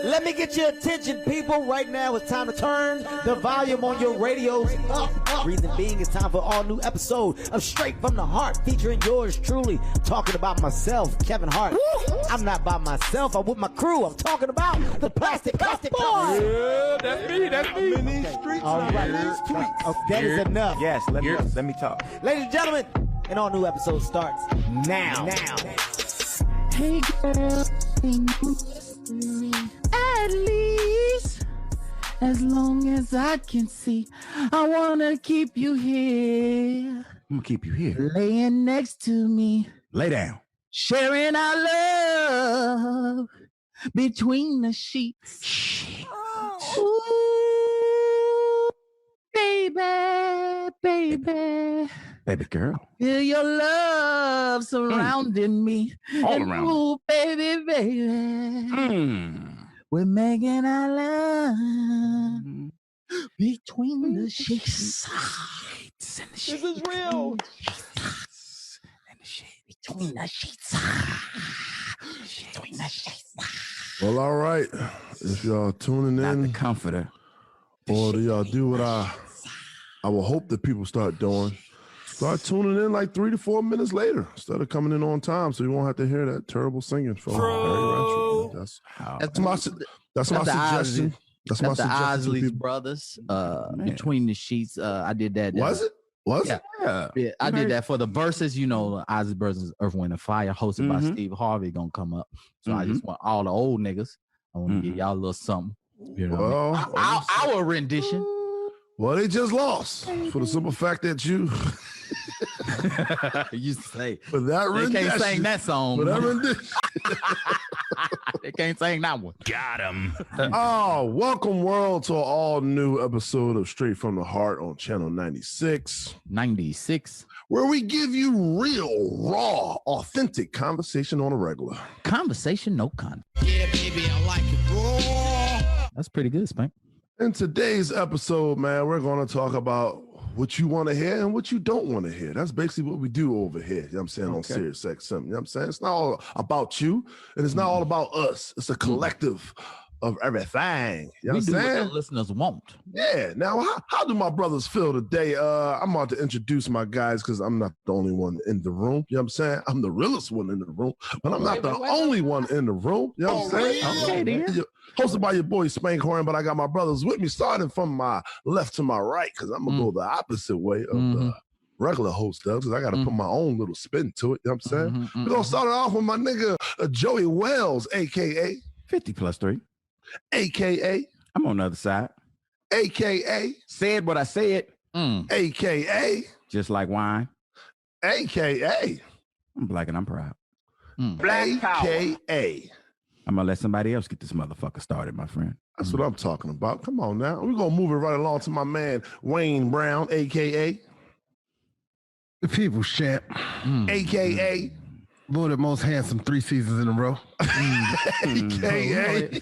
Let me get your attention, people. Right now, it's time to turn the volume on your radios up. Reason being, it's time for all new episode of Straight from the Heart, featuring yours truly. Talking about myself, Kevin Hart. I'm not by myself. I'm with my crew. I'm talking about the Plastic Boy. Yeah, that's me. I'm in these streets. All right. That is enough. Yes, let me talk. Ladies and gentlemen, an all new episode starts now. Hey girl, at least as long as I can see, I wanna keep you here. I'm gonna keep you here. Laying next to me, Lay down. sharing our love between the sheets. Ooh, baby, baby. Baby girl. Feel your love surrounding me. All and around. ooh, baby, baby. We're making our love between the sheets. This is real. Between the sheets. Between the sheets. Well, all right. If y'all tuning Not the in, comforter. or do y'all do what I will hope that people start doing. Start tuning in like 3 to 4 minutes later instead of coming in on time, so you won't have to hear that terrible singing from Harry Ratchet. That's my suggestion. That's my the suggestion to Isley's people. brothers. Between the sheets. I did that. Was it? Was Yeah. it? Yeah, I did that for the verses. You know, Isley Brothers, Earth, Wind, and Fire, hosted by Mhm. Steve Harvey, gonna come up. So I just want all the old niggas. I want to give y'all a little something. You know, Well, our rendition. well, they just lost for the simple fact that you, You say for that they rendition, can't sing that song. for that rendition. They can't sing that one. Got him. Oh, welcome world to an all new episode of Straight from the Heart on Channel 96, 96 where we give you real, raw, authentic conversation on a regular. conversation, no con. Yeah, baby, I like it raw. That's pretty good, Spank. In today's episode, man, we're going to talk about what you want to hear and what you don't want to hear. That's basically what we do over here. You know what I'm saying? On Okay. Sirius XM. You know what I'm saying? It's not all about you, and it's not all about us. It's a collective of everything. You know We what do I'm what saying? the listeners want. Yeah. Now, how do my brothers feel today? I'm about to introduce my guys because I'm not the only one in the room. You know what I'm saying? I'm the realest one in the room, but I'm not the only one in the room. You know what I'm saying? Okay, then. Hosted by your boy Spank Horn, but I got my brothers with me, starting from my left to my right, because I'm gonna go the opposite way of the regular host does, because I got to put my own little spin to it. You know what I'm saying? We're gonna start it off with my nigga Joey Wells, aka 50 plus 3. aka I'm on the other side. aka Said what I said, aka just like wine. aka I'm black and I'm proud. aka. I'm gonna let somebody else get this motherfucker started, my friend. That's what I'm talking about. Come on now. We're gonna move it right along to my man Wayne Brown, aka The People's Champ, aka voted most handsome 3 seasons in a row. aka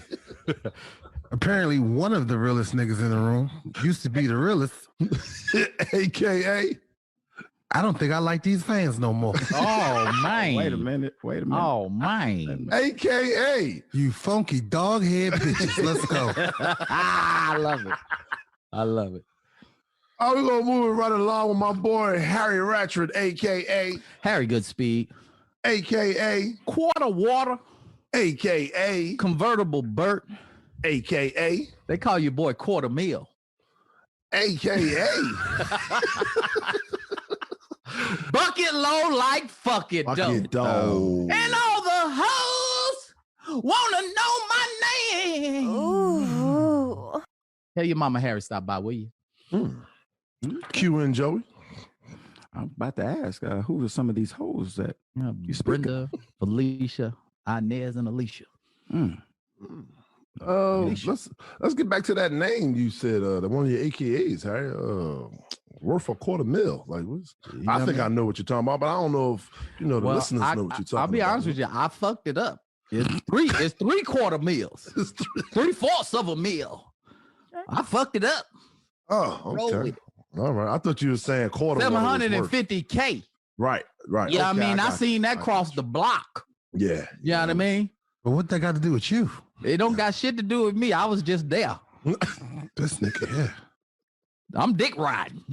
Apparently, one of the realest niggas in the room used to be the realest. aka I don't think I like these fans no more. Oh, man. Wait a minute. Oh, man. aka You funky dog head bitches. Let's go. I love it. I love it. Oh, we're gonna move it right along with my boy Harry Ratchet, aka Harry Goodspeed. Quarter water. aka Convertible Burt. aka They call your boy Quarter Meal. aka Bucket low like fuck it, Bucket dope. Dog. And all the hoes wanna know my name. Ooh. Tell your mama Harry stop by, will you? Q and Joey. I'm about to ask, who are some of these hoes that you speak Brenda, Felicia, Inez, and Alicia. Let's get back to that name you said. The one of your AKAs, Harry. Worth $250,000. Like, I think I know what you're talking about, but I don't know if the listeners know what you're talking about. I'll be honest with you, I fucked it up. It's three-quarter meals. 3/4 of a meal. I fucked it up. Oh, Roll okay. with it. All right. I thought you were saying quarter. $750K. Right. Yeah, Okay, I got seen that you. cross the block. Yeah. You know what I mean? But what that got to do with you? It don't got shit to do with me. I was just there. This nigga, yeah. I'm dick riding.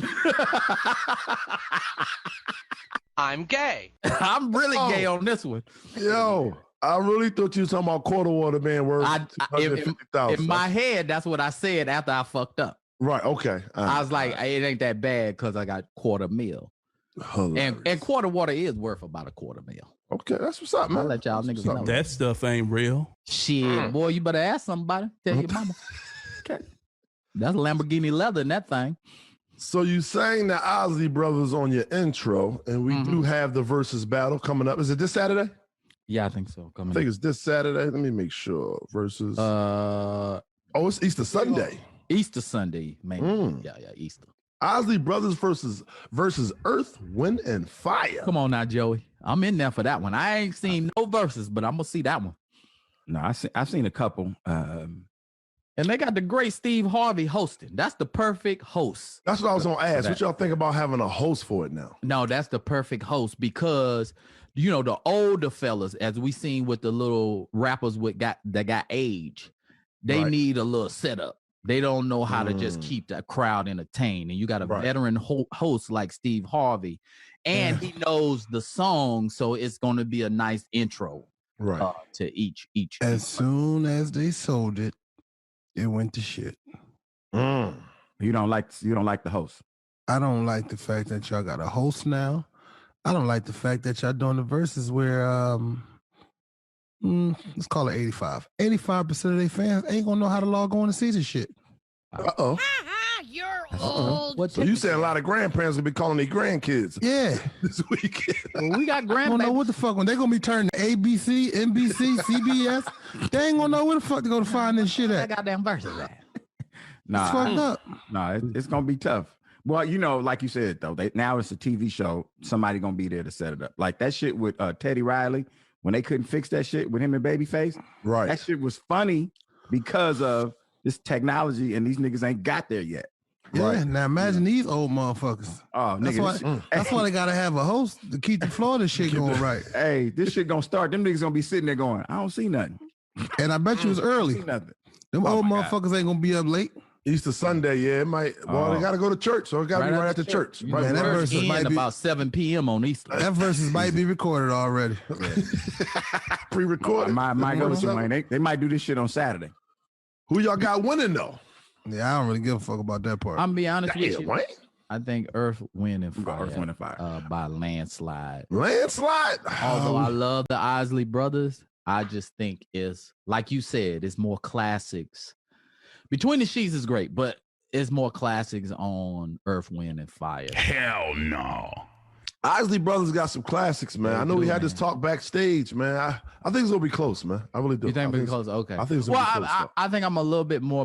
I'm gay. I'm really gay on this one. Yo, I really thought you were talking about quarter water man worth In my head, that's what I said after I fucked up. Right, okay. I was like, it ain't that bad because I got quarter mil. And quarter water is worth about a quarter mil. Okay, that's what's up, man. I'll let y'all niggas know. That stuff ain't real. Shit, boy, you better ask somebody. Tell your mama. Okay. That's Lamborghini leather in that thing. So you sang the Ozzy Brothers on your intro, and we do have the versus battle coming up. Is it this Saturday? Yeah, I think so. I think it's this Saturday. Let me make sure. Versus. It's Easter Sunday. Easter Sunday, man. Yeah, Easter. Ozzy Brothers versus Earth, Wind, and Fire. Come on now, Joey. I'm in there for that one. I ain't seen no verses, but I'm gonna see that one. No, I've seen a couple. And they got the great Steve Harvey hosting. That's the perfect host. That's what I was gonna ask. What y'all think about having a host for it now? No, that's the perfect host because the older fellas, as we seen with the little rappers that got age, they need a little setup. They don't know how to just keep that crowd entertained. And you got a veteran host like Steve Harvey, and he knows the song, so it's going to be a nice intro to each. As soon as they sold it, it went to shit. You don't like the host. I don't like the fact that y'all got a host now. I don't like the fact that y'all doing the verses where let's call it 85. 85% of their fans ain't gonna know how to log on and see this shit. Uh-oh. You're old. So you saying a lot of grandparents will be calling their grandkids? Yeah. This weekend. Well, we got I don't know what the fuck when they gonna be turning to ABC, NBC, CBS. They ain't gonna know where the fuck to go to find this shit at. I got damn verses at. Nah, it's fucked up. Nah, it's gonna be tough. Well, like you said though, now it's a TV show. Somebody gonna be there to set it up. Like that shit with Teddy Riley when they couldn't fix that shit with him and Babyface. Right. That shit was funny because of this technology, and these niggas ain't got there yet. Yeah. Now imagine these old motherfuckers. Oh, nigga, that's why they gotta have a host to keep the Florida shit going right. Hey, this shit gonna start. Them niggas gonna be sitting there going, I don't see nothing. And I bet you it's early. Nothing. Them old motherfuckers ain't gonna be up late. Easter Sunday, yeah, it might. Well, they got to go to church, so it got to be right after church. Right, man, that versus might be about 7 p.m. on Easter. That versus might be recorded already. Pre-recorded. Might go with you, man. They might do this shit on Saturday. Who y'all got winning though? Yeah, I don't really give a fuck about that part. I'm gonna be honest with you. Right? I think Earth, Wind, and Fire. Earth, Wind, and Fire. By landslide. Landslide. Although I love the Isley Brothers, I just think it's like you said, it's more classics. Between the Sheets is great, but it's more classics on Earth, Wind, and Fire. Hell no. Isley Brothers got some classics, man. I know we had this talk backstage, man. I think it's gonna be close, man. I really do. You think it'll be close? Okay. I think it's gonna be close. I think I'm a little bit more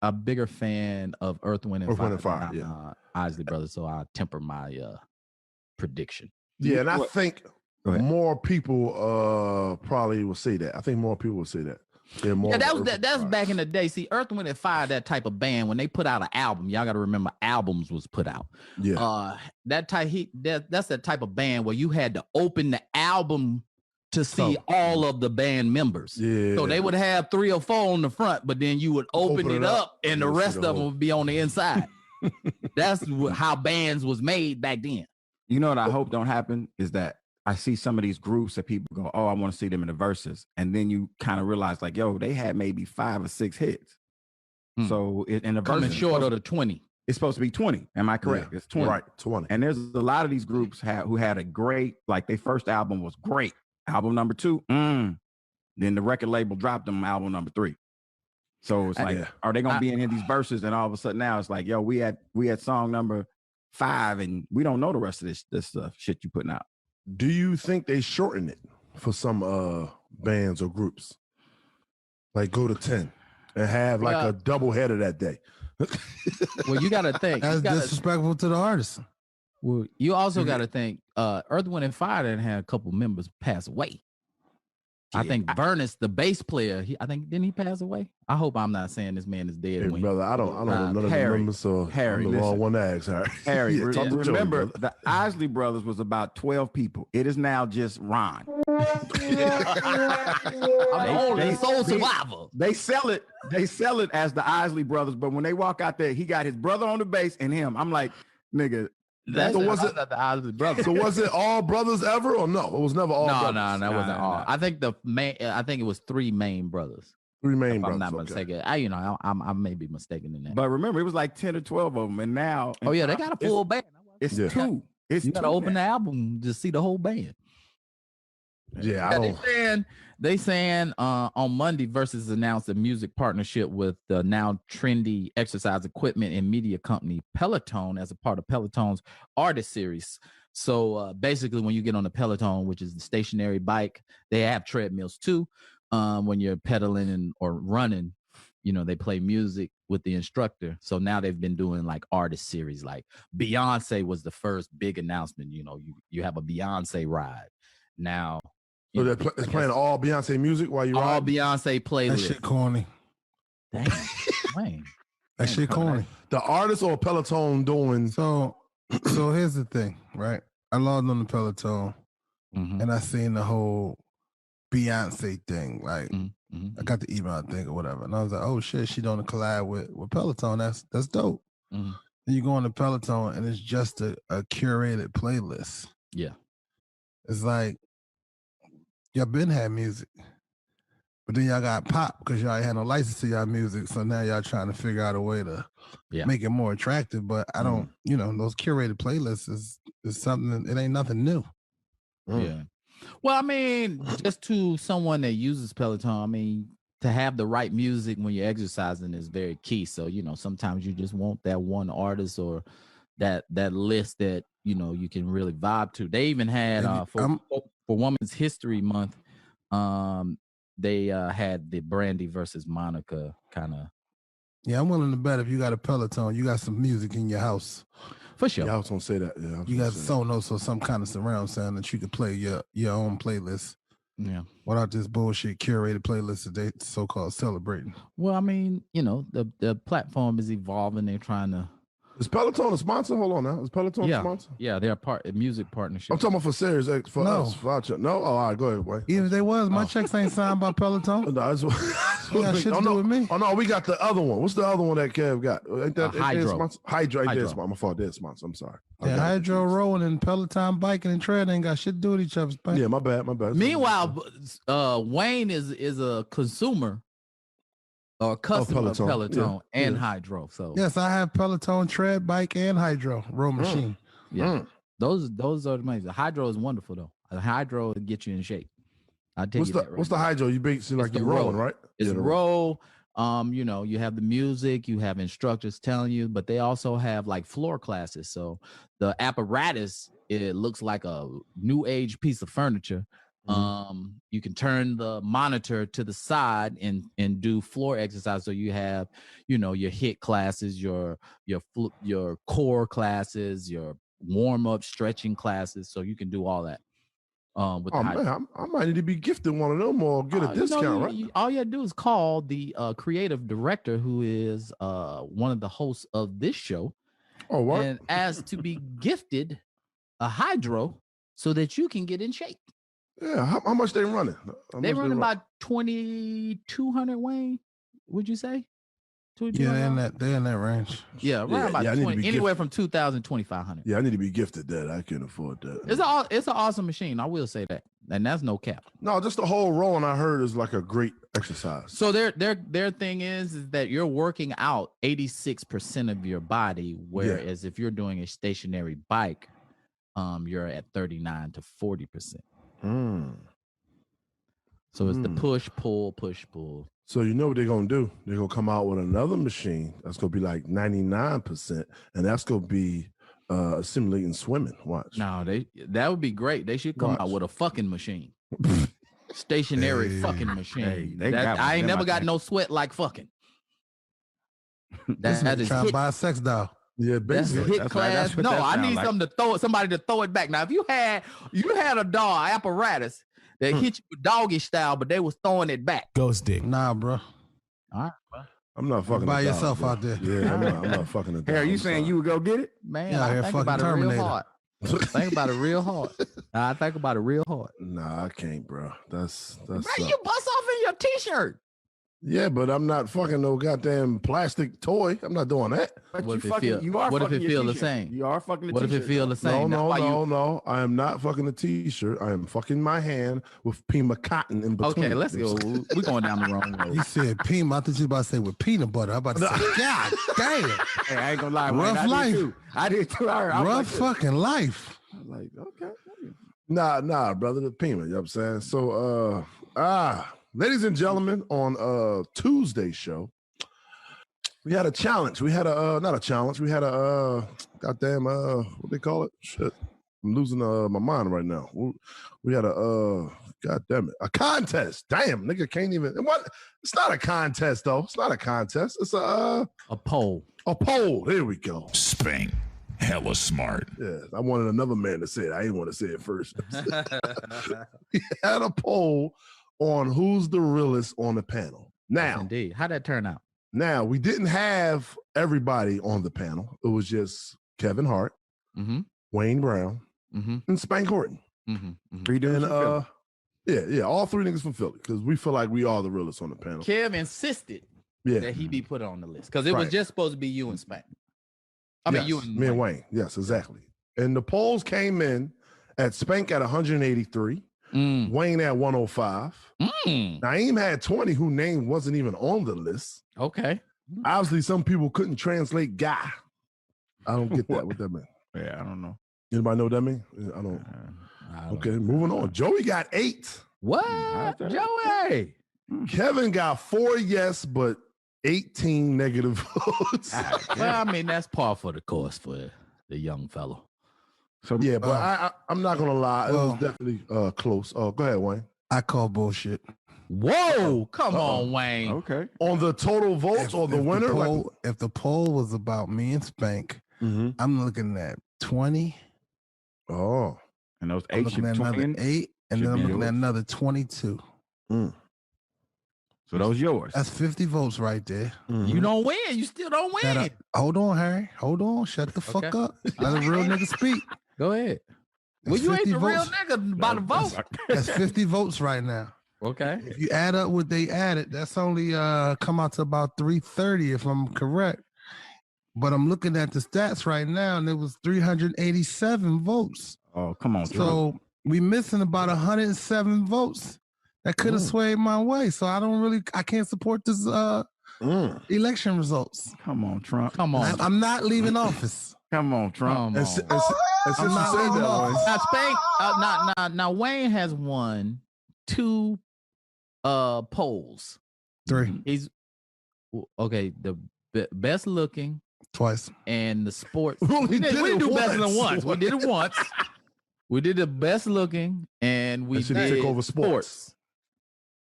a bigger fan of Earth, Wind, and Fire. Isley Brothers, so I temper my prediction. Yeah, and I think more people probably will say that. I think more people will say that. Yeah, that was back in the day. See, Earth, Wind, and Fire, that type of band, when they put out an album, y'all got to remember albums was put out. Yeah. That's that type of band where you had to open the album to see all of the band members. Yeah. So they would have 3 or 4 on the front, but then you would open it up and the rest of them would be on the inside. That's how bands was made back then. You know what I hope don't happen is that I see some of these groups that people go, oh, I want to see them in the verses. And then you kind of realize like, yo, they had maybe 5 or 6 hits. So in the coming verses, short of the 20. It's supposed to be 20. Am I correct? Yeah. It's 20. Right, 20. And there's a lot of these groups who had a great, like their first album was great. Album number 2, then the record label dropped them album number 3. So it's like, are they gonna be in these verses? And all of a sudden now it's like, yo, we had song number 5 and we don't know the rest of this shit you putting out. Do you think they shorten it for some bands or groups? Like go to 10 and have like a double header that day. Well, you got to think. That's disrespectful to the artist. Well, you also got to think Earth, Wind, and Fire didn't have a couple members pass away. I think Vernus, the bass player, didn't he pass away? I hope I'm not saying this man is dead. Hey, brother, I don't know none of the numbers, so Harry, I'm the wrong one to ask. Harry, remember Joey, the Isley Brothers was about 12 people. It is now just Ron. I'm the only soul survivor. They sell it as the Isley Brothers, but when they walk out there, he got his brother on the bass and him. I'm like, nigga. So was it the Isley Brothers? So was it all brothers ever, or no? It was never all. No, brothers. that wasn't all. I think it was 3 main brothers. 3 main brothers. I'm not mistaken. I may be mistaken in that. But remember, it was like 10 or 12 of them, and now. Oh yeah, they got a full band. It's 2. You got to open the album to see the whole band. Yeah, They saying on Monday, Versus announced a music partnership with the now trendy exercise equipment and media company Peloton as a part of Peloton's artist series. So basically, when you get on the Peloton, which is the stationary bike, they have treadmills too. When you're pedaling or running, they play music with the instructor. So now they've been doing like artist series. Like Beyonce was the first big announcement. You have a Beyonce ride now. So it's playing all Beyonce music while you all ride? Beyonce playlist. That shit corny. Damn, Wayne. That shit corny. The artist or Peloton doing? So here's the thing, right? I logged on the Peloton, and I seen the whole Beyonce thing. Like, I got the email, I think, or whatever, and I was like, "Oh shit, she doing a collab with Peloton. That's dope." Then you go on the Peloton, and it's just a curated playlist. Yeah, it's like. Y'all been had music, but then y'all got pop because y'all had no license to y'all music. So now y'all trying to figure out a way to make it more attractive. But I don't, those curated playlists is something. It ain't nothing new. Yeah. Well, I mean, just to someone that uses Peloton, I mean, to have the right music when you're exercising is very key. So sometimes you just want that one artist or that list that you can really vibe to. They even had for Women's History Month, they had the Brandy versus Monica kind of. Yeah, I'm willing to bet if you got a Peloton, you got some music in your house. For sure. Yeah, I was gonna say that. Yeah, you got Sonos or some kind of surround sound that you could play your own playlist. Yeah. Without this bullshit curated playlist that they so-called celebrating. Well, I mean, the platform is evolving. They're trying to. Is Peloton a sponsor? Hold on now. Is Peloton a sponsor? Yeah, they're a music partnership. I'm talking about for Sirius X for us. No? Oh, all right, go ahead, boy. Even if they was, my checks ain't signed by Peloton. No, got shit to do with me. Oh no, we got the other one. What's the other one that Kev got? Ain't that Hydro. Hydro. My fault. Dead sponsor. I'm sorry. Yeah, Hydro rolling and Peloton biking and tread ain't got shit to do with each other. Yeah, my bad. Meanwhile, Wayne is a consumer or customer of Peloton and Hydro. So yes, I have Peloton tread, bike, and Hydro row machine. Yeah, those are the amazing. Hydro is wonderful though. Hydro will get you in shape. I tell you that. What's the Hydro? You basically like you're rolling, right? It's roll. You have the music, you have instructors telling you, but they also have like floor classes. So the apparatus, it looks like a new age piece of furniture. You can turn the monitor to the side and do floor exercise. So you have, your HIIT classes, your core classes, your warm up stretching classes. So you can do all that. Man, I might need to be gifted one of them or get a discount, right? All you have to do is call the creative director, who is one of the hosts of this show, and ask to be gifted a Hydro so that you can get in shape. Yeah, how much they running? They run about 2,200, Wayne. Would you say? Yeah, they're in that range. Yeah, right about 20, anywhere from 2,000 to 2,500. Yeah, I need to be gifted that. I can't afford that. It's an awesome machine. I will say that, and that's no cap. No, just the whole rolling. I heard is like a great exercise. So their thing is that you're working out 86% of your body, whereas if you're doing a stationary bike, you're at 39 to 40%. So it's the push pull. So you know what they're gonna do? They're gonna come out with another machine that's gonna be like 99%, and that's gonna be simulating swimming. Watch. No, that would be great. They should come out with a fucking machine. Stationary fucking machine. I ain't never got no sweat like fucking. That is trying to buy a sex doll. Yeah, basically. That's HIIT class. Right. No, I need something to somebody to throw it back. Now, if you had a doll apparatus They hit you with doggy style, but they was throwing it back. Ghost dick. Nah, bro. All right, bro. I'm not fucking by a dog, yourself bro. out there. Yeah, I'm not fucking a dog. Hey, are you I'm saying sorry. you would go get it? Man, Yeah, I here think fucking about it Terminator. real hard. Think about it real hard. I think about it real hard. Nah, I can't, bro. That's Bro, you bust off in your t-shirt. yeah, but I'm not fucking no goddamn plastic toy. I'm not doing that. But What you if it fucking, feel- you are what if fucking it your feel the t-shirt. same? You are fucking the What if t-shirt. it feel the same? That's No, why no. I am not fucking a t-shirt. I am fucking my hand with Pima cotton in between. Okay, let's go. We're going down the wrong road. You said peanut. I thought you were about to say with peanut butter. I'm about to say, God damn. Hey, I ain't gonna lie. Rough man. life. I did too. I was Rough like, fucking life. I was like, okay. Nah, brother, the Pima. You know what I'm saying? So, ladies and gentlemen, on Tuesday's show, we had a challenge. We had a not a challenge. We had a goddamn what they call it? Shit, I'm losing my mind right now. We had a goddamn it, a contest. Damn, nigga can't even. What? It's not a contest though. It's not a contest. It's a poll. A poll. There we go. Spank. Hella smart. Yeah, I wanted another man to say it. I didn't want to say it first. We had a poll on who's the realest on the panel. Now, Indeed. How'd that turn out? Now, we didn't have everybody on the panel. It was just Kevin Hart, Wayne Brown, and Spank Horton. Three dudes And, from Philly. yeah, all three niggas from Philly because we feel like we are the realest on the panel. Kev insisted that he be put on the list because it was Right. just supposed to be you and Spank. I mean, Yes, you and me and Wayne. Yes, exactly. And the polls came in at Spank at 183, Wayne at 105. Naeem had 20, whose name wasn't even on the list. Okay. Obviously, some people couldn't translate guy. I don't get that. What that mean? Yeah, I don't know. Anybody know what that mean? I don't. Okay, moving on. Joey got 8. What? Joey? Kevin got 4 yes, but 18 negative votes. Well, I mean, that's par for the course for the young fellow. So yeah, but I'm not gonna lie, it was definitely close. Oh, go ahead, Wayne. I call bullshit. Whoa, come on, Wayne. Okay. On the total votes or the winner? If the poll was about me and Spank, I'm looking at 20. Oh. And those I'm 8 looking at another 8, and then I'm looking at another 22. So those yours. That's 50 votes right there. You don't win. You still don't win. Hold on, Harry. Hold on. Shut the fuck up. Let a real nigga speak. Go ahead. That's Well, you ain't 50 the real votes. nigga by the vote. That's 50 votes right now. Okay. If you add up what they added, that's only come out to about 330 if I'm correct. But I'm looking at the stats right now, and it was 387 votes. Oh, come on. So we missing about 107 votes. That could have swayed my way. So I can't support this election results. Come on, Trump. Come on. I'm not leaving office. Come on, Trump. And since you said that, Wayne, Now, Spank, now Wayne has won 2 polls. 3. He's okay. The best looking Twice. and the sports. We did we it do better than once. once. We did it once. We did the best looking, and we And should did take over sports.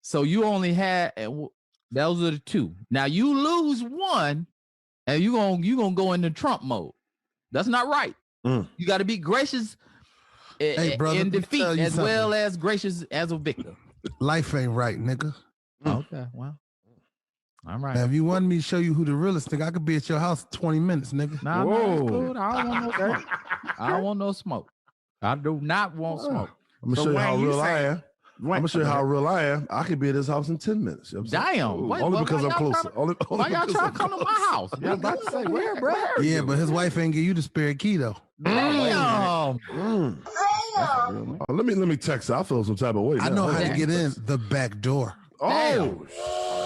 So you only had those are the 2. Now you lose 1, and you gonna go into Trump mode. That's not right. You got to be gracious Hey, brother, in let me defeat tell you as something. well as gracious as a victor. Life ain't right, nigga. Okay, well, all right. Now, if you want me to show you who the realest nigga, I could be at your house in 20 minutes, nigga. Nah, man, that's cool. I don't want no smoke. I don't want no smoke. I do not want smoke. I'm gonna show you how real I am. I'm gonna show you how real I am. I could be at his house in 10 minutes. You know what I'm saying? Damn. Wait, only why because I'm y'all closer. tryna- Only Why y'all because trying I'm to come to closer. my house? Yeah, I was about to say, where, bro? Yeah, but his wife ain't give you the spare key, though. Damn. Let me text her. I feel some type of way. I now. know Hold how on. to get in the back door. Oh,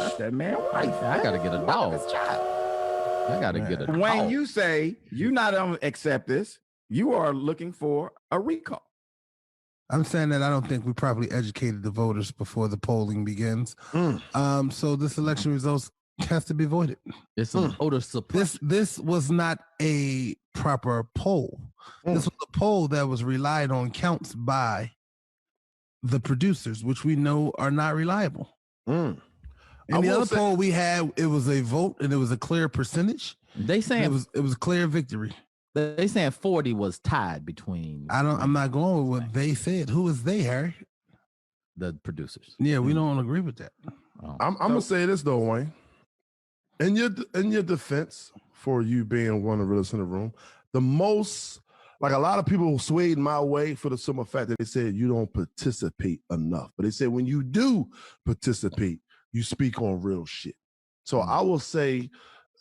That's that man wife. I gotta get a dog. I gotta get a dog. When you say you not gonna accept this, you are looking for a recall. I'm saying that I don't think we properly educated the voters before the polling begins. So this election results has to be voided. It's a voter suppression. This was not a proper poll. This was a poll that was relied on counts by the producers, which we know are not reliable. I And the will other say- poll we had, it was a vote and it was a clear percentage. They saying It was a clear victory. they saying 40 was tied between. I'm not going with what they said. Who is they, Harry? the producers. Yeah, we don't agree with that. I'm gonna say this though, Wayne. In your defense for you being one of the realest in the room, the most like a lot of people swayed my way for the simple fact that they said you don't participate enough. But they said when you do participate, you speak on real shit. So I will say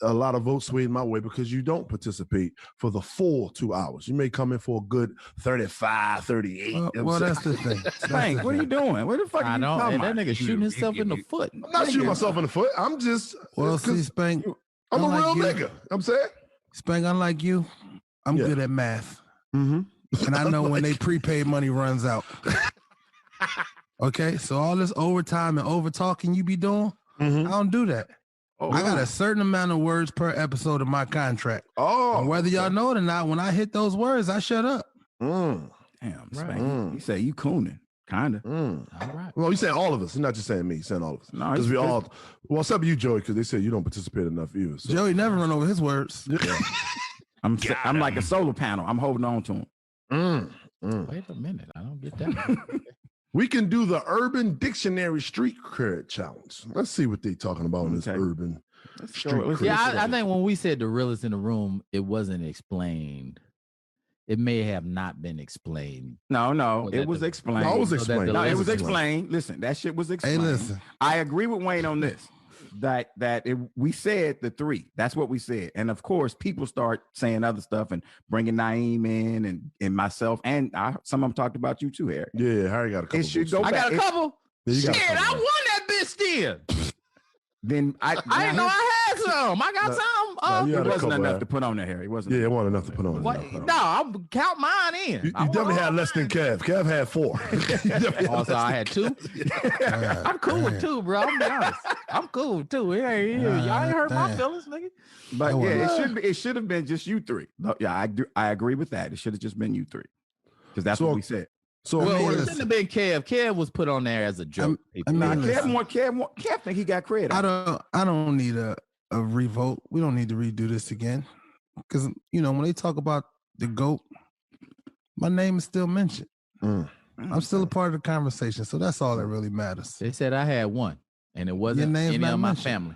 a lot of votes swayed my way because you don't participate for the full 2 hours. You may come in for a good 35, 38. Well, that's the thing. Spank, what are you doing? What the fuck are you talking That about? nigga shooting himself in the foot. I'm not shooting myself in the foot. I'm just Well, see, Spank, I'm a unlike real you- nigga. I'm saying. Spank, unlike you, I'm good at math. Mm-hmm. And I know when they prepaid money runs out. Okay, so all this overtime and over talking you be doing, I don't do that. I got a certain amount of words per episode of my contract. And whether y'all know it or not, when I hit those words, I shut up. Damn, Spank. You say you cooning, kind of. All right. Well, you saying all of us. You're not just saying me. You're saying all of us. No, Because it's we good. all. Well, except for you, Joey, because they said you don't participate enough either. So. Joey never run over his words. I'm like a solar panel. I'm holding on to him. Wait a minute. I don't get that. We can do the Urban Dictionary Street Cred Challenge. Let's see what they talking about in this urban street cred. Yeah, I think when we said the realest in the room, it wasn't explained. It may have not been explained. No, it was explained. No, it was explained. No, it was explained. Listen, that shit was explained. Hey, listen. I agree with Wayne on this. We said the three. That's what we said. And of course, people start saying other stuff and bringing Naeem in and myself. And some of them talked about you too, Harry. Yeah, Harry got a couple. It should votes. go I back. got a couple. Yeah, you got a Shit, couple, I man. won that bitch then. Then I didn't know I had some. I got some. you It had a wasn't couple, enough Harry. to put on there, Harry. It wasn't. Yeah, it wasn't enough to put on. What? No, I'm count mine in. You I definitely won had all less than mine. Kev. Kev had 4. You definitely had Also, less I than- had 2. I'm cool with 2, bro. I'm be honest. I'm cool with 2. Y'all ain't hurt my Damn. feelings, nigga. But That yeah, it should have been just you three. No, yeah, I agree with that. It should have just been you three. Because that's So- what we said. So Well, according it to- shouldn't have been Kev. Kev was put on there as a joke. I mean, Nah, listen. Kev think he got credit. I don't need a revote. We don't need to redo this again. Because, when they talk about the GOAT, my name is still mentioned. I'm still a part of the conversation. So that's all that really matters. They said I had 1, and it wasn't name's any not of my mentioned. family.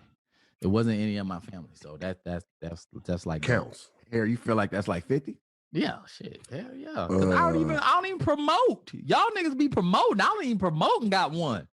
It wasn't any of my family. So that's like counts. Harry, you feel like that's like 50? Yeah, shit. Hell yeah. 'Cause I don't even promote. Y'all niggas be promoting. I don't even promote and got 1.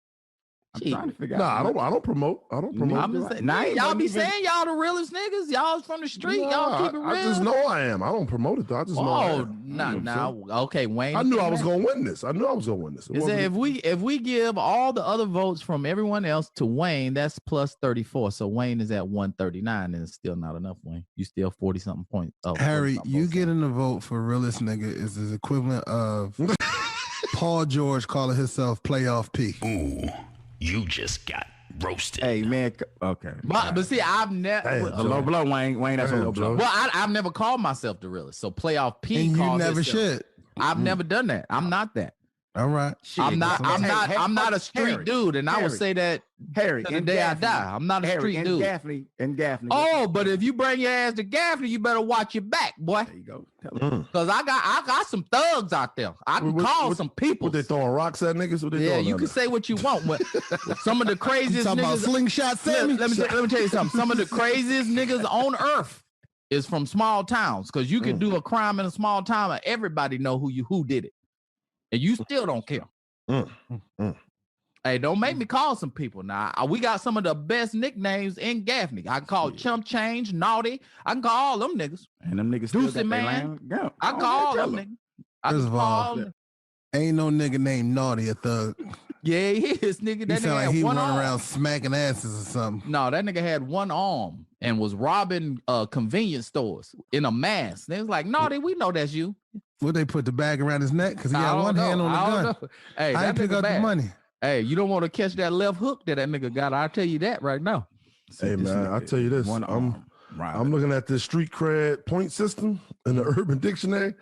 I'm trying to figure Nah, out. I don't promote. I don't promote. I'm just saying, Nah, I ain't y'all be even- saying y'all the realest niggas. Y'all from the street. Nah, Y'all keep it real. I just know I am. I don't promote it though. I just know I Oh, am. nah. Okay, Wayne. I knew I was gonna win this. I knew I was gonna win this. It Is that wasn't- if we give all the other votes from everyone else to Wayne, that's plus 34. So Wayne is at 139, and it's still not enough. Wayne, you still 40 something points. Oh, Harry, 40-something you votes. getting the vote for realest nigga is the equivalent of Paul George calling himself playoff P. Ooh, you just got roasted. Hey, man. Okay. But see, I've never. Damn, A low blow, Wayne. Wayne, that's a Damn, low blow. Joe. Well, I've never called myself the realest. So playoff P. And you called never himself. should. I've never done that. I'm not that. All right. I'm not a street Harry, dude, and I would Harry, say that Harry, to the and day I Gaffney. die. I'm not a Harry, street and dude. Gaffney. Oh, but if you bring your ass to Gaffney, you better watch your back, boy. There you go. Tell him. Cause I got some thugs out there. I can call some people. What they throwing rocks at niggas? What they Yeah, throwing you at can us? say what you want, but some of the craziest Talking about niggas. slingshot Sammy. Let me tell you something. Some of the craziest niggas on earth is from small towns. Cause you can do a crime in a small town and everybody know who did it, and you still don't care. Hey, don't make me call some people. Now, we got some of the best nicknames in Gaffney. I can call Chump Change, Naughty. I can call all them niggas. And them niggas still Deucey got their Man. line. Go. I can call all them niggas. I First can of all, call them. Ain't no nigga named Naughty a thug. Yeah, he is, nigga. He That sound nigga like had he one running arm. around smacking asses or something. No, that nigga had one arm and was robbing convenience stores in a mask. They was like, Naughty, we know that's you. Would they put the bag around his neck? Because he I got don't one hand know. on the I gun. don't know. Hey, I that ain't pick nigga up the bad. money. Hey, you don't want to catch that left hook that nigga got. I'll tell you that right now. Hey man, I tell you this. One arm. Right. I'm looking at this street cred point system in the Urban Dictionary.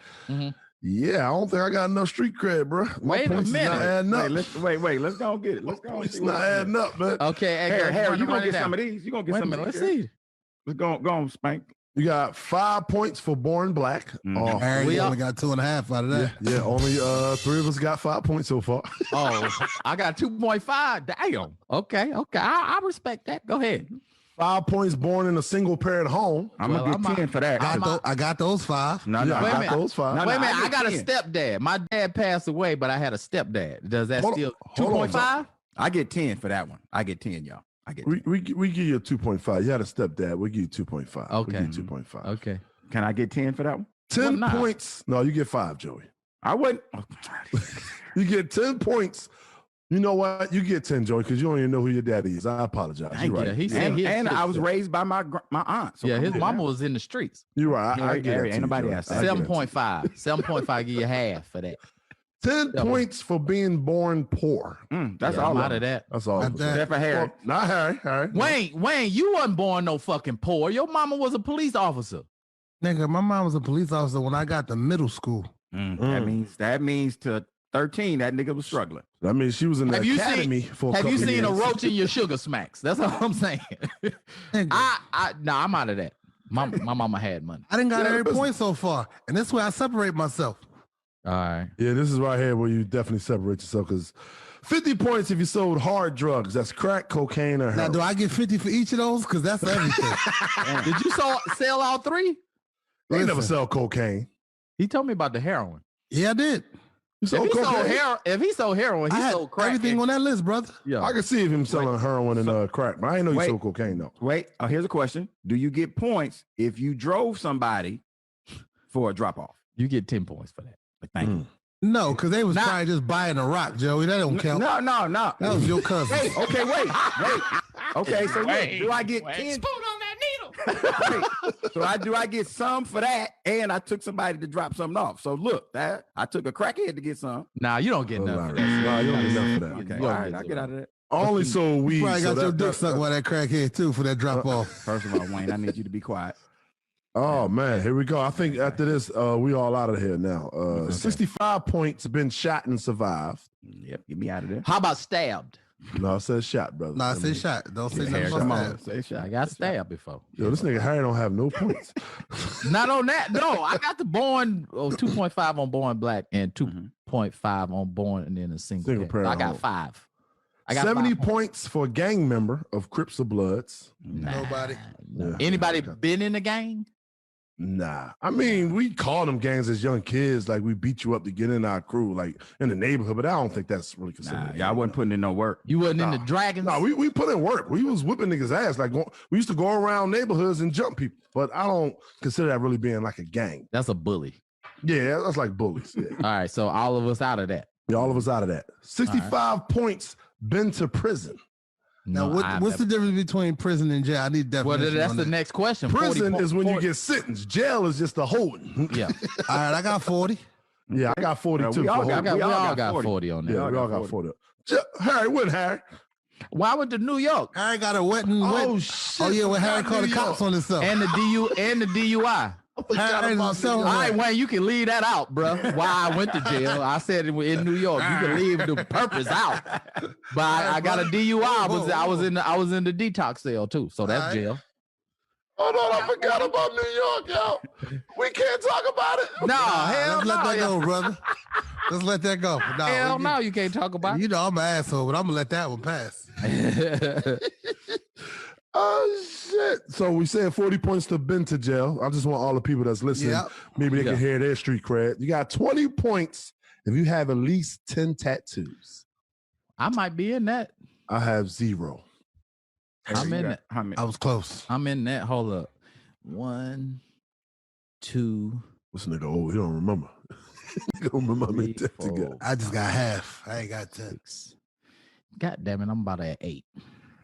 Yeah, I don't think I got enough street cred, bro. My Wait a points is minute. not adding up. Wait. Let's go get it. Let's go. It's not adding up, man. Okay, hey, Harry, run you it gonna get down. some of these? You gonna get Wait a some minute, of let's these? see. Let's go on, Spank. You got 5 points for Born Black. Harry, we only got 2.5 out of that. Yeah, only 3 of us got 5 points so far. I got 2.5. Damn. Okay. I respect that. Go ahead. 5 points born in a single parent home. I'm gonna get 10 for that. I got those 5. No, I got I those 5. Wait a minute. I got a stepdad. My dad passed away, but I had a stepdad. Does that still 2.5? I get 10 for that one. I get 10, y'all. I get 10. We give you a 2.5. You had a stepdad. We give you 2.5. Okay. We give you 2.5. Okay. Can I get 10 for that one? 10 points. No, you get 5, Joey. I wouldn't. You get 10 points. You know what? You get 10, Joey, because you don't even know who your daddy is. I apologize. You're right. He said and I was raised by my aunt. So his mama was in the streets. You're right. I get it. Ain't nobody asked that. 7.5. 7.5 give you half for that. 10 points for being born poor. That's all out of that. That's all. Except for Harry. Well, not Harry. Wayne, you wasn't born no fucking poor. Your mama was a police officer. Nigga, my mom was a police officer when I got to middle school. That means to 13, that nigga was struggling. I mean, she was in the academy for a couple Have you seen years. a roach in your sugar smacks? That's all I'm saying. I'm out of that. My mama had money. I didn't got every point so far, and that's where I separate myself. All right. Yeah, this is right here where you definitely separate yourself, because 50 points if you sold hard drugs. That's crack, cocaine, or heroin. Now, do I get 50 for each of those? Because that's everything. Did you sell all 3? They never sell cocaine. He told me about the heroin. Yeah, I did. If he sold heroin, he sold crack. Everything on that list, brother. Yeah, I can see him selling heroin and crack, but I didn't know he sold cocaine though. Wait, here's a question: do you get points if you drove somebody for a drop off? You get 10 points for that. Thank you. No, because they was probably just buying a rock, Joey. That don't count. No. That was your cousin. Wait. Okay, so look, do I get 10? Spoon on that needle. Do I get some for that? And I took somebody to drop something off. So look, I took a crackhead to get some. Nah, you don't get nothing. No, you don't get nothing for that. Okay, all right, I get out of that. Only so we probably got your dick sucked by that crackhead too for that drop off. First of all, Wayne, I need you to be quiet. Oh man, here we go. I think after this, we all out of here now. 65 points, been shot and survived. Yep, get me out of there. How about stabbed? No, it says shot, brother. No, I say shot. Don't say nothing Come about on, say shot. I got stabbed before. Yo, this nigga Harry don't have no points. Not on that. No, I got the born 2.5 on Born Black and 2.5 on Born and then a single parent. I got 5. I got 70 5 points for a gang member of Crips or Bloods. Nobody. Yeah. Anybody been in the gang? Nah. I mean, we call them gangs as young kids. Like, we beat you up to get in our crew, like in the neighborhood, but I don't think that's really considered. I wasn't putting in no work. You wasn't in the Dragons? No, we put in work. We was whipping niggas' ass. Like, we used to go around neighborhoods and jump people, but I don't consider that really being like a gang. That's a bully. Yeah, that's like bullies. Yeah. All right, so all of us out of that. Yeah, all of us out of that. 65 points, been to prison. Now, what's the difference between prison and jail? I need definition. Well, that's the next question. Prison is when you get sentenced. Jail is just a holding. Yeah. All right, I got 40. Yeah, I got 42. We all got 40 on that. Yeah, we all got 40. Harry, when Harry? Why went to New York? Harry got a wet and Oh, wet. shit. Oh, yeah, when Harry called the cops on himself. And the DUI. Harry All right, Wayne, you can leave that out, bro. Why I went to jail. I said in New York, you can leave the purpose out. But I got a DUI. I was in the detox cell too, so that's jail. Hold on, I forgot about New York, yo. We can't talk about it. No, hell Let's let that go, brother. Let's let that go. No, hell no, you can't talk about it. You know I'm an asshole, but I'm gonna let that one pass. Oh shit! So we said 40 points to been to jail. I just want all the people that's listening, maybe they can hear their street cred. You got 20 points if you have at least 10 tattoos. I might be in that. I have 0. I'm in that. I was close. I'm in that. Hold up. 1, 2. This nigga old. He don't remember. He don't remember how many 3, tattoos you 4, got. I just got half. I ain't got 10. 6. God damn it! I'm about at 8.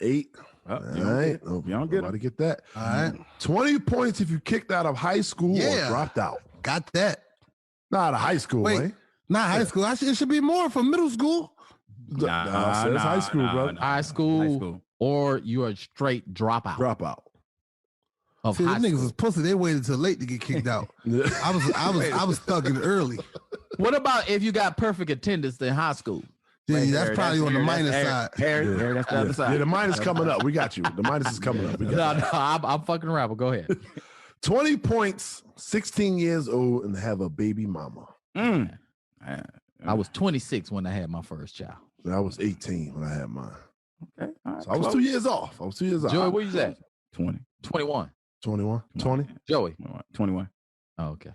8. Oh, All right. You don't get to get that. All right. 20 points if you kicked out of high school or dropped out. Got that. Not out of high school, Wait, eh? not high school. It should be more for middle school. Nah, it's high school, bro. High school, or you are straight dropout. Dropout. See, the niggas was pussy. They waited till late to get kicked out. I was stuck in early. What about if you got perfect attendance in high school? Yeah, that's probably on the minus side. Harry, that's the other side. Yeah, the minus coming up. We got you. The minus is coming up. No, I'm fucking around, but go ahead. 20 points, 16 years old, and have a baby mama. I was 26 when I had my first child. I was 18 when I had mine. Okay. Right, so I was 2 years off. Joey, where you at? 20. 21. 21. 20. Joey. 21. Oh, okay.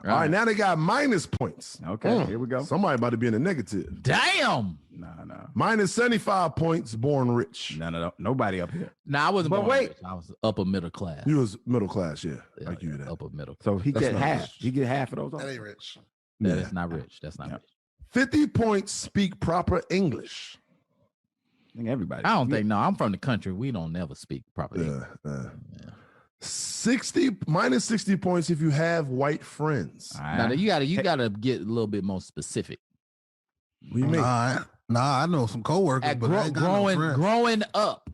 All right, now they got minus points. Okay, here we go. Somebody about to be in the negative. Damn. No. Minus 75 points, born rich. No. Nobody up here. I wasn't But born wait. rich. I was upper middle class. You was middle class, yeah. I give you that. Upper middle class. So he That's get not half. rich. He get half of those. That ain't rich. That's not rich. That's not rich. 50 points, speak proper English. I think everybody. I don't think, no, I'm from the country. We don't never speak properly. Yeah. 60 minus 60 points if you have white friends. Now you gotta get a little bit more specific. What do you mean? Nah, I know some coworkers, but I ain't got no friends. Growing up,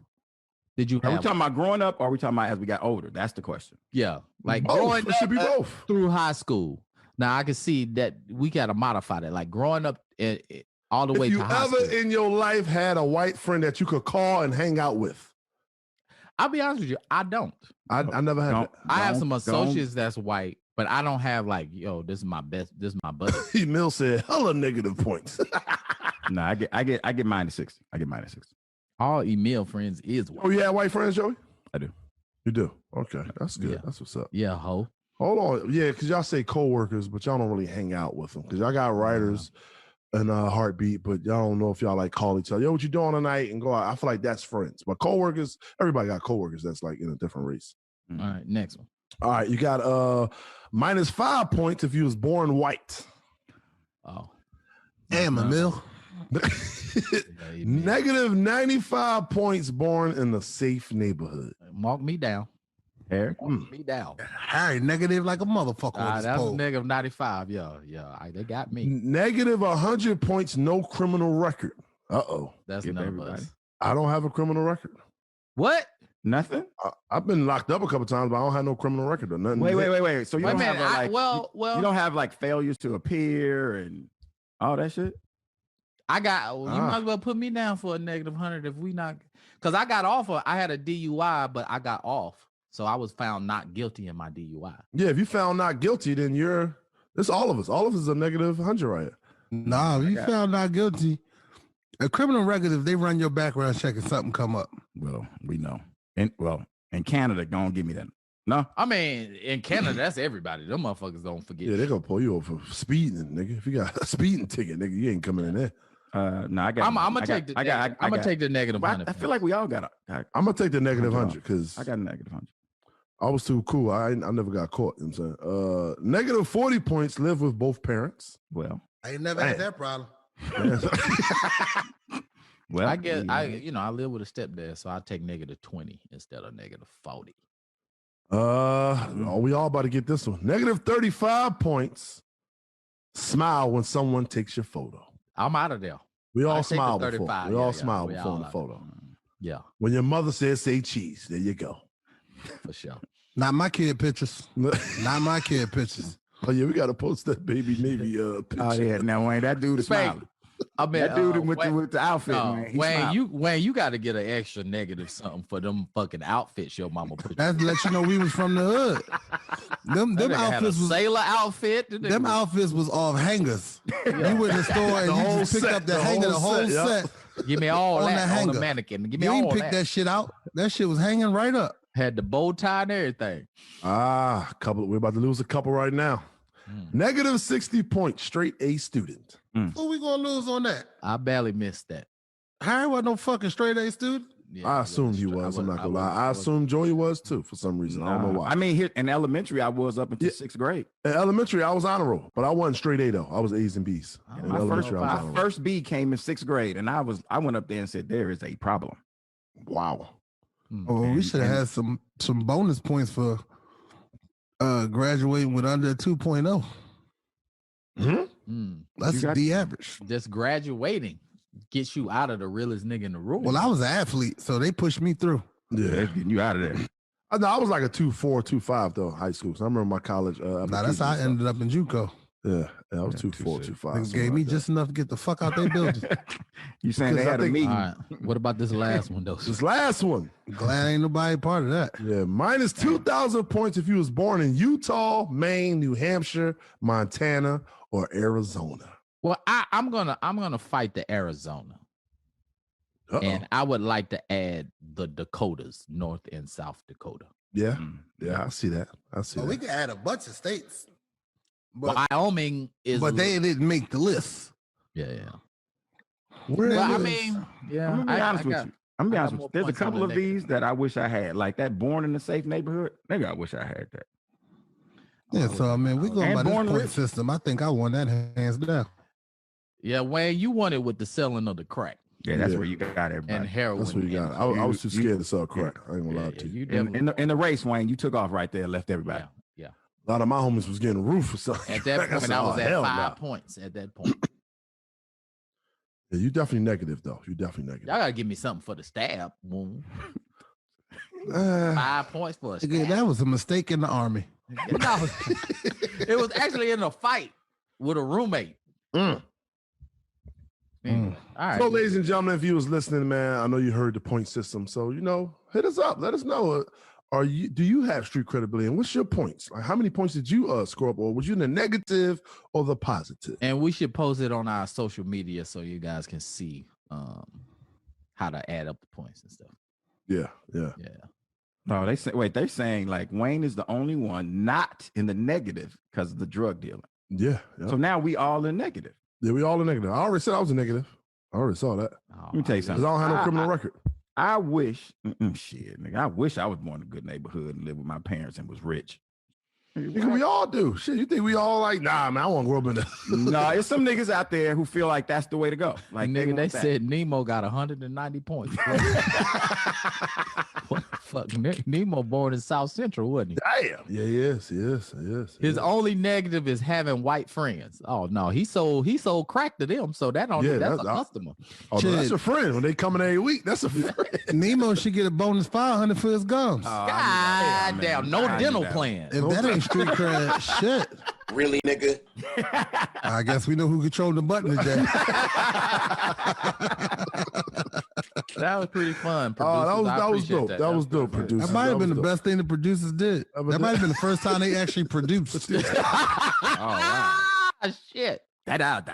did you Are we have? talking about growing up or are we talking about as we got older? That's the question. Yeah, like Both. growing It should be up both. through high school. Now I can see that we gotta modify that. Like growing up all the way If you to high ever school. in your life had a white friend that you could call and hang out with, I'll be honest with you, I don't. I never had that. I have some associates that's white, but I don't have like, yo, this is my best, this is my buddy. Mill said hella negative points. No, I get minus 60. I get minus 60. All Emil friends is white. Oh, you had white friends, Joey? I do. You do? Okay, that's good. Yeah. That's what's up. Yeah, ho. Hold on. Yeah, because y'all say coworkers, but y'all don't really hang out with them. Because y'all got writers and Heartbeat, but y'all don't know if y'all like call each other. Yo, what you doing tonight? And go out. I feel like that's friends. But coworkers, everybody got coworkers that's like in a different race. All right, next one. All right, you got minus 5 points if you was born white. Oh. Damn, Emil. Negative 95 points born in a safe neighborhood. Mark me down. Eric? Mark me down. Harry, negative like a motherfucker on this That's poll. negative 95. Yeah. They got me. Negative 100 points, no criminal record. Uh-oh. That's Give none of everybody. us. I don't have a criminal record. What? Nothing? I've been locked up a couple times, but I don't have no criminal record or nothing. Wait. So you Wait a don't have minute. like well, you don't have like failures to appear and all that shit? I got. You might as well put me down for a negative 100 if we not, because I got off. I had a DUI, but I got off, so I was found not guilty in my DUI. Yeah, if you found not guilty, then it's all of us. All of us is a negative 100 right here. Nah, if you found not guilty, a criminal record, if they run your background check and something come up. Well, we know. In Canada, don't give me that. No. I mean, in Canada, that's everybody. Them motherfuckers don't forget. Yeah, they're gonna pull you over for speeding, nigga. If you got a speeding ticket, nigga, you ain't coming in there. No, I got. I'm gonna take the negative 100. I feel like we all got. I'm gonna take the negative 100 because I got a negative 100. I was too cool. I never got caught. You know what I'm saying? Negative 40 points. Live with both parents. Well, I ain't never had that problem. well, I guess I live with a stepdad, so I take negative 20 instead of negative 40. We all about to get this one. Negative 35 points. Smile when someone takes your photo. I'm out of there. We all I take the smile before. 35. We all Yeah, smile we before all the out. photo. Yeah, When your mother says say cheese, there you go. for sure. Not my kid pictures. Not my kid pictures. Oh yeah, we gotta post that baby Navy picture. Oh yeah, now Wayne, that dude is smiling. I mean, That dude with the outfit, man. He smiling. Wayne, you got to get an extra negative something for them fucking outfits your mama put. That's to let you know we was from the hood. Them outfits was sailor outfit. Them outfits was off hangers. You went to the store and you just picked up the hanger, the whole set. Give me all on that the on hanger. the mannequin. Give me You all ain't pick that. that shit out. That shit was hanging right up. Had the bow tie and everything. We're about to lose a couple right now. Negative 60 points, straight A student. Who we gonna lose on that? I barely missed that. Harry wasn't no fucking straight A student. Yeah, I assumed he was. I'm not gonna lie. I assumed Joey was too for some reason. I don't know why. I mean, here in elementary, I was up until 6th grade. In elementary, I was honor roll, but I wasn't straight A though. I was A's and B's. In My elementary, I was honor roll. first B came in 6th grade, and I went up there and said, "There is a problem." Wow. Oh, we should have had some bonus points for graduating with under 2.0. That's the average. Just graduating gets you out of the realest nigga in the room. Well, I was an athlete, so they pushed me through. Yeah, They're getting you out of there. I was like a 2.4, 2.5 though, high school. So I remember my college. Now that's how I ended up in JUCO. Yeah, I was 2-4, 2-5. Niggas gave me just enough to get the fuck out their building. You saying they had a meeting? All right. What about this last one though? This last one. Glad ain't nobody part of that. Yeah, minus 2,000 points if you was born in Utah, Maine, New Hampshire, Montana, or Arizona. Well, I'm gonna fight the Arizona. And I would like to add the Dakotas, North and South Dakota. Yeah, yeah, I see that. I see that. We could add a bunch of states. But Wyoming is, but they didn't make the list. Yeah. Where I mean, yeah. I'm gonna be honest with you. I'm gonna be honest with you. There's a points on couple the of these that I wish I had, like that Born in a Safe Neighborhood. Nigga, I wish I had that. Yeah, so I mean, we going by this point rich. system. I think I won that hands down. Yeah, Wayne, you won it with the selling of the crack. Yeah, that's where you got everybody. And heroin. That's what you got. I was too scared to sell crack. I ain't gonna lie to you. In the race, Wayne, you took off right there, left everybody. Yeah. A lot of my homies was getting roof or something. At that point, I was at 5 points at that point. Yeah, you definitely negative though. You definitely negative. Y'all gotta give me something for the stab wound. 5 points for a stab. That was a mistake in the army. No, it was actually in a fight with a roommate. All right. So, ladies and gentlemen, if you was listening, man, I know you heard the point system. So, hit us up. Let us know. Do you have street credibility? And what's your points? Like, how many points did you score up? Or was you in the negative or the positive? And we should post it on our social media so you guys can see how to add up the points and stuff. Yeah. No, they're saying like Wayne is the only one not in the negative because of the drug dealing. Yeah. So now we all in negative. Yeah, we all in negative. I already said I was a negative. I already saw that. Let me tell you something. Because I don't have no criminal record. I wish, shit, nigga. I wish I was born in a good neighborhood and lived with my parents and was rich. Nigga, we all do. Shit, you think we all like, nah, man, I want to grow up in the... No, it's some niggas out there who feel like that's the way to go. Like, nigga, they said Nemo got 190 points. What the fuck? Nemo born in South Central, wasn't he? Damn. Yeah, yes. His only negative is having white friends. Oh no, he sold crack to them, so that's a customer. Oh, that's a friend. When they coming every week, that's a friend. Nemo should get a bonus 500 for his gums. God damn, no dental plan. If that ain't street cred, shit. Really, nigga? I guess we know who controlled the button today. That was pretty fun. Oh, that was dope. That was dope, producers. That might have been the best thing the producers did. That might have been the first time they actually produced. Shit. That out.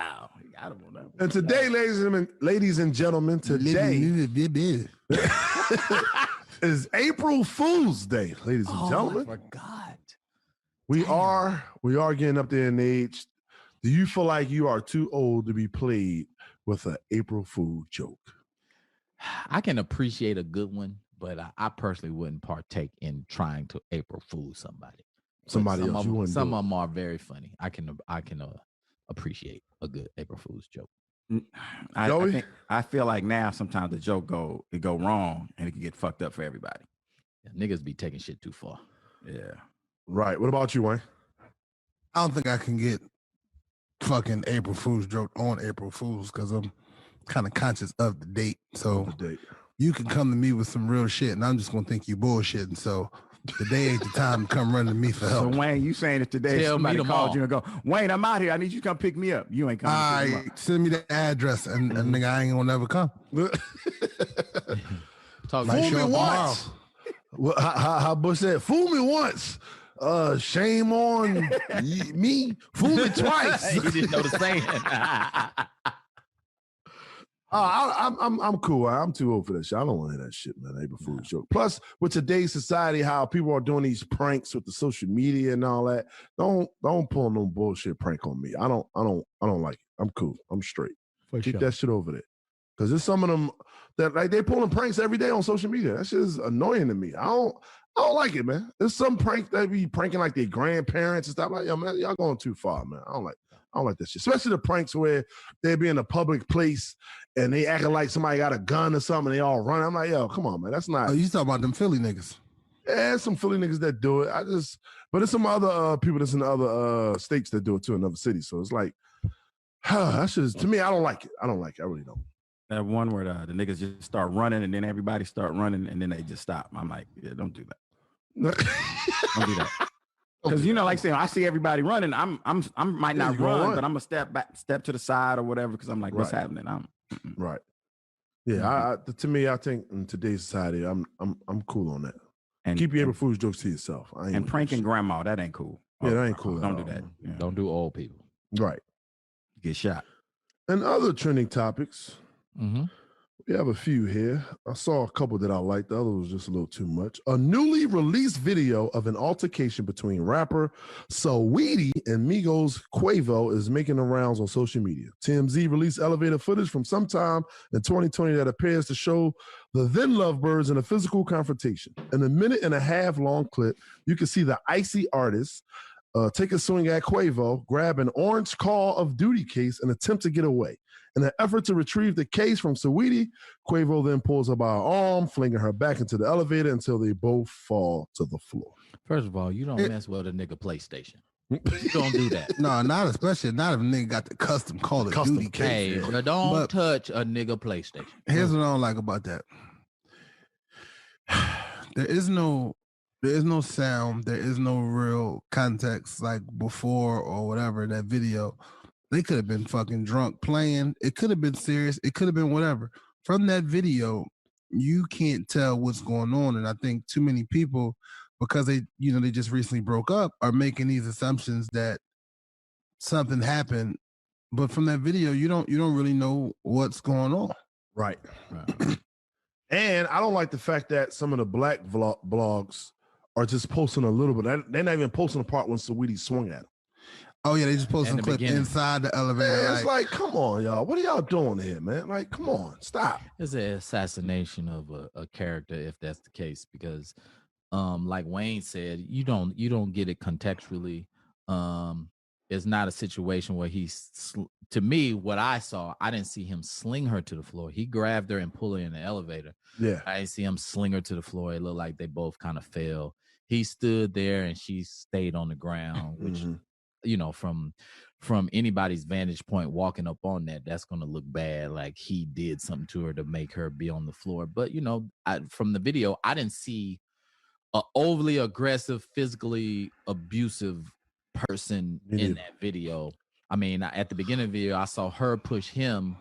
And today, ladies and gentlemen, today is April Fool's Day, ladies and gentlemen. I forgot. We are getting up there in age. Do you feel like you are too old to be played with an April Fool joke? I can appreciate a good one, but I personally wouldn't partake in trying to April Fool somebody. Some of them are very funny. I can appreciate a good April Fool's joke. I feel like now sometimes the joke go wrong and it can get fucked up for everybody. Yeah, niggas be taking shit too far. Yeah. Right. What about you, Wayne? I don't think I can get fucking April Fool's joke on April Fool's because I'm kind of conscious of the date. So you can come to me with some real shit and I'm just going to think you bullshitting. So today ain't the time to come running to me for help. So Wayne, you saying if today somebody called you and go, Wayne, I'm out here. I need you to come pick me up. You ain't coming. All right, send me the address and nigga, I ain't going to never come. Fool me once. Well, how Bush said, fool me once. Shame on me. Fool me twice. You didn't know the saying. I'm cool. I'm too old for that shit. I don't want to hear that shit, man. April Fool's joke. Plus, with today's society, how people are doing these pranks with the social media and all that. Don't pull no bullshit prank on me. I don't like it. I'm cool. I'm straight. Keep that shit over there. Because there's some of them that like they pulling pranks every day on social media. That shit is annoying to me. I don't like it, man. There's some pranks that be pranking like their grandparents and stuff like, yo, man, y'all going too far, man. I don't like that shit. Especially the pranks where they be in a public place and they acting like somebody got a gun or something and they all run. I'm like, yo, come on, man. That's not. Oh, you talking about them Philly niggas? Yeah, some Philly niggas that do it. But there's some other people that's in other states that do it too in other cities. So it's like, that shit is, to me, I don't like it. I really don't. That one where the niggas just start running and then everybody start running and then they just stop. I'm like, yeah, don't do that. Don't do that. Because like saying, I see everybody running. I might not run, but I'm gonna step to the side or whatever. Because I'm like, what's happening? Right. Yeah. To me, I think in today's society, I'm cool on that. And keep your April Fool's jokes to yourself. And pranking grandma, that ain't cool. Yeah, that ain't cool. Don't do that. Yeah. Don't do old people. Right. Get shot. And other trending topics. We have a few here. I saw a couple that I liked. The other was just a little too much. A newly released video of an altercation between rapper Saweetie and Migos Quavo is making the rounds on social media. TMZ released elevator footage from sometime in 2020 that appears to show the then Lovebirds in a physical confrontation. In a 1.5-minute long clip, you can see the icy artist take a swing at Quavo, grab an orange Call of Duty case, and attempt to get away. In an effort to retrieve the case from Saweetie, Quavo then pulls her by her arm, flinging her back into the elevator until they both fall to the floor. First of all, you don't mess with a nigga PlayStation. You don't do that. No, not especially not if a nigga got the custom Call of Duty case. Hey, don't touch a nigga PlayStation. Here's what I don't like about that. There is no sound. There is no real context like before or whatever that video. They could have been fucking drunk playing. It could have been serious. It could have been whatever. From that video, you can't tell what's going on. And I think too many people, because they just recently broke up, are making these assumptions that something happened. But from that video, you don't really know what's going on. Right. And I don't like the fact that some of the black blogs are just posting a little bit. They're not even posting the part when Saweetie swung at him. Oh, yeah, they just posted a clip inside the elevator. It's like, come on, y'all. What are y'all doing here, man? Like, come on, stop. It's an assassination of a character, if that's the case, because like Wayne said, you don't get it contextually. It's not a situation where to me, what I saw, I didn't see him sling her to the floor. He grabbed her and pulled her in the elevator. Yeah. I didn't see him sling her to the floor. It looked like they both kind of fell. He stood there and she stayed on the ground, which from anybody's vantage point walking up on that's going to look bad, like he did something to her to make her be on the floor. But from the video, I didn't see an overly aggressive, physically abusive person in that video. I mean, at the beginning of the video, I saw her push him,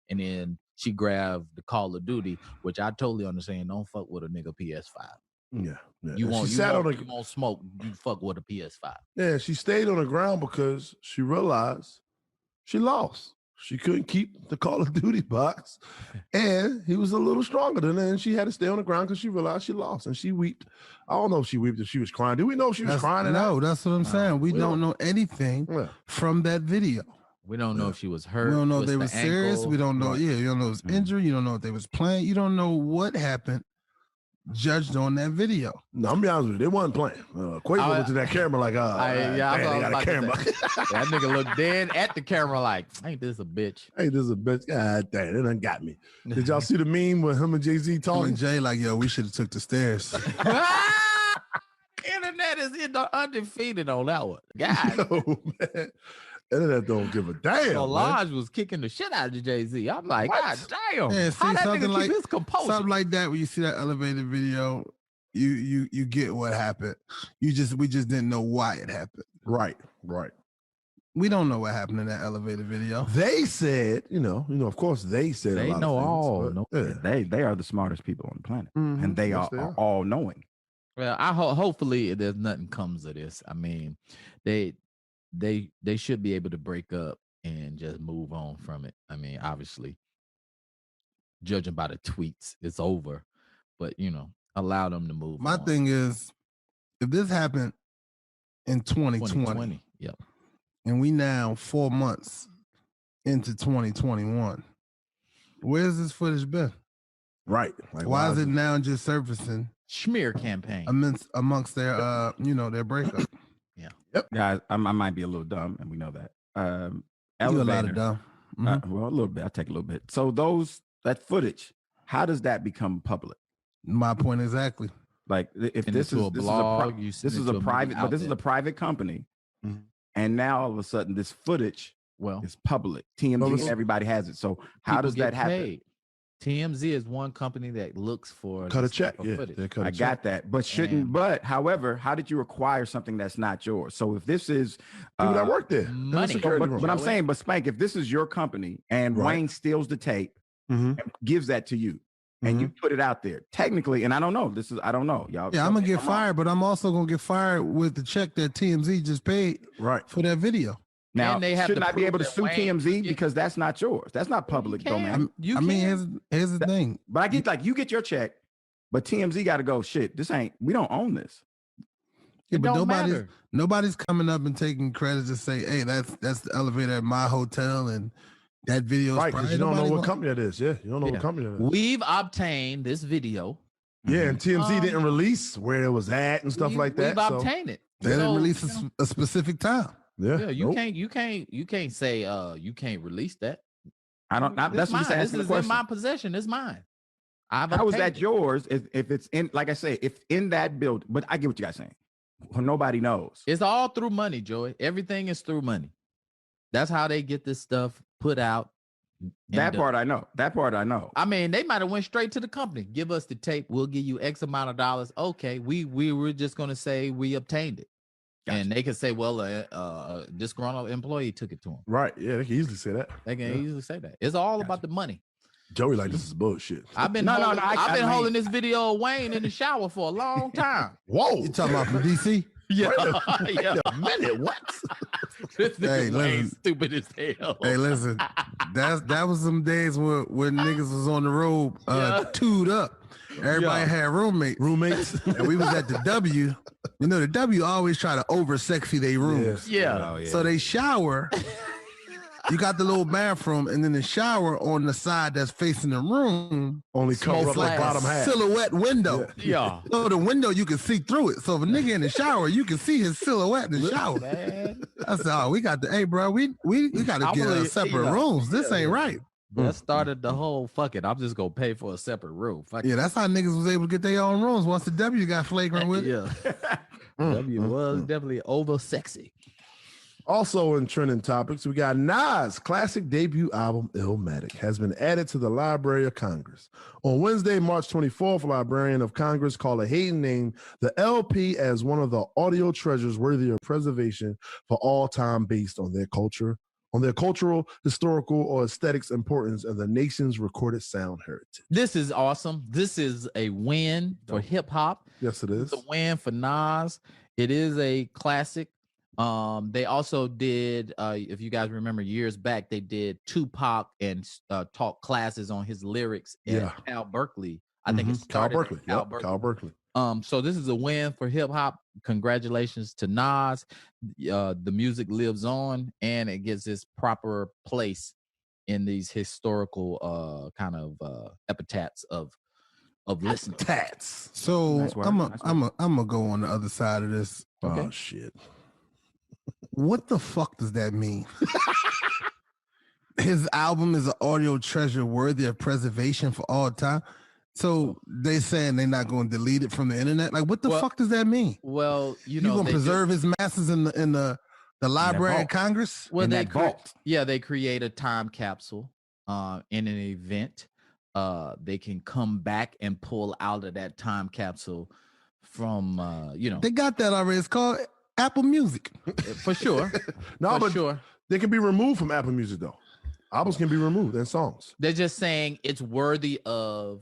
and then she grabbed the Call of Duty, which I totally understand. Don't fuck with a nigga PS5. Yeah. You won't smoke. You fuck with a PS5. Yeah, she stayed on the ground because she realized she lost. She couldn't keep the Call of Duty box, and he was a little stronger than her, and she had to stay on the ground because she realized she lost, and she wept. I don't know if she wept or she was crying. Do we know if she was crying? No, that's what I'm saying. We don't know anything from that video. We don't know if she was hurt. We don't know if they were serious. We don't know. Yeah, you don't know if it was injury. You don't know if they was playing. You don't know what happened. Judged on that video. No, I'm be honest with you, they wasn't playing. Quavo looked at that camera like, they got a camera. That nigga looked dead at the camera like, ain't this a bitch? God damn, they done got me. Did y'all see the meme with him and Jay-Z talking? And Jay like, yo, we should have took the stairs. Internet is undefeated on that one. God. Yo, man. Internet don't give a damn. Solange was kicking the shit out of Jay-Z. I'm like, God damn. Yeah, see, how that something nigga like keep his composure? Something like that. When you see that elevated video, you get what happened. We just didn't know why it happened. Right. We don't know what happened in that elevated video. They said, of course they said they a lot know of all. Things, yeah. They are the smartest people on the planet, and they are all knowing. Well, hopefully there's nothing comes of this. I mean, they should be able to break up and just move on from it. I mean, obviously, judging by the tweets, it's over. But allow them to move. My thing is, if this happened in 2020, yep, and we now 4 months into 2021, where's this footage been? Right. Like, why is it now just surfacing? Smear campaign amongst their their breakup. Yeah. Yep. Guys, I might be a little dumb, and we know that. You're a lot of dumb. Well, a little bit. I take a little bit. So that footage, how does that become public? My point exactly. Like if this is a private company, and now all of a sudden this footage is public. TMZ, everybody has it. So how does that happen? TMZ is one company that looks for Cut a this check. type of Yeah, footage. they cut a I check. got that, but however, how did you acquire something that's not yours? So if this is People that work there, money. but I'm saying, but Spank, if this is your company and Right. Wayne steals the tape Mhm. and gives that to you, and you put it out there, technically, and I don't know, I don't know, y'all. Yeah, I'm gonna get fired, but I'm also gonna get fired with the check that TMZ just paid right for that video. Now, And they have shouldn't to I be prove able to that sue Wayne TMZ get- because that's not yours? That's not public domain. You I mean, can. here's the thing. But I get like you get your check, but TMZ got to go. Shit, we don't own this. Yeah, but don't matter. nobody's coming up and taking credit to say, hey, that's the elevator at my hotel and that video. Right, because you don't know what company it is. Yeah, you don't know what company it is. We've obtained this video. Yeah, and TMZ didn't release where it was at and stuff like that. We've obtained it. They didn't release a specific time. Yeah, you can't say you can't release that. I don't. That's what I'm saying. This is in my possession. It's mine. How is that yours? If it's in, like I say, if in that building. But I get what you guys saying. Well, nobody knows. It's all through money, Joey. Everything is through money. That's how they get this stuff put out. That part I know. That part I know. I mean, they might have went straight to the company. Give us the tape. We'll give you X amount of dollars. Okay, we were just gonna say we obtained it. Gotcha. And they can say, well, disgruntled employee took it to them. Right. Yeah, they can easily say that. They can easily say that. It's all about the money. Joey, like, this is bullshit. I've been holding this video of Wayne in the shower for a long time. Whoa. You talking about from DC? Yeah. Wait a minute. What? This nigga Wayne stupid as hell. Hey, listen. That was some days when niggas was on the road tooed up. Everybody had roommates, and we was at the W. You know, the W always try to over sexy their rooms. Yeah. Oh, yeah. So they shower. You got the little bathroom, and then the shower on the side that's facing the room. Only cover up like bottom half. Silhouette window. Yeah. So the window, you can see through it. So if a nigga in the shower, you can see his silhouette in the shower. Man. I said, oh, we got to, hey, bro, we got to get separate rooms. This ain't right. That started the whole fuck it. I'm just gonna pay for a separate room. Fuck yeah, that's how niggas was able to get their own rooms once the W got flagrant with it. Yeah. W was definitely over sexy. Also in trending topics, we got Nas' classic debut album, Illmatic, has been added to the Library of Congress. On Wednesday, March 24th, Librarian of Congress Carla Hayden named the LP as one of the audio treasures worthy of preservation for all time based on their cultural, historical, or aesthetics importance of the nation's recorded sound heritage. This is awesome. This is a win for hip hop. Yes, it is. It's a win for Nas. It is a classic. They also did, if you guys remember years back, they did Tupac and taught classes on his lyrics at Cal Berkeley. I think it started Cal Berkeley. So this is a win for hip hop. Congratulations to Nas. The music lives on, and it gets its proper place in these historical kind of epitaphs of listening. So nice I'm gonna go on the other side of this. Okay. Oh shit. What the fuck does that mean? His album is an audio treasure worthy of preservation for all time. So they saying they're not going to delete it from the internet. Like, what the fuck does that mean? Well, you gonna preserve his masses in the Library of Congress. Well, they create a time capsule in an event. They can come back and pull out of that time capsule from They got that already. It's called Apple Music. For sure. Sure. They can be removed from Apple Music though. Albums can be removed and songs. They're just saying it's worthy of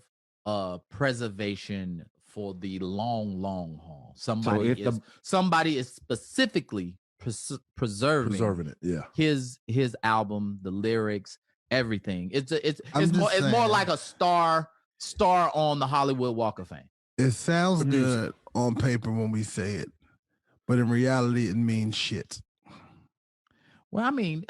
preservation for the long haul. Somebody is specifically preserving it. Yeah. His album, the lyrics, everything. It's more like a star on the Hollywood Walk of Fame. It sounds good on paper when we say it, but in reality, it means shit. Well, I mean,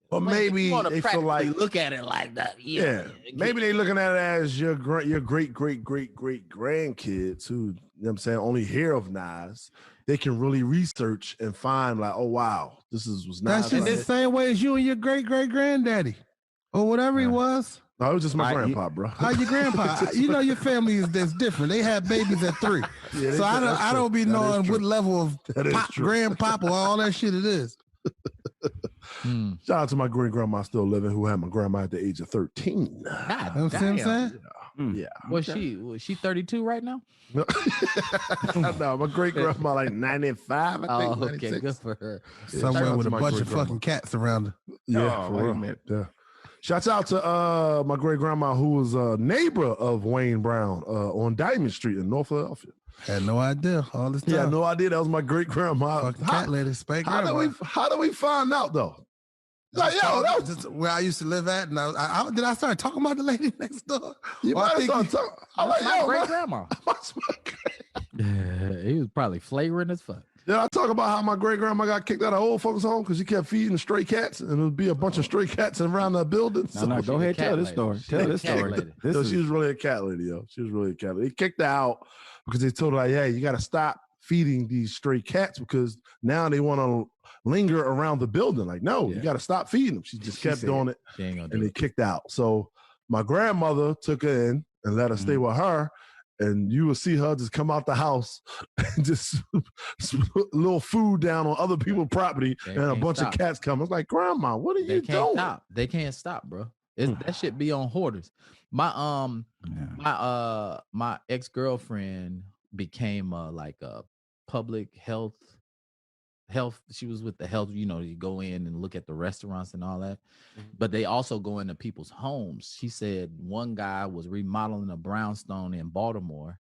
but maybe they feel like look at it like that. Yeah. Maybe they looking at it as your great grandkids who, you know what I'm saying, only hear of Nas. They can really research and find like, oh wow, was Nas. That's just the same way as you and your great granddaddy or whatever he was. No, it was just my grandpa, bro. How your grandpa? You know your family that's different. They had babies at 3. So I don't be knowing what level of grandpapa or all that shit it is. Shout out to my great grandma still living, who had my grandma at the age of 13. God You know what I'm saying? Yeah. Was she 32 right now? No, my great grandma like 95, I think. Oh, okay, 96. good for her. Somewhere with a my bunch of great-grandma. fucking cats around her. Yeah, for real. Yeah. Shouts out to my great grandma, who was a neighbor of Wayne Brown on Diamond Street in North Philadelphia. Had no idea all this time. Yeah, no idea. That was my great grandma. Fucking cat lady, spank grandma. How do we find out though? Like, yo, that was just where I used to live at. And did I start talking about the lady next door? You might have started talking. I'm like, My yo, great grandma. He was probably flavoring as fuck. Did I talk about how my great grandma got kicked out of old folks' home because she kept feeding the stray cats, and there would be a bunch of stray cats around the building? No, go ahead, tell this story. Tell this story. She was really a cat lady, yo. She was really a cat lady. They kicked her out because they told her, like, hey, you got to stop feeding these stray cats because now they want to linger around the building. Like, no, you got to stop feeding them. She just kept doing it, and they kicked out. So my grandmother took her in and let her stay with her. And you will see her just come out the house and just put a little food down on other people's property, and a bunch of cats come. It's like, Grandma, what are you doing? Stop. They can't stop, bro. That shit be on hoarders. My my ex-girlfriend became like a public health. She was with the health, you go in and look at the restaurants and all that, but they also go into people's homes. She said one guy was remodeling a brownstone in Baltimore,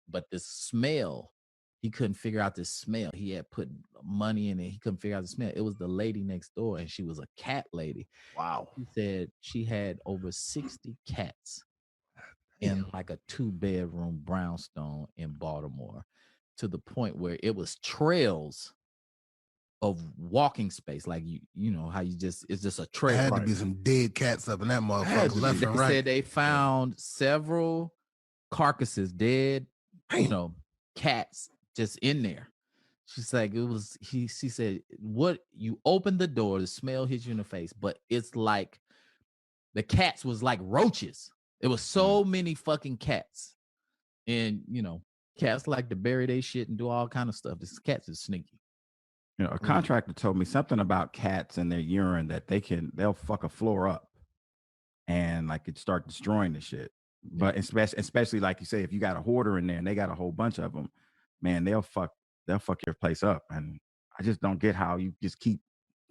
but the smell, he couldn't figure out the smell. He had put money in it. He couldn't figure out the smell. It was the lady next door, and she was a cat lady. Wow. She said she had over 60 cats in like a 2-bedroom brownstone in Baltimore, to the point where it was trails of walking space, like you know how it's just a trail. There had to be some dead cats up in that motherfucker left and right. They said they found several carcasses, dead, cats just in there. She's like, she said, what, you open the door, the smell hits you in the face, but it's like the cats was like roaches. It was so many fucking cats. And cats like to bury their shit and do all kind of stuff. This cats is sneaky. A contractor told me something about cats and their urine, that they'll fuck a floor up and like it start destroying the shit. But especially like you say, if you got a hoarder in there and they got a whole bunch of them, man, they'll fuck your place up. And I just don't get how you just keep,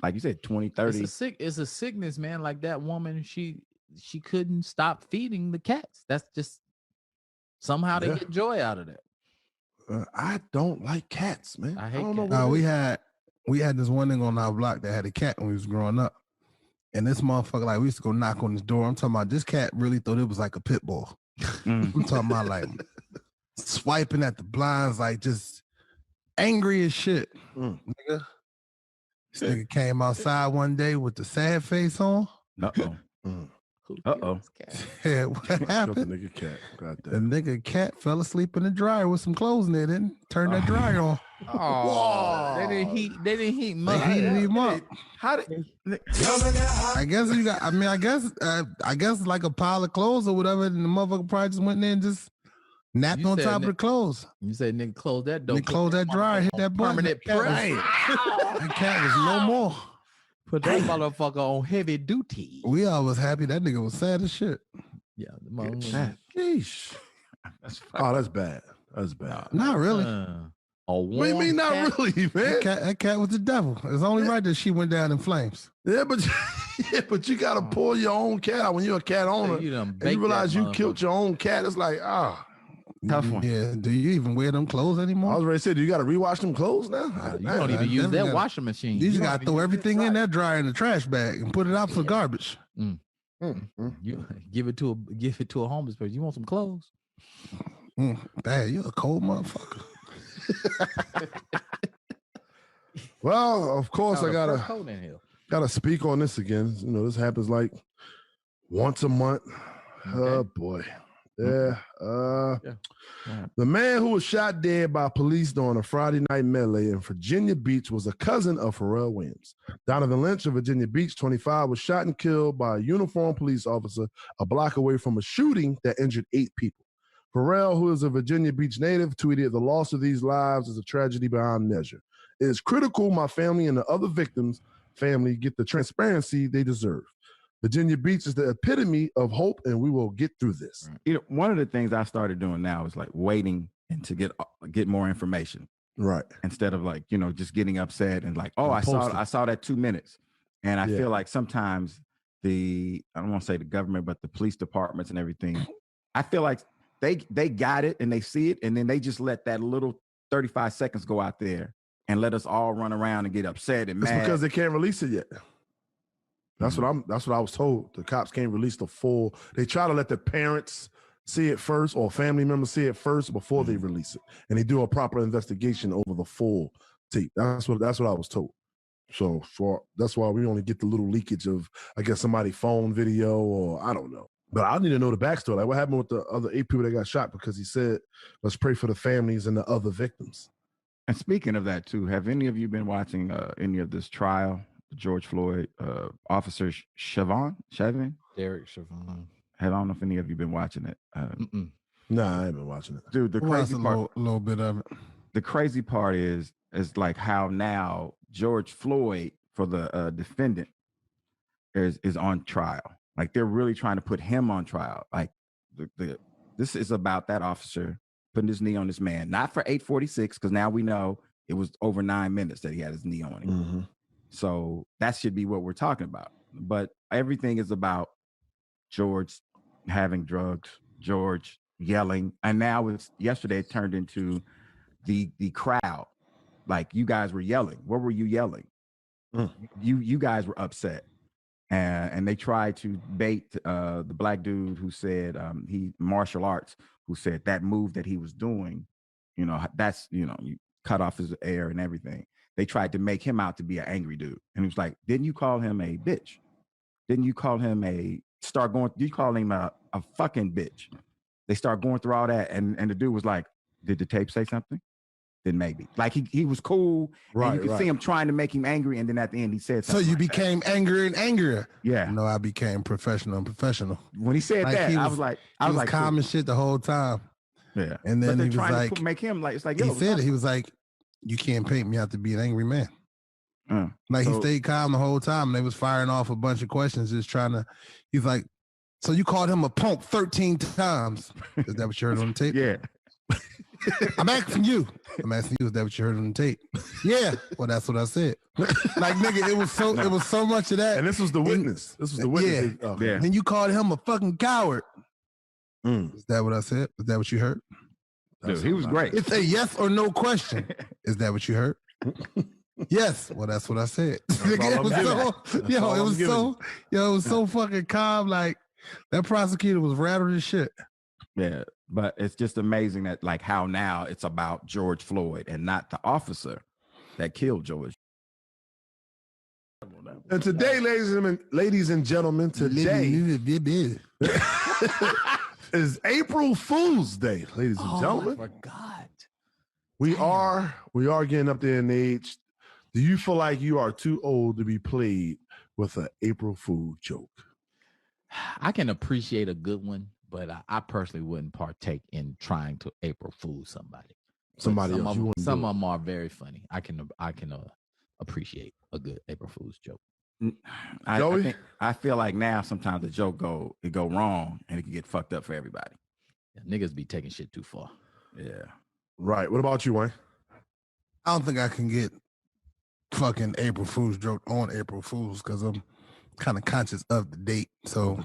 like you said, 20, 30. It's a sickness, man. Like that woman, she couldn't stop feeding the cats. That's just somehow they get joy out of that. I don't like cats, man. I hate cats. We had this one thing on our block that had a cat when we was growing up. And this motherfucker, like, we used to go knock on his door. I'm talking about this cat really thought it was like a pit bull. I'm talking about like swiping at the blinds, like just angry as shit. Nigga. This nigga came outside one day with the sad face on. Yeah, what happened? The nigga cat. The nigga cat fell asleep in the dryer with some clothes in there, didn't turn that dryer on. Oh, they didn't heat him up. They heated him up. How did I guess you got, I guess like a pile of clothes or whatever, and the motherfucker probably just went in there and just napped on top of the clothes. You said nigga close that door. Nigga close that dryer, hit that button. Permanent press. That cat was no more. Put that motherfucker on heavy duty. We all was happy. That nigga was sad as shit. Yeah, the motherfucker. Yeesh. That's bad. That's bad. Not really. What do you mean not really, man? That cat was the devil. It's only right that she went down in flames. Yeah, but you gotta pull your own cat out when you're a cat owner. And you realize you killed your own cat. It's like, tough one. Yeah. Do you even wear them clothes anymore? I was ready to say, do you got to rewash them clothes now? You don't even use that washing machine. You just got to throw everything in that dryer in the trash bag and put it out for garbage. You give it to a homeless person. You want some clothes? Bad, you a cold motherfucker. Well, of course, I gotta speak on this again. This happens like once a month. Okay. Oh boy. Yeah. The man who was shot dead by police during a Friday night melee in Virginia Beach was a cousin of Pharrell Williams. Donovan Lynch of Virginia Beach, 25, was shot and killed by a uniformed police officer a block away from a shooting that injured 8 people. Pharrell, who is a Virginia Beach native, tweeted, "The loss of these lives is a tragedy beyond measure. It is critical my family and the other victims family get the transparency they deserve. Virginia Beach is the epitome of hope, and we will get through this. You know, one of the things I started doing now is like waiting and to get more information. Right. Instead of like, you know, just getting upset and like, oh, I saw that 2 minutes. And I feel like sometimes I don't want to say the government, but the police departments and everything, I feel like they got it and they see it, and then they just let that little 35 seconds go out there and let us all run around and get upset and mad. It's because they can't release it yet. That's what I was told. The cops can't release the full. They try to let the parents see it first or family members see it first before they release it. And they do a proper investigation over the full tape. That's what I was told. So that's why we only get the little leakage of, I guess, somebody's phone video, or I don't know. But I need to know the backstory. Like, what happened with the other 8 people that got shot? Because he said, let's pray for the families and the other victims. And speaking of that too, have any of you been watching any of this trial? George Floyd, Officer Chauvin? Derek Chauvin. I don't know if any of you been watching it. Nah, I ain't been watching it. Dude, the crazy part, a little bit of it. The crazy part is like how now George Floyd, for the defendant, is on trial. Like they're really trying to put him on trial. Like this is about that officer putting his knee on this man, not for 8:46, because now we know it was over 9 minutes that he had his knee on him. Mm-hmm. So that should be what we're talking about. But everything is about George having drugs, George yelling, and now yesterday it turned into the crowd. Like, you guys were yelling. What were you yelling? You guys were upset, and they tried to bait the black dude who said he martial arts, who said that move that he was doing, you know, that's, you know, you cut off his air and everything. They tried to make him out to be an angry dude. And he was like, didn't you call him a bitch? Didn't you call him you call him a fucking bitch? They start going through all that. And the dude was like, did the tape say something? Then maybe. Like he was cool. Right. And you could see him trying to make him angry. And then at the end he said something. So you became angrier and angrier. Yeah. No, I became professional. When he said that, I was like, calm and shit the whole time. Yeah. And then he was like, to make him like, it's like, he said it. He was like, you can't paint me out to be an angry man. He stayed calm the whole time. And they was firing off a bunch of questions, just trying to. He's like, so you called him a punk 13 times? Is that what you heard on the tape? Yeah. I'm asking you. Is that what you heard on the tape? Yeah. Well, that's what I said. Like, nigga, it was so much of that. And this was the witness. Yeah. Yeah. And you called him a fucking coward. Is that what I said? Is that what you heard? Dude, he was great. It's a yes or no question. Is that what you heard? Yes. Well, that's what I said. It was so fucking calm. Like, that prosecutor was rattled as shit. Yeah, but it's just amazing that, like, how now it's about George Floyd and not the officer that killed George. And today, ladies and gentlemen, today is April Fool's Day, ladies and gentlemen. I forgot. We are getting up there in age. Do you feel like you are too old to be played with an April Fool joke? I can appreciate a good one, but I personally wouldn't partake in trying to April Fool somebody. Some of them are very funny. I can appreciate a good April Fool's joke. I feel like now sometimes the joke go wrong and it can get fucked up for everybody. Yeah, niggas be taking shit too far. Yeah. Right. What about you, Wayne? I don't think I can get fucking April Fool's joke on April Fool's because I'm kind of conscious of the date. So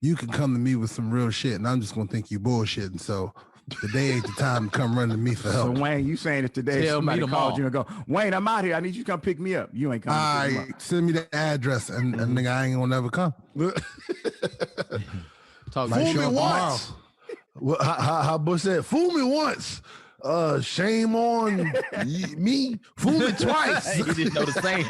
you can come to me with some real shit and I'm just going to think you bullshitting. So today ain't the time to come running to me for help. So Wayne, you saying if today somebody called you and go, Wayne, I'm out here. I need you to come pick me up. You ain't coming. All right, send me the address and nigga, I ain't gonna never come. Fool me once. How Bush said, fool me once. Shame on me. Fool me twice. You didn't know the saying.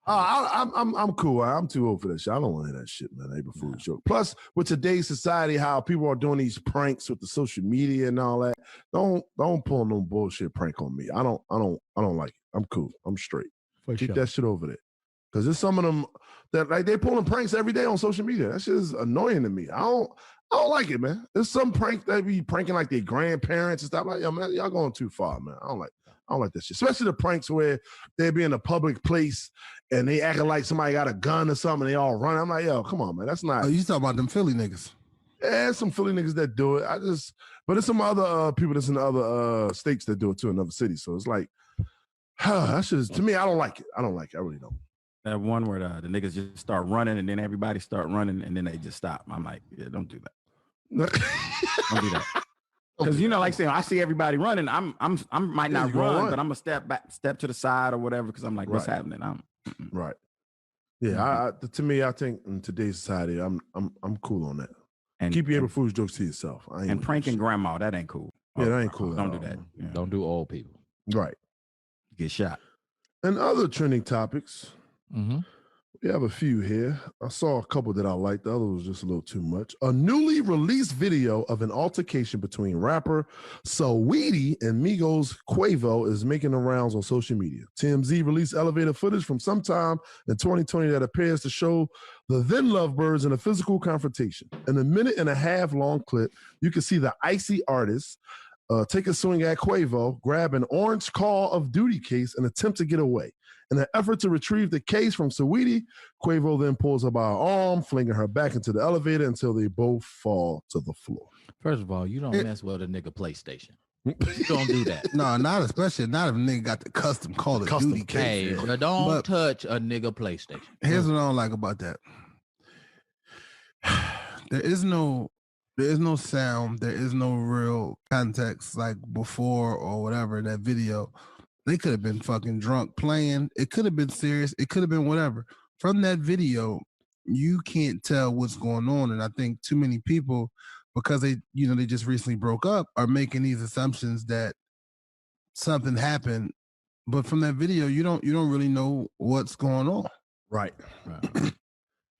I'm cool. I'm too old for that shit. I don't want to hear that shit, man. April Fool's joke. Plus, with today's society, how people are doing these pranks with the social media and all that. Don't pull no bullshit prank on me. I don't like it. I'm cool. I'm straight. Keep that shit over there. Because there's some of them that like they pulling pranks every day on social media. That shit is annoying to me. I don't like it, man. There's some prank that be pranking like their grandparents and stuff like, yo, man, y'all going too far, man. I don't like I don't like that shit. Especially the pranks where they be in a public place and they acting like somebody got a gun or something and they all run. I'm like, yo, come on, man. That's not. Oh, you talking about them Philly niggas? Yeah, some Philly niggas that do it. But there's some other people that's in other states that do it too in other cities. So it's like, that's just, to me, I don't like it. I really don't. That one where the niggas just start running and then everybody start running and then they just stop. I'm like, yeah, don't do that. Don't do that. Because like saying, I see everybody running. I might not run, but I'm gonna step to the side or whatever. Because I'm like, what's happening? Right. Yeah. To me, I think in today's society, I'm cool on that. And keep your April Fool's jokes to yourself. And pranking grandma, that ain't cool. Yeah, that ain't cool. Don't do that. Yeah. Don't do old people. Right. Get shot. And other trending topics. Mm-hmm. We have a few here. I saw a couple that I liked. The other was just a little too much. A newly released video of an altercation between rapper Saweetie and Migos Quavo is making the rounds on social media. TMZ released elevator footage from sometime in 2020 that appears to show the then Lovebirds in a physical confrontation. In a 1.5-minute long clip, you can see the icy artist take a swing at Quavo, grab an orange Call of Duty case, and attempt to get away. In an effort to retrieve the case from Saweetie, Quavo then pulls her by her arm, flinging her back into the elevator until they both fall to the floor. First of all, you don't mess with a nigga PlayStation. You don't do that. No, not especially not if a nigga got the custom Call of Duty case. Hey, don't touch a nigga PlayStation. Here's what I don't like about that. There is no sound. There is no real context like before or whatever in that video. They could have been fucking drunk playing. It could have been serious. It could have been whatever. From that video, you can't tell what's going on. And I think too many people, because they just recently broke up, are making these assumptions that something happened. But from that video, you don't really know what's going on. Right.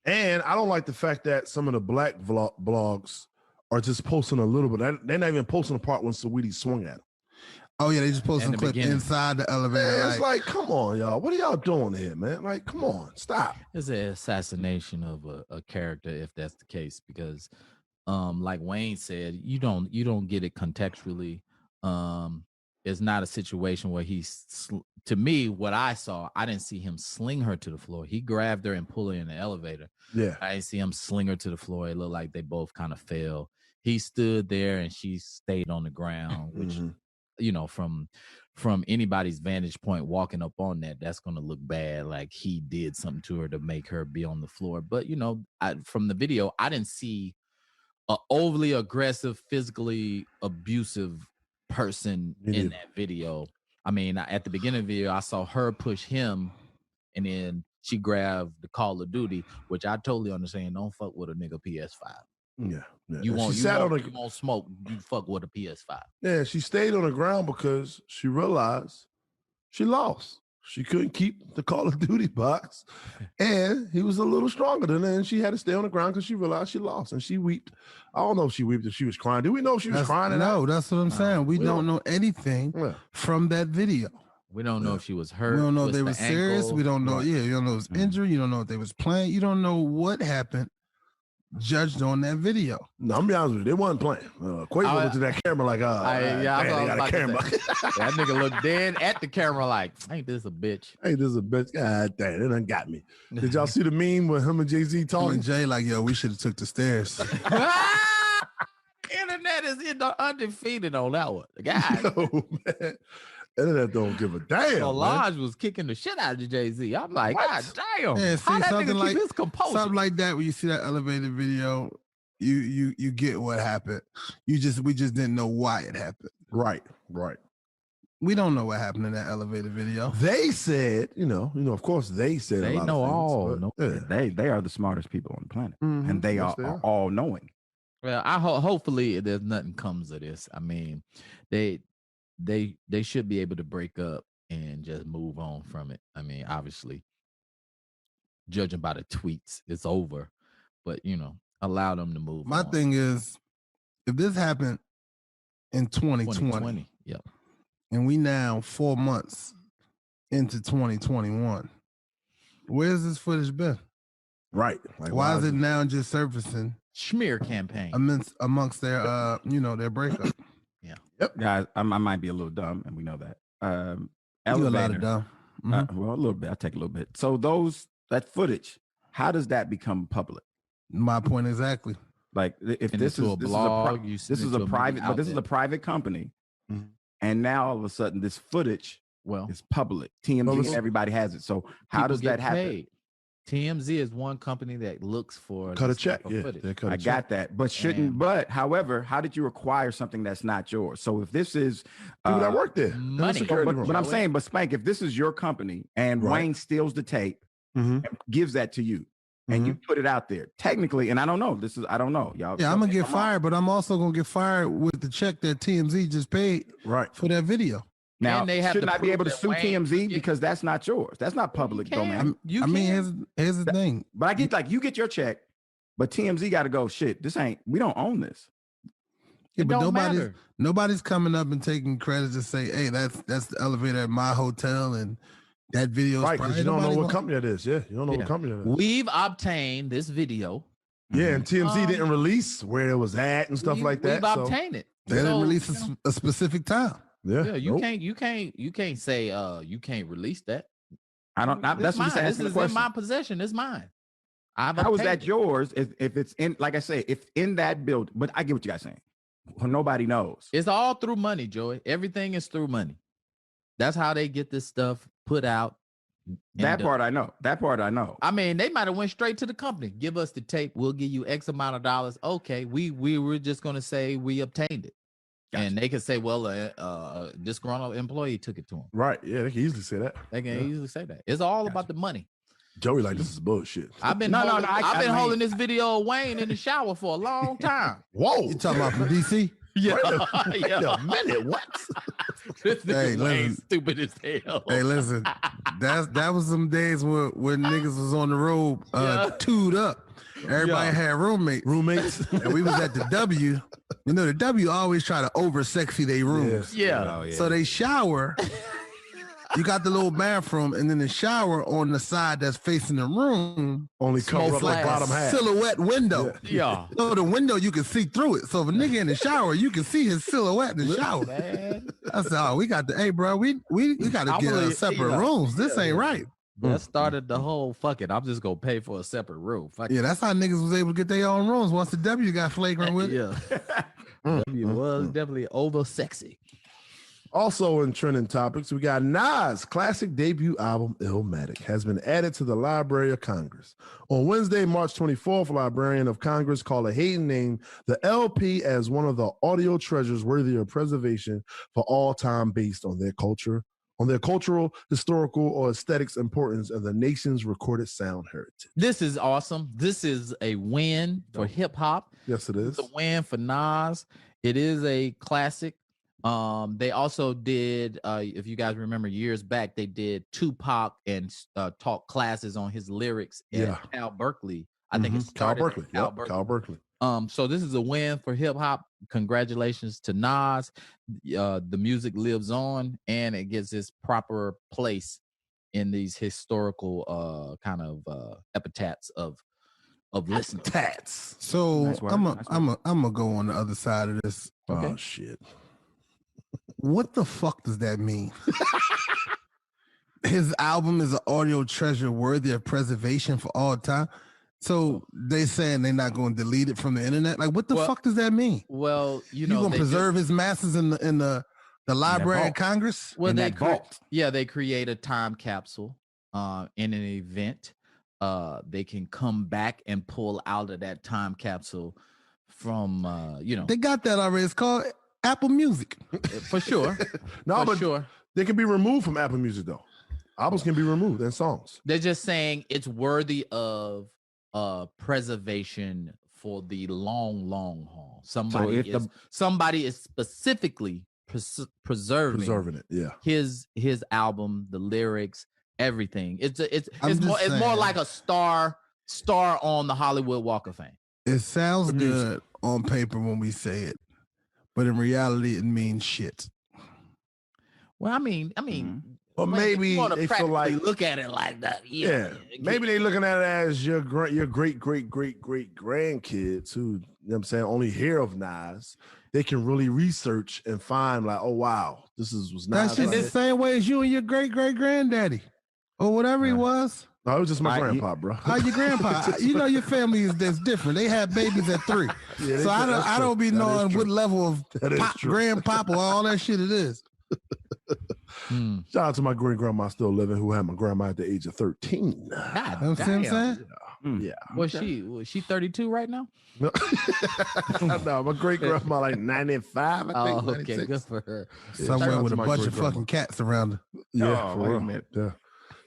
And I don't like the fact that some of the black blogs are just posting a little bit. They're not even posting the part when Saweetie swung at him. Oh, yeah, they just posted some clip inside the elevator. Yeah, it's like, come on, y'all. What are y'all doing here, man? Like, come on, stop. It's an assassination of a character, if that's the case, because like Wayne said, you don't get it contextually. It's not a situation where to me, what I saw, I didn't see him sling her to the floor. He grabbed her and pulled her in the elevator. Yeah. I didn't see him sling her to the floor. It looked like they both kind of fell. He stood there and she stayed on the ground, which from anybody's vantage point walking up on that's going to look bad, like he did something to her to make her be on the floor. But from the video, I didn't see an overly aggressive, physically abusive person in that video. I mean, at the beginning of the video, I saw her push him and then she grabbed the Call of Duty, which I totally understand. Don't fuck with a nigga PS5. Yeah. You won't smoke. You fuck with a PS5. Yeah, she stayed on the ground because she realized she lost. She couldn't keep the Call of Duty box, and he was a little stronger than her, and she had to stay on the ground because she realized she lost, and she wept. I don't know if she wept, if she was crying. Do we know if she was crying? No, that's what I'm saying. We don't know anything from that video. We don't know if she was hurt. We don't know if they were serious. We don't know. Yeah, you don't know if it was injury. You don't know if they was playing. You don't know what happened. Judged on that video. No, I'm be honest with you, they wasn't playing. Quavo looked at that camera like, they got a camera. That nigga looked dead at the camera like, ain't this a bitch? God damn, they done got me. Did y'all see the meme with him and Jay-Z talking? And Jay like, yo, we should have took the stairs. Internet is undefeated on that one. God. Yo, man. Internet don't give a damn. Solange was kicking the shit out of Jay-Z. I'm like, what? God damn. Yeah, see, how that something nigga like keep his composure? Something like that. When you see that elevated video, you get what happened. We just didn't know why it happened. Right. We don't know what happened in that elevated video. They said, of course they said they a lot know of things, all. They are the smartest people on the planet, and they are all knowing. Well, hopefully there's nothing comes of this. I mean, they should be able to break up and just move on from it. I mean, obviously, judging by the tweets, it's over. But allow them to move. My thing is, if this happened in 2020, yep, and we now 4 months into 2021, where's this footage been? Right. Like, why is it now just surfacing? Smear campaign amongst their their breakup. Yeah. Yep. Guys, I might be a little dumb, and we know that. elevator. You allowed it down. Well, a little bit. I'll take a little bit. So that footage, how does that become public? My point exactly. Like if this is a private company, and now all of a sudden this footage is public. TMZ, everybody has it. So how does that happen? Paid. TMZ is one company that looks for cut a check. I got that, but however, how did you acquire something that's not yours? So if this is people that work there, money. But I'm saying, but Spank, if this is your company and Wayne steals the tape and gives that to you, and you put it out there, technically, and I don't know, I don't know, y'all. Yeah, I'm gonna get fired, but I'm also gonna get fired with the check that TMZ just paid for that video. Now, shouldn't I be able to sue TMZ because that's not yours? That's not public domain. I mean, here's the thing. But I get you get your check, but TMZ got to go. Shit, we don't own this. Yeah, but nobody's coming up and taking credit to say, hey, that's the elevator at my hotel and that video. Right, because you don't know what company it is. Yeah, you don't know what company it is. We've obtained this video. Yeah, and TMZ didn't release where it was at and stuff like that. We've obtained it. They didn't release a specific time. Yeah, you can't say you can't release that. I don't. That's what this is in my possession. It's mine. How is that yours? If it's in, like I say, if in that building. But I get what you guys saying. Well, nobody knows. It's all through money, Joey. Everything is through money. That's how they get this stuff put out. That part I know. I mean, they might have went straight to the company. Give us the tape. We'll give you X amount of dollars. Okay, we were just going to say we obtained it. Gotcha. And they can say, well, disgruntled employee took it to them. Right. Yeah, they can easily say that. They can easily say that. It's all about the money. Joey, like, this is bullshit. I've been holding this video of Wayne in the shower for a long time. Whoa. You talking about from DC? Yeah. Wait a minute. What? Hey, listen, stupid as hell. Hey, listen. That was some days where niggas was on the road tooed up. Everybody had roommates, and we was at the W. You know, the W always try to over sexy their rooms. Yeah. Oh, yeah. So they shower. You got the little bathroom, and then the shower on the side that's facing the room only cover up like bottom half. Silhouette window. Yeah. So the window you can see through it. So if a nigga in the shower, you can see his silhouette in the shower. Man. I said, "Oh, we got the bro. We got to get separate rooms. This ain't right." That started the whole fuck it. I'm just gonna pay for a separate room. Yeah, that's how niggas was able to get their own rooms once the W got flagrant with it. Yeah. W was definitely over sexy. Also in trending topics, we got Nas' classic debut album, Illmatic, has been added to the Library of Congress. On Wednesday, March 24th, Librarian of Congress Carla Hayden named the LP as one of the audio treasures worthy of preservation for all time based on their cultural, historical, or aesthetics importance of the nation's recorded sound heritage. This is awesome. This is a win for hip hop. Yes, it is. It's a win for Nas. It is a classic. They also did, if you guys remember years back, they did Tupac and taught classes on his lyrics at Cal Berkeley. I think it's Cal Berkeley. Cal Berkeley. So this is a win for hip hop. Congratulations to Nas. The music lives on, and it gets its proper place in these historical kind of epitaphs of listeners. Tats. So nice I'm gonna go on the other side of this. Okay. Oh shit. What the fuck does that mean? His album is an audio treasure worthy of preservation for all time. So they saying they're not going to delete it from the internet. Like, what the fuck does that mean? Well, you know, going to preserve his masses in the Library of Congress. Well, they create a time capsule in an event. They can come back and pull out of that time capsule from They got that already. It's called Apple Music. For sure. They can be removed from Apple Music though. Albums can be removed and songs. They're just saying it's worthy of preservation for the long haul. Somebody is specifically preserving it. Yeah. His album, the lyrics, everything. It's more like a star on the Hollywood Walk of Fame. It sounds good on paper when we say it, but in reality, it means shit. Well, I mean, or maybe they feel like look at it like that. Yeah. Maybe they looking at it as your great grandkids who, you know what I'm saying, only hear of Nas. they can really research and find like, oh wow, was not. That's just the same way as you and your great granddaddy or whatever he was. No, it was just my grandpa, bro. How your grandpa? You know your family is different. They had babies at 3, so I don't be knowing what level of grandpapa all that shit it is. Shout out to my great grandma still living, who had my grandma at the age of 13. God, you know what I'm saying? Yeah. Was she 32 right now? No, my great grandma like 95. I think. Oh, okay, good for her. Somewhere with a bunch of fucking cats around her. Yeah, for real. Yeah.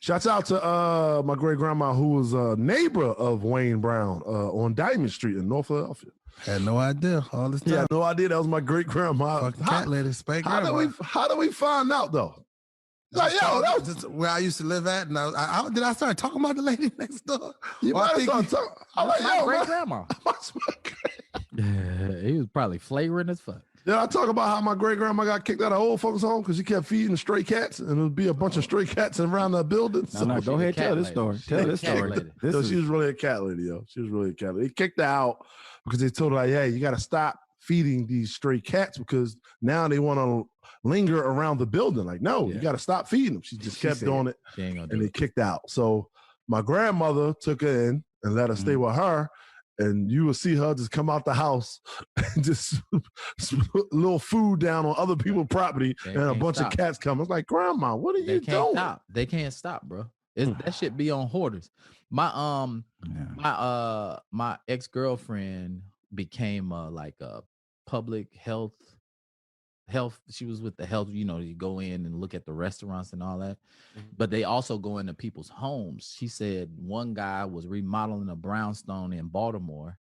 Shouts out to my great grandma, who was a neighbor of Wayne Brown on Diamond Street in North Philadelphia. Had no idea all this time. Yeah, no idea that was my great grandma. Cat lady, spank how do we find out though? Like, yo, that was just where I used to live at, and did I start talking about the lady next door? You might have started talking. I'm like, yo, great grandma. He was probably flavoring as fuck. Yeah, I talk about how my great grandma got kicked out of old folks' home because she kept feeding stray cats, and there'd be a bunch of stray cats around the building. No, go ahead, tell this story. Tell this story. She was really a cat lady, yo. She was really a cat lady. They kicked her out because they told her, like, hey, you got to stop feeding these stray cats because now they want to linger around the building. Like, no, you got to stop feeding them. She just kept doing it, and they kicked out. So my grandmother took her in and let her stay with her. And you will see her just come out the house and just put a little food down on other people's property, and a bunch of cats come. It's like, Grandma, what are you doing? They can't stop, bro. That shit be on hoarders. My my ex-girlfriend became like a public health. She was with the health, you go in and look at the restaurants and all that, but they also go into people's homes. She said one guy was remodeling a brownstone in Baltimore,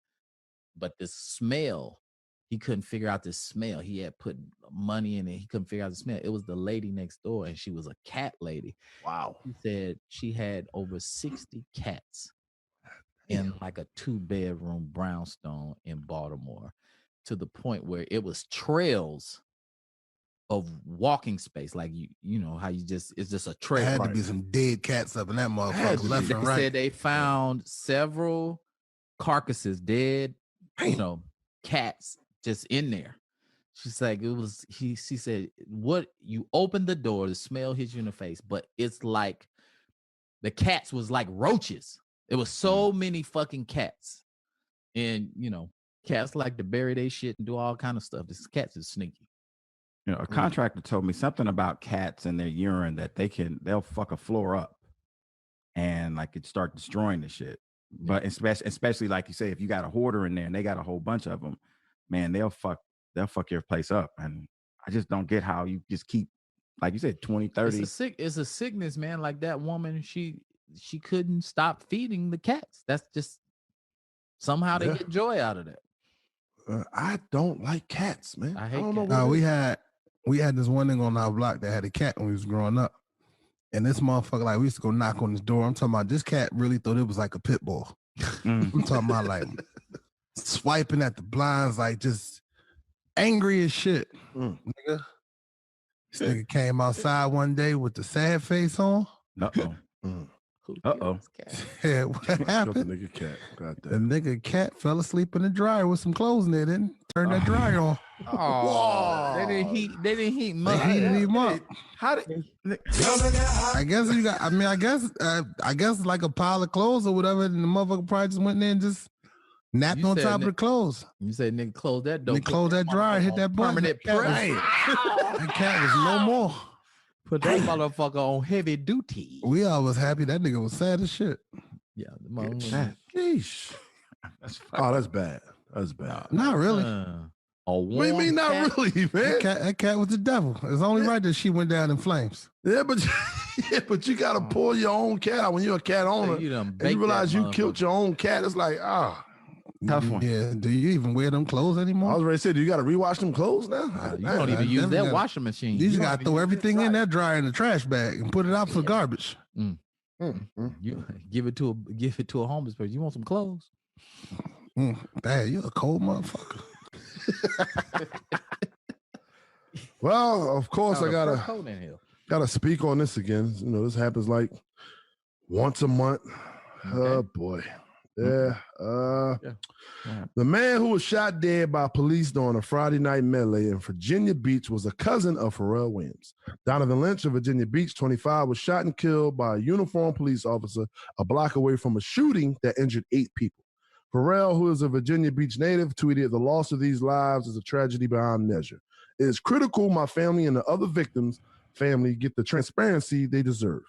but the smell, he couldn't figure out the smell. He had put money in it. He couldn't figure out the smell. It was the lady next door, and she was a cat lady. Wow. She said she had over 60 cats in like a 2-bedroom brownstone in Baltimore, to the point where it was trails of walking space, like you know how you just, it's just a trail. There had to be some dead cats up in that motherfucker left and right. They said they found several carcasses, dead, cats just in there. She's like, she said, what, you open the door, the smell hits you in the face, but it's like the cats was like roaches. It was so many fucking cats. And cats like to bury their shit and do all kind of stuff. This cats is sneaky. A contractor told me something about cats and their urine, that they'll fuck a floor up and like it start destroying the shit. But especially like you say, if you got a hoarder in there and they got a whole bunch of them, man, they'll fuck your place up. And I just don't get how you just keep, like you said, 20, 30. It's a sickness, man. Like that woman, she couldn't stop feeding the cats. That's just somehow they get joy out of that. I don't like cats, man. I hate cats. We had this one thing on our block that had a cat when we was growing up. And this motherfucker, like, we used to go knock on his door. I'm talking about this cat really thought it was like a pit bull. I'm talking about like swiping at the blinds, like just angry as shit. Nigga. This nigga came outside one day with the sad face on. Yeah, what happened? The nigga cat fell asleep in the dryer with some clothes in it and turned that dryer on. Oh, they didn't heat him up. They heated him up. How did? I guess you got. I mean, I guess like a pile of clothes or whatever, and the motherfucker probably just went in there and just napped on top of the clothes. You said nigga close that door. Nigga close that dryer, hit that button. Permanent press. That cat was no more. Put that motherfucker on heavy duty. We all was happy. That nigga was sad as shit. Yeah. Sheesh. That's bad. That's bad. Not really. What do you mean not really, man? That cat was the devil. It's only right that she went down in flames. Yeah, but you gotta pull your own cat out when you're a cat owner. And you realize you killed your own cat. It's like, tough one. Yeah. Do you even wear them clothes anymore? I was ready to say, do you gotta rewash them clothes now? You don't even use that washing machine. You just gotta throw everything in that dryer in the trash bag and put it out for garbage. You give it to a homeless person. You want some clothes? Bad, you're a cold motherfucker. Well, of course, I gotta speak on this again. This happens like once a month. Oh boy, Yeah. The man who was shot dead by police during a Friday night melee in Virginia Beach was a cousin of Pharrell Williams. Donovan Lynch of Virginia Beach, 25, was shot and killed by a uniformed police officer a block away from a shooting that injured 8 people. Pharrell, who is a Virginia Beach native, tweeted, "The loss of these lives is a tragedy beyond measure. It is critical my family and the other victims' family get the transparency they deserve.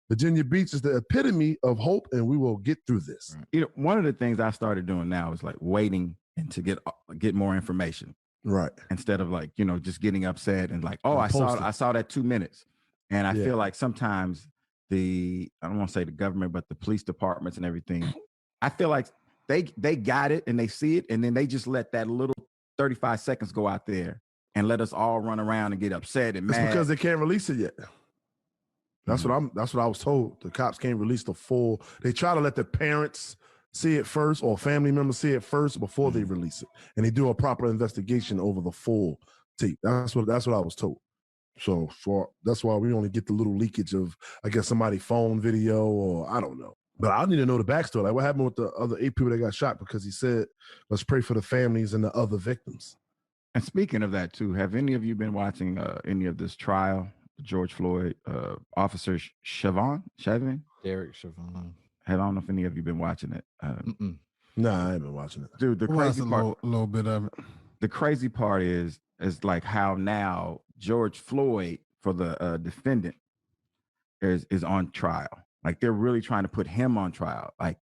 Virginia Beach is the epitome of hope, and we will get through this." You know, one of the things I started doing now is like waiting and to get more information. Right. Instead of like, you know, just getting upset and like, oh, I saw that 2 minutes. And I feel like sometimes I don't want to say the government, but the police departments and everything, I feel like they got it and they see it, and then they just let that little 35 seconds go out there and let us all run around and get upset and mad. It's because they can't release it yet. That's what I was told. The cops can't release the full. They try to let the parents see it first or family members see it first before they release it. And they do a proper investigation over the full tape. That's what I was told. So that's why we only get the little leakage of, I guess, somebody's phone video, or I don't know. But I need to know the backstory. Like, what happened with the other 8 people that got shot? Because he said, let's pray for the families and the other victims. And speaking of that too, have any of you been watching any of this trial? George Floyd, Officer Chauvin? Derek Chauvin. I don't know if any of you been watching it. Nah, I ain't been watching it. Dude, the crazy part, a little bit of it. The crazy part is like how now George Floyd, for the defendant, is on trial. Like they're really trying to put him on trial. Like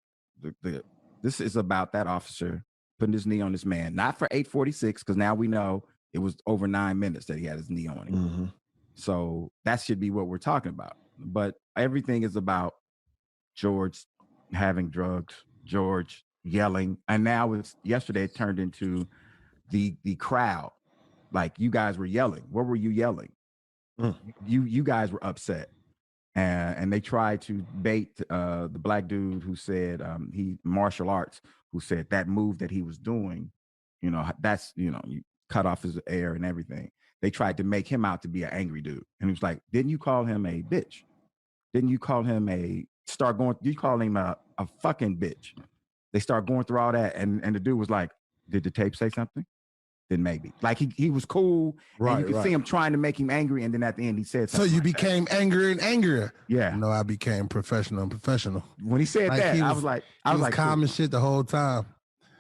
this is about that officer putting his knee on this man, not for 8:46, because now we know it was over 9 minutes that he had his knee on him. Mm-hmm. So that should be what we're talking about. But everything is about George having drugs, George yelling. And now yesterday it turned into the crowd. Like, you guys were yelling. What were you yelling? You guys were upset. And they tried to bait the black dude who said he martial arts, who said that move that he was doing, you know, that's, you know, you cut off his air and everything. They tried to make him out to be an angry dude. And he was like, didn't you call him a bitch? Didn't you call him you call him a fucking bitch? They start going through all that. And the dude was like, did the tape say something? Then maybe. Like he was cool. Right. And you could see him trying to make him angry. And then at the end he said something. So you became angrier and angrier. Yeah. No, I became professional and professional. When he said that, I was like, calm as shit the whole time.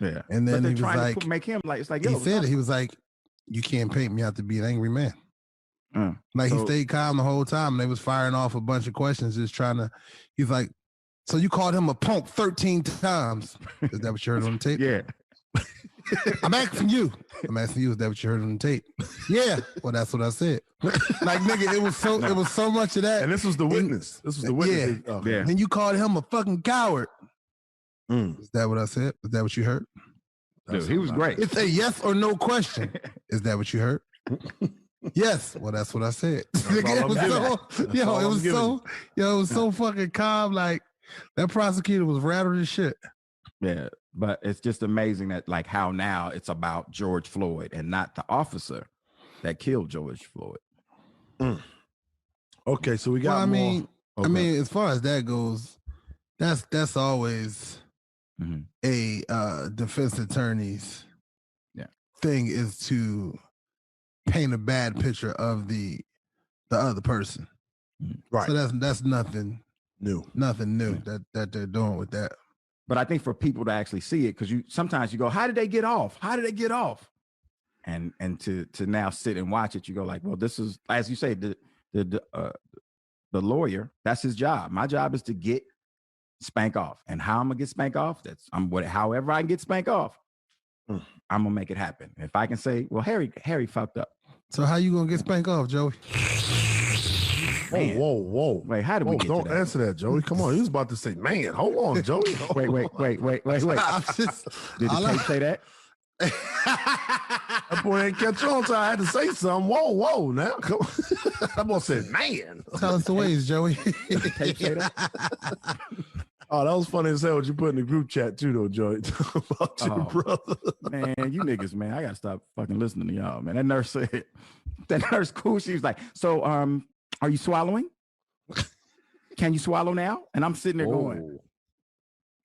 Yeah. And then he was like, make him like, it's like, he said it. He was like, you can't paint me out to be an angry man. Like he stayed calm the whole time. And they was firing off a bunch of questions, just trying to. He's like, so you called him a punk 13 times? Is that what you heard on the tape? Yeah. I'm asking you. Is that what you heard on the tape? Yeah. Well, that's what I said. Like, nigga, it was so much of that. And this was the witness. Yeah. Okay. Yeah. And you called him a fucking coward. Is that what I said? Is that what you heard? Dude, he was great. It's a yes or no question. Is that what you heard? Yes. Well, that's what I said. It was so fucking calm. Like, that prosecutor was rattled as shit. Yeah, but it's just amazing that, like, how now it's about George Floyd and not the officer that killed George Floyd. Okay, so we got I mean, as far as that goes, that's always a defense attorney's thing, is to paint a bad picture of the other person. Right. So that's nothing new. Nothing new that they're doing with that. But I think for people to actually see it, because sometimes you go, how did they get off? How did they get off? And to now sit and watch it, you go like, well, this is, as you say, the lawyer, that's his job. My job is to get Spank off. And how I'm gonna get Spank off, however I can get Spank off, I'm gonna make it happen. If I can say, well, Harry fucked up. So how you gonna get Spank off, Joey? Whoa. Wait, how did we get Don't to that? answer that, Joey. Come on. You was about to say, man, hold on, Joey. Wait. Did the tape say that? That boy ain't catch on, so I had to say something. Whoa, now. Come on. That boy said, man. Tell us the ways, Joey. Did the tape say that? Oh, that was funny as hell what you put in the group chat too, though, Joey. About your brother. Man, you niggas, man. I gotta stop fucking listening to y'all, man. That nurse cool. She was like, so are you swallowing? Can you swallow now? And I'm sitting there going,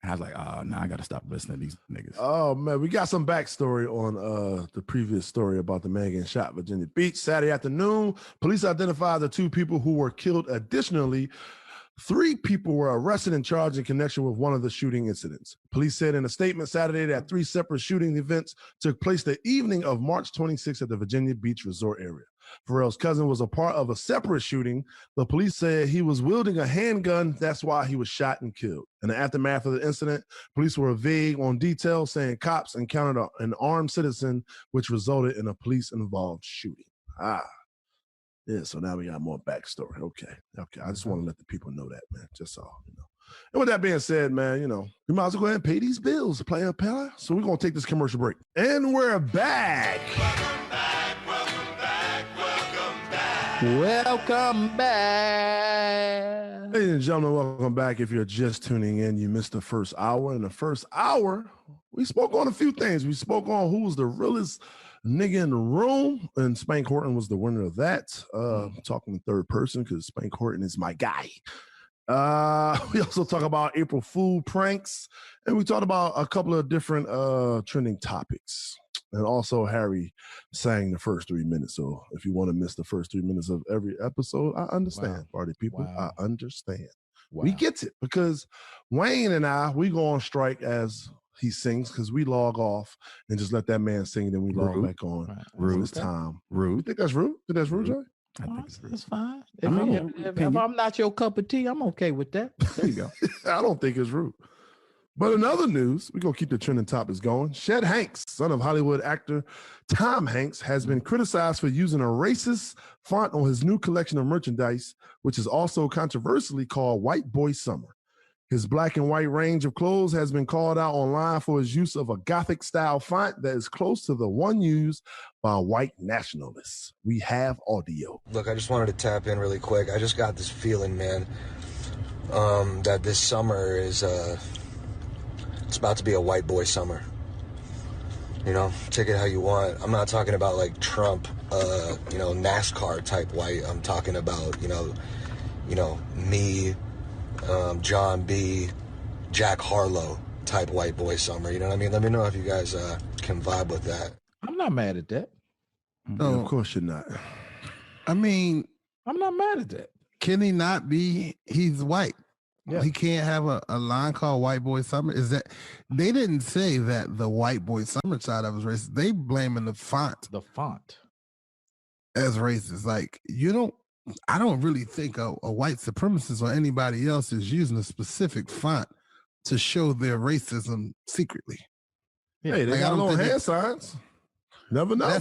I was like, oh, no, I got to stop listening to these niggas. Oh, man, we got some backstory on the previous story about the man getting shot in Virginia Beach. Saturday afternoon, police identified the 2 people who were killed. Additionally, 3 people were arrested and charged in connection with one of the shooting incidents. Police said in a statement Saturday that 3 separate shooting events took place the evening of March 26th at the Virginia Beach resort area. Pharrell's cousin was a part of a separate shooting. The police said he was wielding a handgun. That's why he was shot and killed. In the aftermath of the incident, police were vague on details, saying cops encountered an armed citizen, which resulted in a police-involved shooting. Yeah, so now we got more backstory. Okay. I just want to let the people know that, man. Just all, And with that being said, man, we might as well go ahead and pay these bills, player. So we're going to take this commercial break. And we're back. Welcome back. Ladies and gentlemen, welcome back. If you're just tuning in, you missed the first hour. In the first hour, we spoke on a few things. We spoke on who was the realest nigga in the room, and Spank Horton was the winner of that. Talking in third person because Spank Horton is my guy. We also talk about April Fool pranks, and we talked about a couple of different trending topics. And also Harry sang the first 3 minutes. So if you want to miss the first 3 minutes of every episode, I understand, party people. I understand. We get it because Wayne and I, we go on strike as he sings because we log off and just let that man sing. Then we log back on when it's time. Rude. You think that's rude? You think that's rude, Joey? I think it's rude. That's fine. If I'm not your cup of tea, I'm okay with that. There you go. I don't think it's rude. But in other news, we're going to keep the trending topics going. Chet Hanks, son of Hollywood actor Tom Hanks, has been criticized for using a racist font on his new collection of merchandise, which is also controversially called White Boy Summer. His black and white range of clothes has been called out online for his use of a Gothic-style font that is close to the one used by white nationalists. We have audio. Look, I just wanted to tap in really quick. I just got this feeling, man, that this summer is... it's about to be a white boy summer. Take it how you want. I'm not talking about like Trump, NASCAR type white. I'm talking about, me, John B., Jack Harlow type white boy summer. You know what I mean? Let me know if you guys can vibe with that. I'm not mad at that. No, of course you're not. I mean, I'm not mad at that. Can he not be? He's white. Yeah. He can't have a line called White Boy Summer. Is that they didn't say that the White Boy Summer side of was racist. They blaming the font. The font as racist. Like I don't really think a white supremacist or anybody else is using a specific font to show their racism secretly. Yeah. Hey, they got little hand signs. Never know.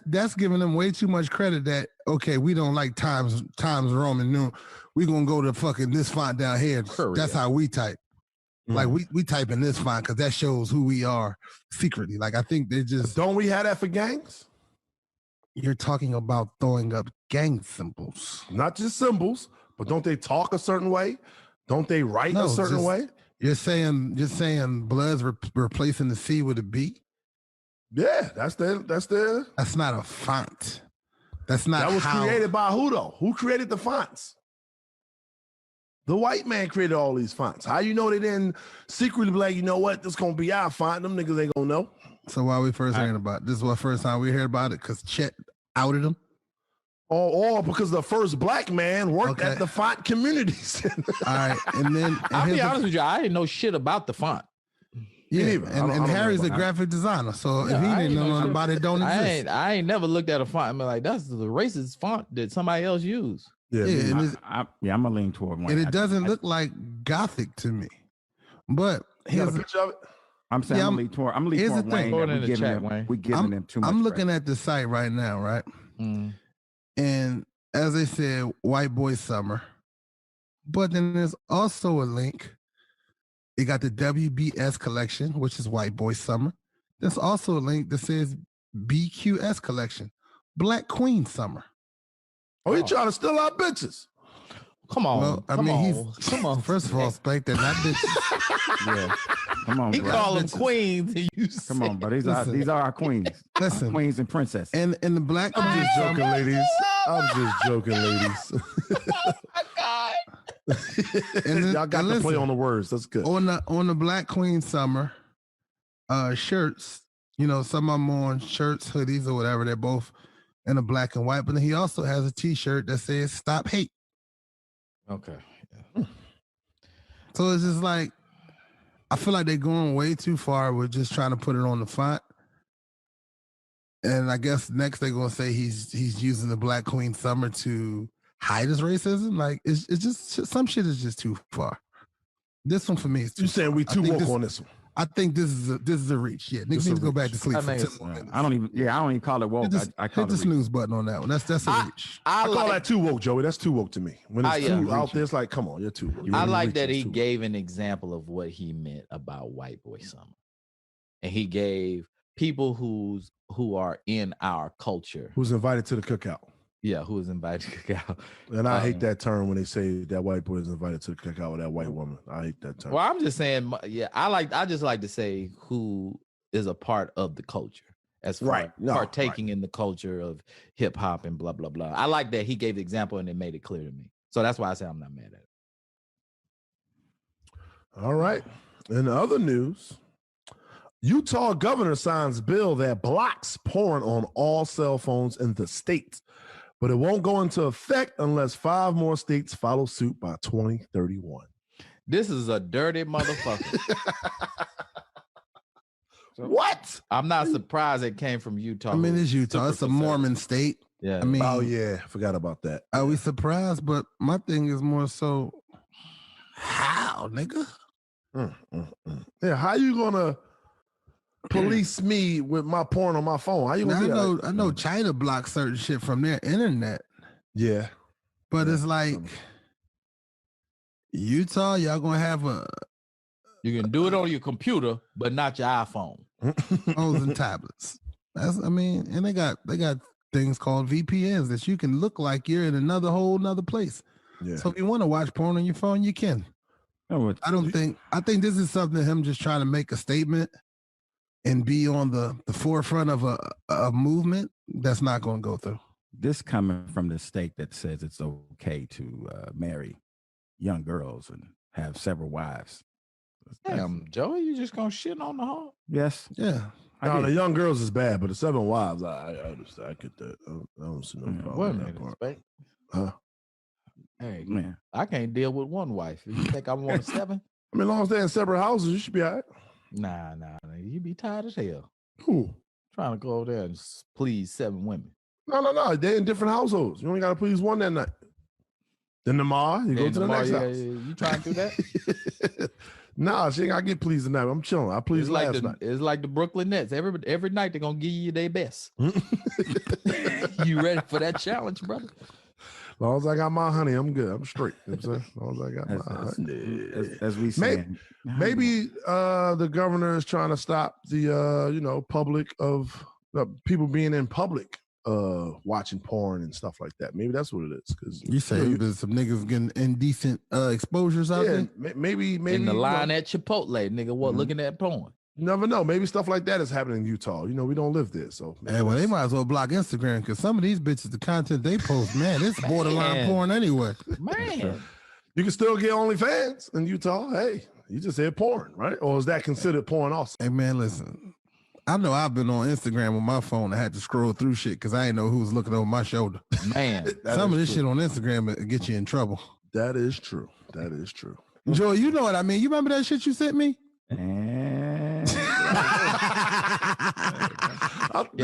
That's giving them way too much credit that, okay, we don't like Times Roman New. We're going to go to fucking this font down here. That's how we type. Like we type in this font because that shows who we are secretly. Like I think they just... Don't we have that for gangs? You're talking about throwing up gang symbols. Not just symbols, but don't they talk a certain way? Don't they write a certain way? You're saying blood's replacing the C with a B? Yeah, that's not a font. That's not. That was created by who though? Who created the fonts? The white man created all these fonts. How you know they didn't secretly be like, you know what, this gonna be our font? Them niggas ain't gonna know. So why we first hearing about it? This is what first time we heard about it because Chet outed him. Or because the first black man worked at the font community center. All right, and then I'll be honest with you, I didn't know shit about the font. Yeah, and Harry's a graphic designer, so if he didn't know nothing about it, don't exist. I ain't never looked at a font and been like, that's the racist font that somebody else used. I'm gonna lean toward one. And it doesn't look like Gothic to me. But here's a picture of it. I'm saying I'm lean toward Wayne. We're giving them too much. I'm looking at the site right now, right? And as I said, White Boy Summer. But then there's also a link. It got the WBS collection, which is White Boy Summer. There's also a link that says BQS collection, Black Queen Summer. Oh, you trying to steal our bitches? Come on. Well, come on. First of all, Spank, they're not bitches. Yeah. Come on, he bro. call them queens. And you come on, but these are our queens. Listen, our queens and princesses. And the black. I'm just joking, ladies. I'm just joking, ladies. Oh my God. And y'all got to play on the words. That's good. On the Black Queen Summer shirts, you know, some of them on shirts, hoodies, or whatever. They're both in a black and white. But then he also has a T-shirt that says "Stop Hate." Okay. Yeah. So it's just like, I feel like they're going way too far with just trying to put it on the front. And I guess next they're gonna say he's using the Black Queen Summer to hide his racism. Like it's just some shit is just too far. This one for me is too. You saying we too woke on this one? I think this is a reach. Yeah, niggas need to go back to sleep. I don't even call it woke. I call hit the snooze button on that one. That's a reach. I call that too woke, Joey. That's too woke to me. When it's too out there, it's like, come on, you're too woke. I like that he gave an example of what he meant about White Boy Summer, and he gave people who are in our culture, who's invited to the cookout. Yeah, who is invited to the cookout. And I hate that term when they say that white boy is invited to the cookout with that white woman. I hate that term. Well, I'm just saying, yeah, I just like to say who is a part of the culture as far partaking in the culture of hip hop and blah, blah, blah. I like that he gave the example and it made it clear to me. So that's why I say I'm not mad at it. All right. In other news, Utah governor signs bill that blocks porn on all cell phones in the state, but it won't go into effect unless 5 more states follow suit by 2031. This is a dirty motherfucker. What? I'm not surprised it came from Utah. I mean, it's Utah. It's a Mormon state. Yeah. I mean, oh yeah, forgot about that. Are we surprised? But my thing is more so, how, nigga? Yeah, how you gonna police me with my porn on my phone? How you gonna do that? I know China blocks certain shit from their internet. Yeah. But it's like Utah, y'all gonna have you can do it on your computer, but not your iPhone. Phones and tablets. And they got things called VPNs that you can look like you're in another place. Yeah. So if you want to watch porn on your phone, you can. I think this is something him just trying to make a statement and be on the forefront of a movement that's not going to go through. This coming from the state that says it's okay to marry young girls and have several wives. Damn, Joey, you just gonna shit on the home? Yes. Yeah. No, the young girls is bad, but the 7 wives, I understand. I get that. I don't see no problem with that part. Huh? Hey, man, I can't deal with one wife. You think I want 7? I mean, as long as they're in separate houses, you should be all right. Nah, you be tired as hell. Who? Trying to go over there and please 7 women. No. They're in different households. You only got to please one that night. Then tomorrow, you go to the next house. You trying to do that? Nah, she ain't got to get pleased tonight. I'm chilling. I pleased last night. It's like the Brooklyn Nets. Every night they're going to give you their best. You ready for that challenge, brother? As long as I got my honey, I'm good. I'm straight. You know what I'm saying? As long as I got my honey. As we say. Maybe the governor is trying to stop the, public of people being in public watching porn and stuff like that. Maybe that's what it is. Because you say there's some niggas getting indecent exposures out there? Maybe. In the line at Chipotle, nigga, looking at porn? You never know. Maybe stuff like that is happening in Utah. We don't live there. So hey, well, they might as well block Instagram because some of these bitches, the content they post, man, it's borderline porn anyway. Man. You can still get OnlyFans in Utah. Hey, you just said porn, right? Or is that considered porn also? Hey, man, listen. I know I've been on Instagram with my phone. I had to scroll through shit because I didn't know who was looking over my shoulder. Man. Some of this shit on Instagram will get you in trouble. That is true. Joy, you know what I mean. You remember that shit you sent me? Get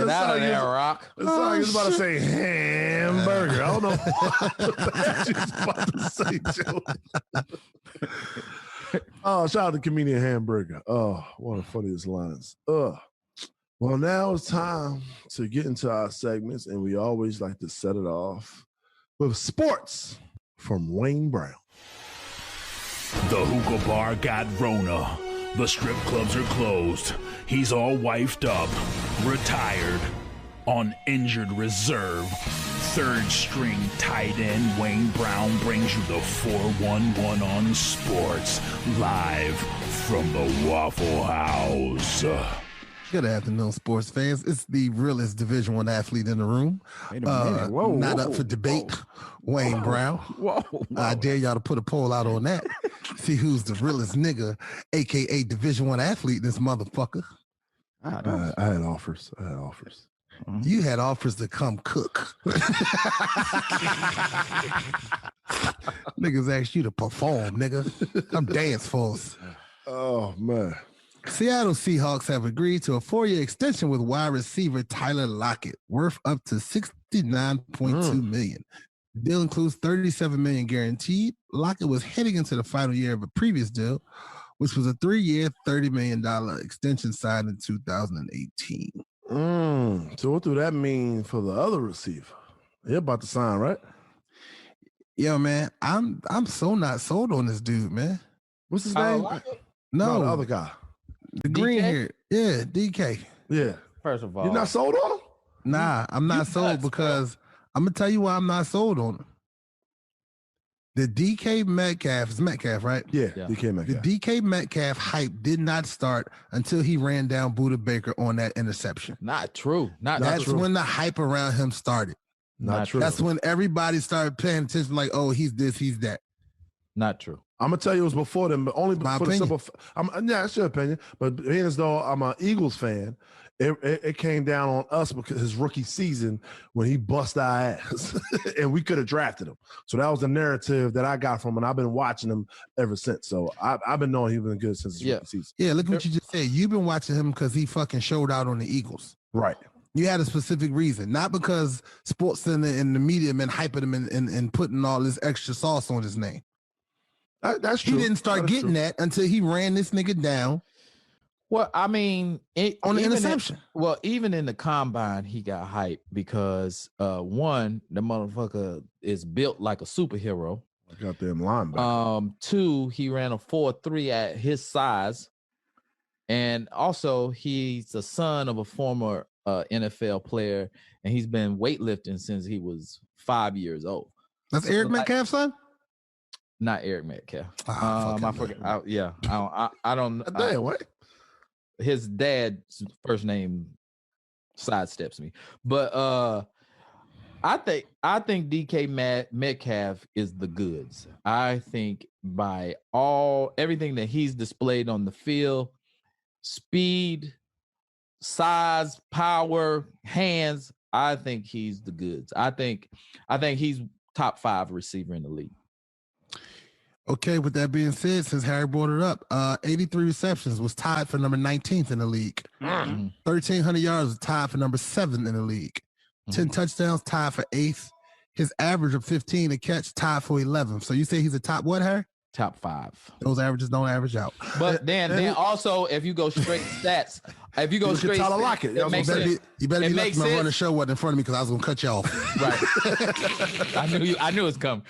out of there, Rock. It's like he's about to say hamburger. I don't know what you was about to say, Joey. Oh, shout out to comedian Hamburger. Oh, one of the funniest lines. Well, now it's time to get into our segments, and we always like to set it off with sports from Wayne Brown. The hookah bar got Rona. The strip clubs are closed. He's all wifed up, retired, on injured reserve. Third string tight end Wayne Brown brings you the 411 on sports, live from the Waffle House. Good afternoon, sports fans. It's the realest Division I athlete in the room. Wait a minute. Not up for debate, Wayne Brown. I dare y'all to put a poll out on that. See who's the realest nigga, aka Division I athlete. This motherfucker. I had offers. You had offers to come cook. Niggas asked you to perform, nigga. Come dance for us. Oh man. Seattle Seahawks have agreed to a 4-year extension with wide receiver Tyler Lockett, worth up to $69.2 million. The deal includes $37 million guaranteed. Lockett was heading into the final year of a previous deal, which was a 3-year, $30 million extension signed in 2018. So what do that mean for the other receiver? He about to sign, right? Yo, man, I'm so not sold on this dude, man. What's his name? No, the other guy. The green hair. Yeah, DK. Yeah. First of all, you're not sold on him? Nah, I'm not sold because I'm gonna tell you why I'm not sold on him. The DK Metcalf is Metcalf, right? Yeah. DK Metcalf. The DK Metcalf hype did not start until he ran down Buda Baker on that interception. Not true. That's when the hype around him started. Not true. That's when everybody started paying attention, like, oh, he's this, he's that. Not true. I'm gonna tell you it was before them, but only for the simple. Yeah, it's your opinion, but being as though I'm an Eagles fan, it came down on us because his rookie season when he bust our ass, and we could have drafted him. So that was the narrative that I got from him, and I've been watching him ever since. So I've been knowing he's been good since his rookie season. Yeah, look what you just said. You've been watching him because he fucking showed out on the Eagles. Right. You had a specific reason, not because Sports Center and the media been hyping him and putting all this extra sauce on his name. That's true. He didn't start getting that until he ran this nigga down. Well, I mean, on the interception. Even in the combine, he got hyped because one, the motherfucker is built like a superhero. Goddamn linebacker. 2, he ran a 4.3 at his size, and also he's the son of a former NFL player, and he's been weightlifting since he was 5 years old. That's Eric Metcalf's son. Not Eric Metcalf. I forget. I don't. Damn, what? His dad's first name sidesteps me, but I think DK Metcalf is the goods. I think by everything that he's displayed on the field, speed, size, power, hands, I think he's the goods. I think he's top 5 receiver in the league. Okay, with that being said, since Harry brought it up, 83 receptions was tied for number 19th in the league. 1,300 yards was tied for number 7 in the league. 10 touchdowns, tied for 8th. His average of 15 a catch, tied for 11th. So you say he's a top what, Harry? Top 5. Those averages don't average out. But then also, if you go straight stats, if you go straight, Tyler Lockett. You better be lucky my running show wasn't in front of me because I was gonna cut you off. Right. I knew it's coming.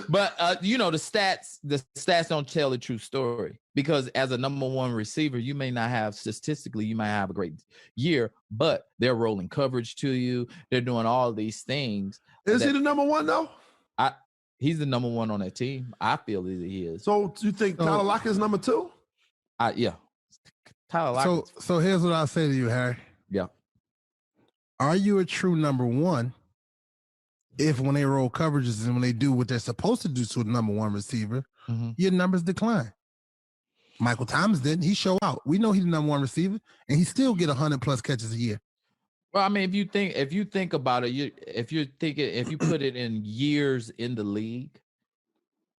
But the stats don't tell the true story, because as a number 1 receiver, you may not have statistically, you might have a great year, but they're rolling coverage to you. They're doing all these things. Is he the number 1 though? He's the number 1 on that team. I feel that he is. So you think Tyler Lockett is number 2? Yeah. Tyler Lockett. So here's what I'll say to you, Harry. Yeah. Are you a true number 1 if when they roll coverages and when they do what they're supposed to do to a number 1 receiver, your numbers decline? Michael Thomas didn't. He show out. We know he's the number 1 receiver, and he still get 100+ catches a year. Well, I mean, if you think about it, if you put it in years in the league,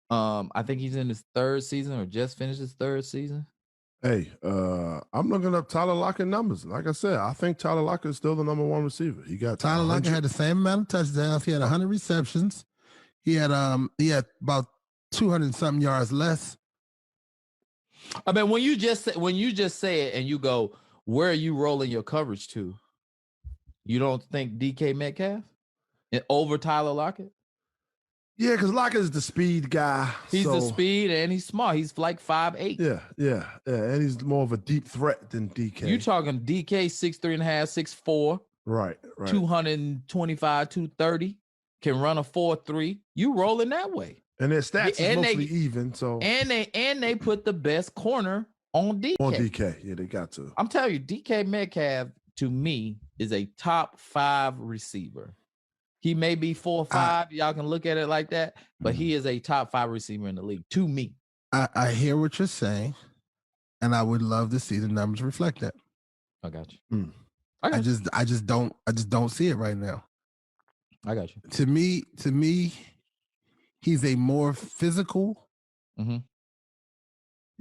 I think he's in his 3rd season or just finished his 3rd season. Hey, I'm looking up Tyler Lockett numbers. Like I said, I think Tyler Lockett is still the number 1 receiver. He got Tyler Lockett had the same amount of touchdowns. He had 100 receptions. He had about 200 something yards less. I mean, when you just say it and you go, where are you rolling your coverage to? You don't think DK Metcalf over Tyler Lockett? Yeah, because Lockett is the speed guy. He's the speed and he's smart. He's like 5'8". Yeah. And he's more of a deep threat than DK. You talking DK 6'3.5", 6'4". Right. 225, 230. Can run a 4.3. You rolling that way. And their stats is mostly even. So and they put the best corner on DK. On DK, yeah, they got to. I'm telling you, DK Metcalf to me is a top 5 receiver. He may be 4 or 5. Y'all can look at it like that, but he is a top 5 receiver in the league to me. I hear what you're saying, and I would love to see the numbers reflect that. I got you. I just don't see it right now. I got you. To me, he's a more physical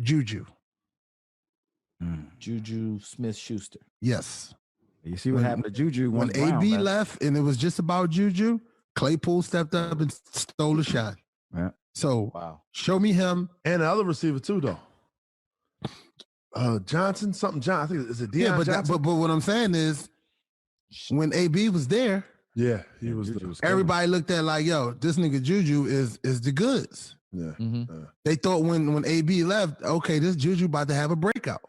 Juju. Juju Smith-Schuster. Yes. You see what happened to Juju when AB left, and it was just about Juju. Claypool stepped up and stole the shot. Yeah. So show me him and the other receiver too, though. Johnson, something John. I think is it Deion Johnson? But what I'm saying is, when AB was there, yeah, he was. Everybody looked at like, yo, this nigga Juju is the goods. Yeah. They thought when AB left, okay, this Juju about to have a breakout.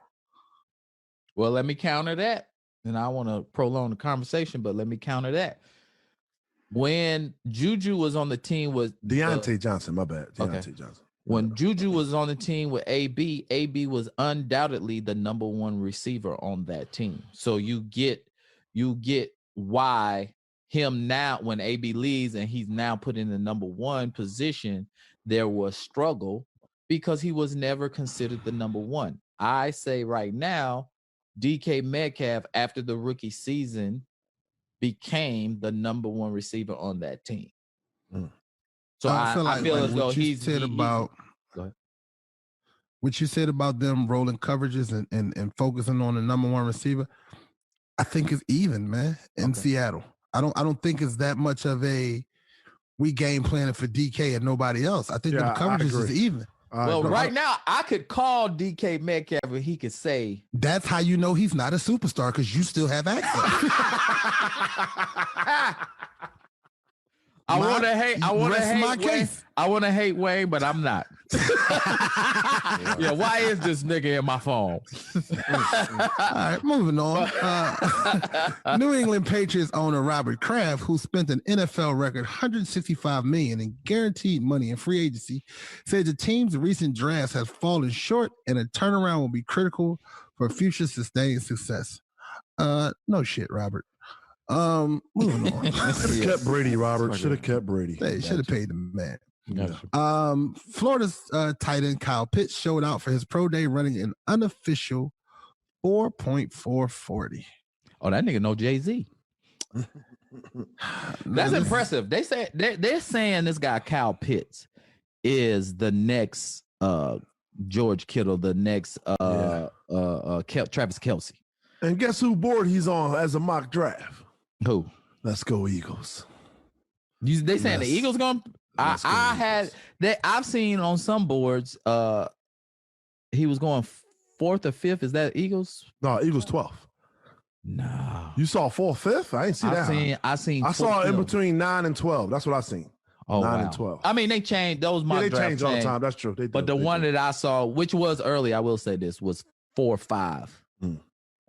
Well, let me counter that. And I want to prolong the conversation, but let me counter that. When Juju was on the team with Deontay Johnson, my bad. Deontay Johnson. When Juju was on the team with AB, AB was undoubtedly the number 1 receiver on that team. So you get why him now, when AB leaves and he's now put in the number 1 position, there was struggle because he was never considered the number 1. I say right now, DK Metcalf, after the rookie season, became the number 1 receiver on that team. So I feel as though he's said about what you said about them rolling coverages and focusing on the number 1 receiver. I think it's even, man, in Seattle. I don't think it's that much of a we game planning for DK and nobody else. I think the coverages is even. Well, right now, I could call DK Metcalf and he could say... That's how you know he's not a superstar, because you still have access. I want to hate Wayne, but I'm not. Yeah, why is this nigga in my phone? All right, moving on. New England Patriots owner Robert Kraft, who spent an NFL record $165 million in guaranteed money in free agency, said the team's recent drafts has fallen short and a turnaround will be critical for future sustained success. No shit, Robert. Moving on. Should have kept Brady, Robert. Should have kept Brady. They should have paid the man. Florida's tight end Kyle Pitts showed out for his pro day running an unofficial 4.440. Oh, that nigga know Jay-Z. That's impressive. They say they're saying this guy Kyle Pitts is the next George Kittle, the next Travis Kelce. And guess who board he's on as a mock draft? Who? Let's go Eagles. They saying the Eagles going? I've seen on some boards he was going 4th or 5th. Is that Eagles? No, Eagles 12th. No. You saw 4th, 5th? I ain't see that. I saw in between 9 and 12. That's what I seen. Oh, 9 and 12. I mean, they changed those mock drafts. They change all the time. That's true. But the one that I saw, which was early, I will say this, was 4 or 5.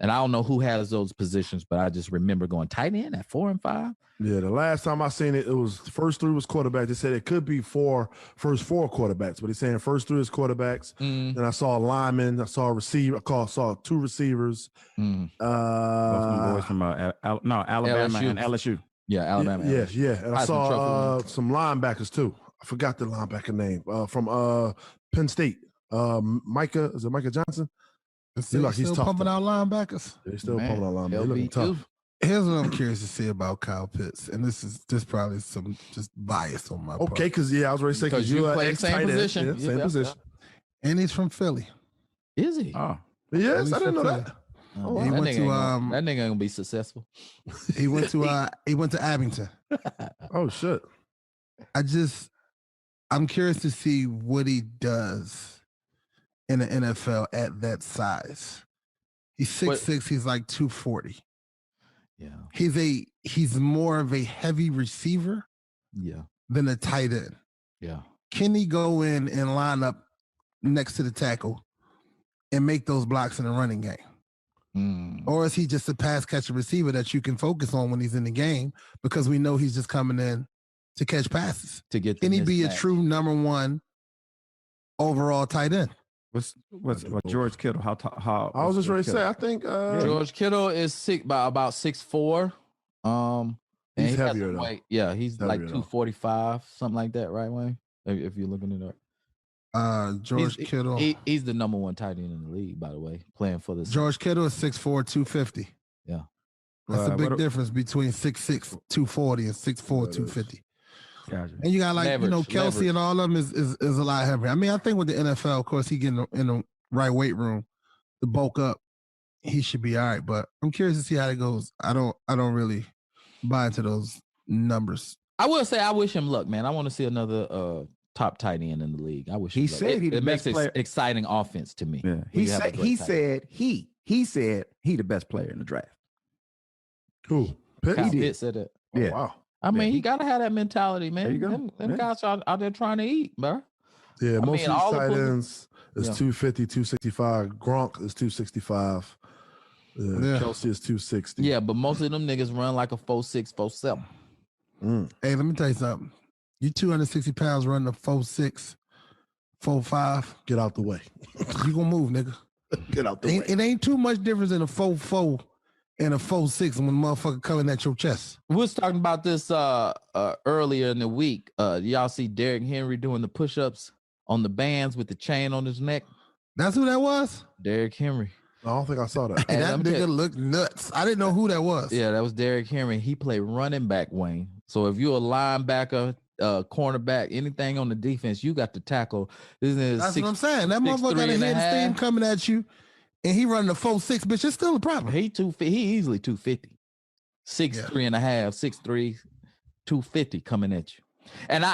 And I don't know who has those positions, but I just remember going tight end at 4 and 5. Yeah, the last time I seen it, it was first 3 was quarterback. They said it could be first 4 quarterbacks, but he's saying first 3 is quarterbacks. Then I saw a lineman, I saw a receiver, saw 2 receivers. Both boys from Alabama and LSU. Yeah, Alabama. Yeah. And I saw some linebackers too. I forgot the linebacker name from Penn State. Micah Johnson? He's still pumping out linebackers. They're still pumping out linebackers. They're looking tough. Here's what I'm curious to see about Kyle Pitts, and this probably some just bias on my part. Okay, because I was ready to say because you play the same position. Yeah, same position. And he's from Philly. Is he? Oh, yes, I didn't know that. Oh, he went to that nigga gonna be successful. He went to Abington. Oh shit. I'm curious to see what he does in the NFL at that size. He's 6'6", he's like 240. Yeah. He's more of a heavy receiver than a tight end. Yeah. Can he go in and line up next to the tackle and make those blocks in the running game? Or is he just a pass catcher receiver that you can focus on when he's in the game because we know he's just coming in to catch passes? Can he be a true number 1 overall tight end? What George Kittle? How? I was just ready to say. I think George Kittle is about 6'4". He's he heavier though. Weight. Yeah, he's like 245, something like that, right, Wayne? If you're looking it up. George Kittle. He's the number one tight end in the league, by the way, playing for the George Kittle is 6'4", 250. Yeah. That's a big difference between 6'6", 240 and 6'4", 250. Gotcha. And you got Kelsey and all of them is a lot heavier. I mean, I think with the NFL, of course, he getting in the right weight room to bulk up. He should be all right, but I'm curious to see how it goes. I don't really buy into those numbers. I will say I wish him luck, man. I want to see another top tight end in the league. I wish he said it makes exciting offense to me. Yeah. He said he the best player in the draft. Who? Pitt said that. Yeah. Oh, wow. I mean, he gotta have that mentality, man. There you go. Them guys are out there trying to eat, bro. Yeah, most of these tight ends is 250, 265. Gronk is 265. Kelsey is 260. Yeah, but most of them niggas run like a 4'6", 4'7". Hey, let me tell you something. You 260 pounds running a 4'6", 4'5". Get out the way. You gonna move, nigga. Get out the way. It ain't too much difference in a 4'4" and a 4'6" when motherfucker coming at your chest. We was talking about this earlier in the week. Y'all see Derrick Henry doing the push-ups on the bands with the chain on his neck? That's who that was? Derrick Henry. I don't think I saw that. Hey, that nigga looked nuts. I didn't know who that was. Yeah, that was Derrick Henry. He played running back, Wayne. So if you're a linebacker, cornerback, anything on the defense, you got to tackle. That's what I'm saying. That motherfucker got a head of steam coming at you, and he running a 4'6", bitch. It's still a problem. He easily 250. 6'3" and a half, 6'3", 250 coming at you. And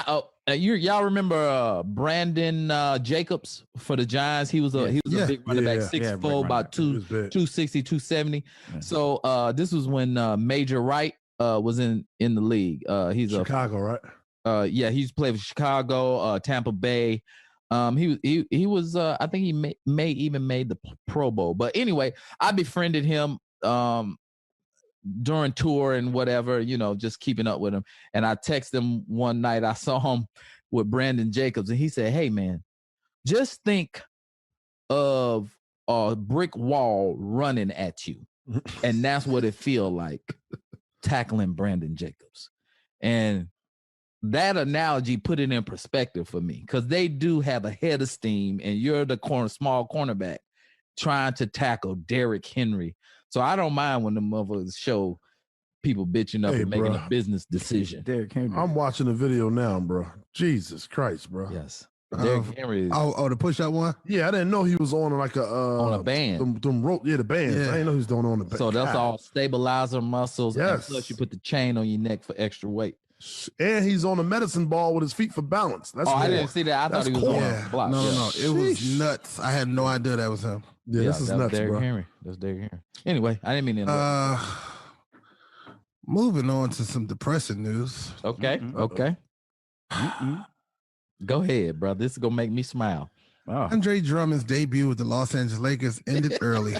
y'all remember Brandon Jacobs for the Giants? He was a big running back, 6'4", about 260, 270. Yeah. So this was when Major Wright was in the league. He's Chicago, right? He's played for Chicago, Tampa Bay. He was I think he may even made the Pro Bowl. But anyway, I befriended him during tour and whatever, just keeping up with him. And I texted him one night. I saw him with Brandon Jacobs, and he said, "Hey man, just think of a brick wall running at you, and that's what it feel like tackling Brandon Jacobs." And that analogy put it in perspective for me, because they do have a head of steam, and you're the small cornerback trying to tackle Derrick Henry. So I don't mind when the motherfuckers show people bitching up and making a business decision. Derrick Henry. I'm watching the video now, bro. Jesus Christ, bro. Yes. Derrick Henry. The push-up one? Yeah, I didn't know he was on like on a band. Them rope, the bands. Yeah. I didn't know he was doing on the band. So that's all stabilizer muscles. Yes. And plus you put the chain on your neck for extra weight. And he's on a medicine ball with his feet for balance. That's I didn't see that. I thought he was on a block. No. It was nuts. I had no idea that was him. Yeah, this is nuts, Derrick bro. Henry. That's Derrick Henry. Anyway, I didn't mean to interrupt. Moving on to some depressing news. Okay. Okay. Go ahead, bro. This is gonna make me smile. Andre Drummond's debut with the Los Angeles Lakers ended early.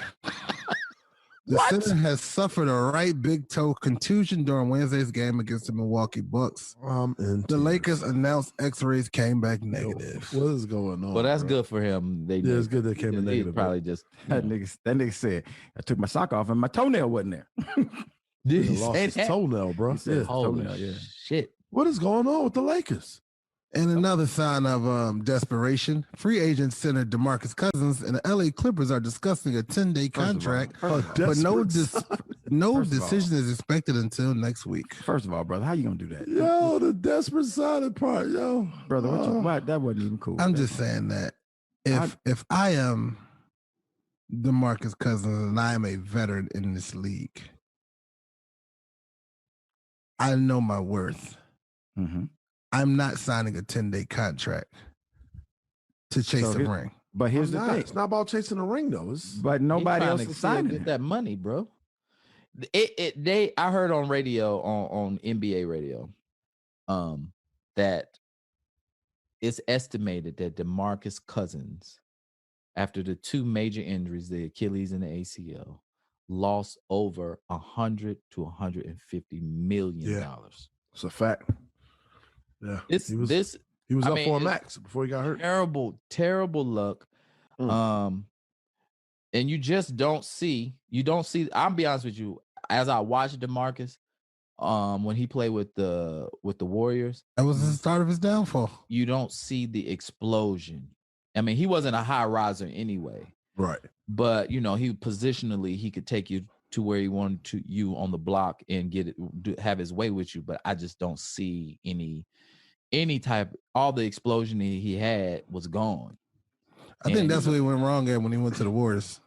The center has suffered a right big toe contusion during Wednesday's game against the Milwaukee Bucks. The Lakers announced X-rays came back negative. What is going on? Well, that's good for him. It's good they came in negative. Probably just that nigga said, "I took my sock off and my toenail wasn't there." He lost his toenail, bro. Toenail, shit. What is going on with the Lakers? And another sign of desperation, free agent center DeMarcus Cousins and the LA Clippers are discussing a 10-day contract, but no decision is expected until next week. First of all, brother, how you gonna do that? Yo, the desperate signing part, yo. Brother, that wasn't even cool. I'm just saying that if I am DeMarcus Cousins and I am a veteran in this league, I know my worth. Mm-hmm. I'm not signing a 10-day contract to chase a ring. But here's the thing. It's not about chasing a ring, though. But nobody else is signing get that money, bro. I heard on radio, on NBA radio, that it's estimated that DeMarcus Cousins, after the two major injuries, the Achilles and the ACL, lost over $100 to $150 million. It's a fact. Yeah, he was up for a max before he got hurt. Terrible luck. And you just don't see. I'll be honest with you. As I watched DeMarcus, when he played with the Warriors, that was the start of his downfall. You don't see the explosion. I mean, he wasn't a high riser anyway, right? But he positionally he could take you to where he wanted to you on the block and have his way with you. But I just don't see any type. All the explosion he had was gone. I think that's where he went wrong at when he went to the Warriors.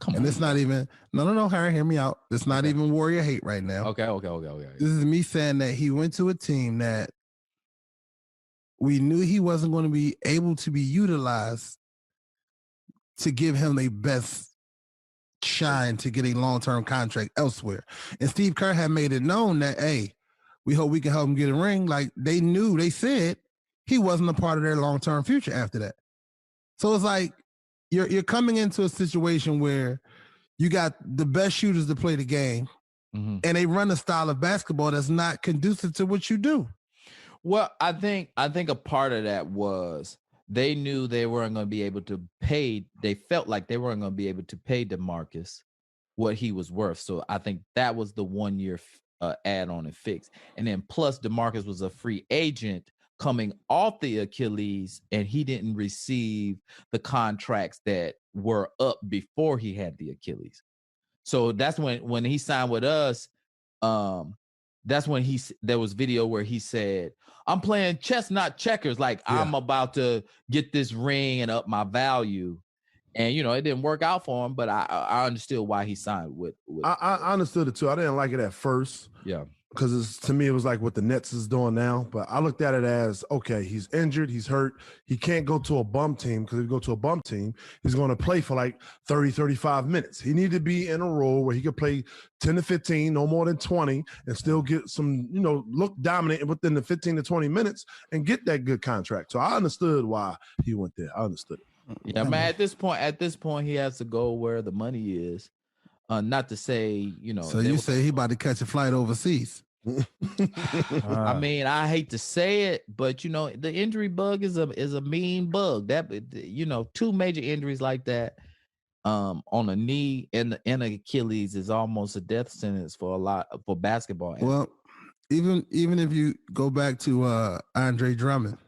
It's not even no, Harry, hear me out. It's not even Warrior hate right now. Okay. This is me saying that he went to a team that we knew he wasn't going to be able to be utilized to give him the best shine to get a long-term contract elsewhere. And Steve Kerr had made it known that, hey, we hope we can help him get a ring. Like they said he wasn't a part of their long-term future after that. So it's like you're coming into a situation where you got the best shooters to play the game, and they run a style of basketball that's not conducive to what you do. Well, I think a part of that was they knew they weren't going to be able to pay. They felt like they weren't going to be able to pay DeMarcus what he was worth. So I think that was the 1 year add-on and fix. And then plus DeMarcus was a free agent coming off the Achilles, and he didn't receive the contracts that were up before he had the Achilles. So that's when he signed with us. That's when there was video where he said, I'm playing chess, not checkers. Like I'm about to get this ring and up my value. And, it didn't work out for him, but I understood why he signed with. I understood it too. I didn't like it at first. Yeah. Because to me, it was like what the Nets is doing now. But I looked at it as, okay, he's injured, he's hurt. He can't go to a bum team, because if he go to a bum team, he's going to play for like 30, 35 minutes. He needed to be in a role where he could play 10 to 15, no more than 20, and still get some, look dominant within the 15 to 20 minutes and get that good contract. So I understood why he went there. I understood it. Yeah, man, at this point, he has to go where the money is. Not to say, So you say he about to catch a flight overseas? I mean, I hate to say it, but the injury bug is a mean bug. That 2 major injuries like that, on a knee and an Achilles is almost a death sentence for basketball. Well, even if you go back to Andre Drummond,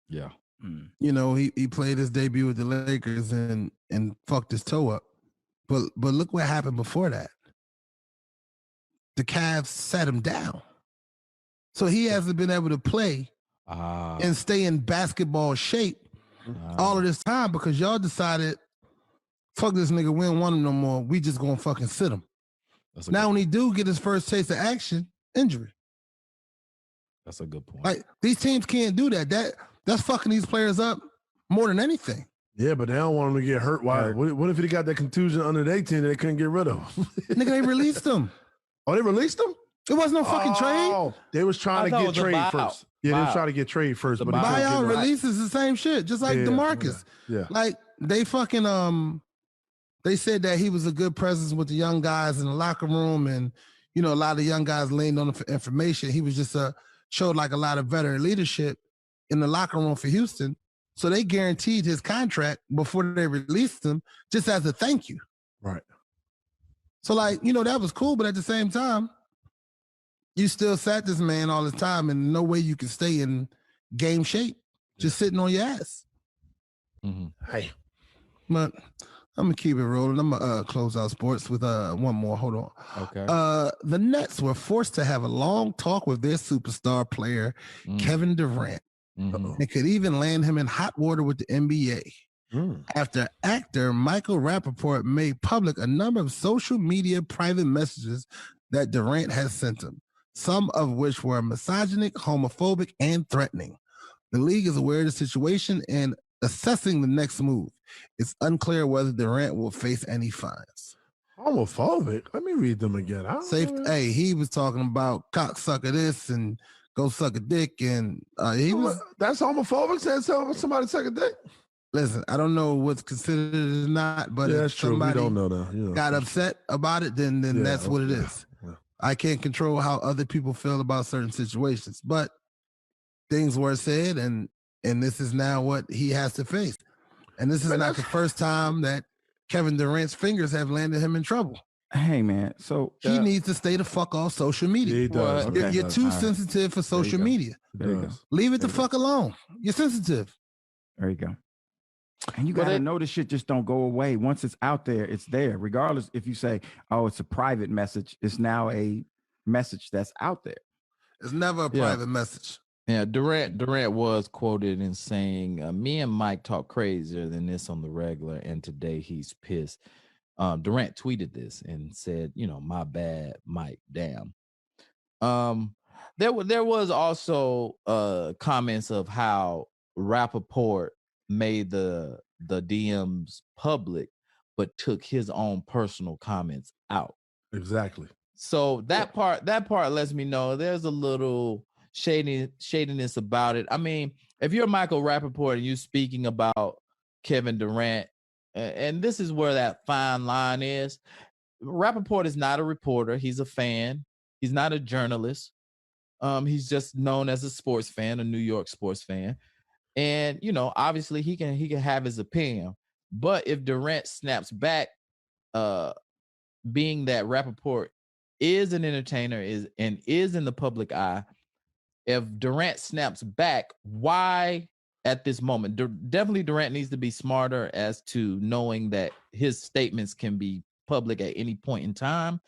yeah, he played his debut with the Lakers and fucked his toe up. But look what happened before that. The Cavs sat him down. So he hasn't been able to play and stay in basketball shape all of this time because y'all decided, fuck this nigga, we don't want him no more. We just gonna fucking sit him. Now when he do get his first taste of action, injury. That's a good point. Like these teams can't do that. That's fucking these players up more than anything. Yeah, but they don't want him to get hurt. Why? What if he got that contusion under the 18 that they couldn't get rid of? Nigga, they released him. Oh, they released him? It wasn't no fucking trade. They was trying to get trade first. Yeah, they was trying to get trade first. But buyout release is the same shit, just like DeMarcus. Yeah. Like they fucking they said that he was a good presence with the young guys in the locker room, and a lot of young guys leaned on him for information. He was just showed like a lot of veteran leadership in the locker room for Houston. So they guaranteed his contract before they released him, just as a thank you. Right. So that was cool, but at the same time, you still sat this man all the time, and no way you can stay in game shape, just sitting on your ass. Mm-hmm. Hey, but I'm gonna keep it rolling. I'm gonna close out sports with one more. Hold on. Okay. The Nets were forced to have a long talk with their superstar player, Kevin Durant. Mm-hmm. It could even land him in hot water with the NBA. After actor Michael Rappaport made public a number of social media private messages that Durant has sent him, some of which were misogynic, homophobic, and threatening. The league is aware of the situation and assessing the next move. It's unclear whether Durant will face any fines. Homophobic? Let me read them again. Hey, he was talking about cocksucker this and go suck a dick, and that's homophobic. Saying somebody suck a dick. Listen, I don't know what's considered or not, but that's if true. We somebody don't know that. got upset about it, then that's what it is. Yeah. I can't control how other people feel about certain situations, but things were said, and this is now what he has to face. And this is not the first time that Kevin Durant's fingers have landed him in trouble. Hey, man. So he needs to stay the fuck off social media. He does. You're too sensitive for social media. There you go. Leave it the fuck alone. You're sensitive. There you go. And you got to know this shit just don't go away. Once it's out there, it's there. Regardless if you say, oh, it's a private message, it's now a message that's out there. It's never a private message. Yeah, Durant was quoted in saying, me and Mike talk crazier than this on the regular, and today he's pissed. Durant tweeted this and said, my bad, Mike, damn. There was also comments of how Rappaport made the DMs public, but took his own personal comments out. Exactly. So that part lets me know there's a little shadiness about it. I mean, if you're Michael Rappaport and you're speaking about Kevin Durant, and this is where that fine line is. Rappaport is not a reporter. He's a fan. He's not a journalist. He's just known as a sports fan, a New York sports fan. And, obviously he can have his opinion. But if Durant snaps back, being that Rappaport is an entertainer is in the public eye, if Durant snaps back, why at this moment? Definitely Durant needs to be smarter as to knowing that his statements can be public at any point in time.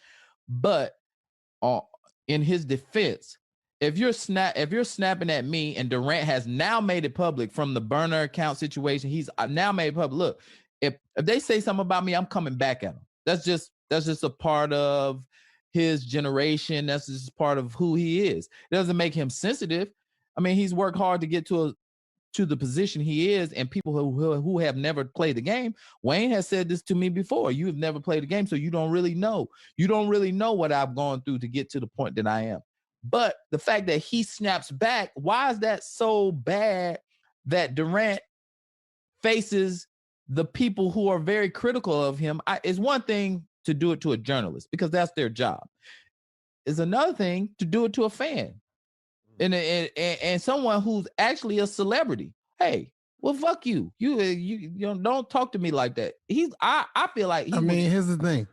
But in his defense, if you're snapping at me and Durant has now made it public from the burner account situation, he's now made it public. Look, if they say something about me, I'm coming back at them. That's just a part of his generation. That's just part of who he is. It doesn't make him sensitive. I mean, he's worked hard to get to the position he is, and people who have never played the game. Wayne has said this to me before. You have never played the game, so you don't really know. You don't really know what I've gone through to get to the point that I am. But the fact that he snaps back, why is that so bad that Durant faces the people who are very critical of him? It's one thing to do it to a journalist because that's their job. It's another thing to do it to a fan and someone who's actually a celebrity. Hey, well, fuck you. You don't talk to me like that. I feel like here's the thing.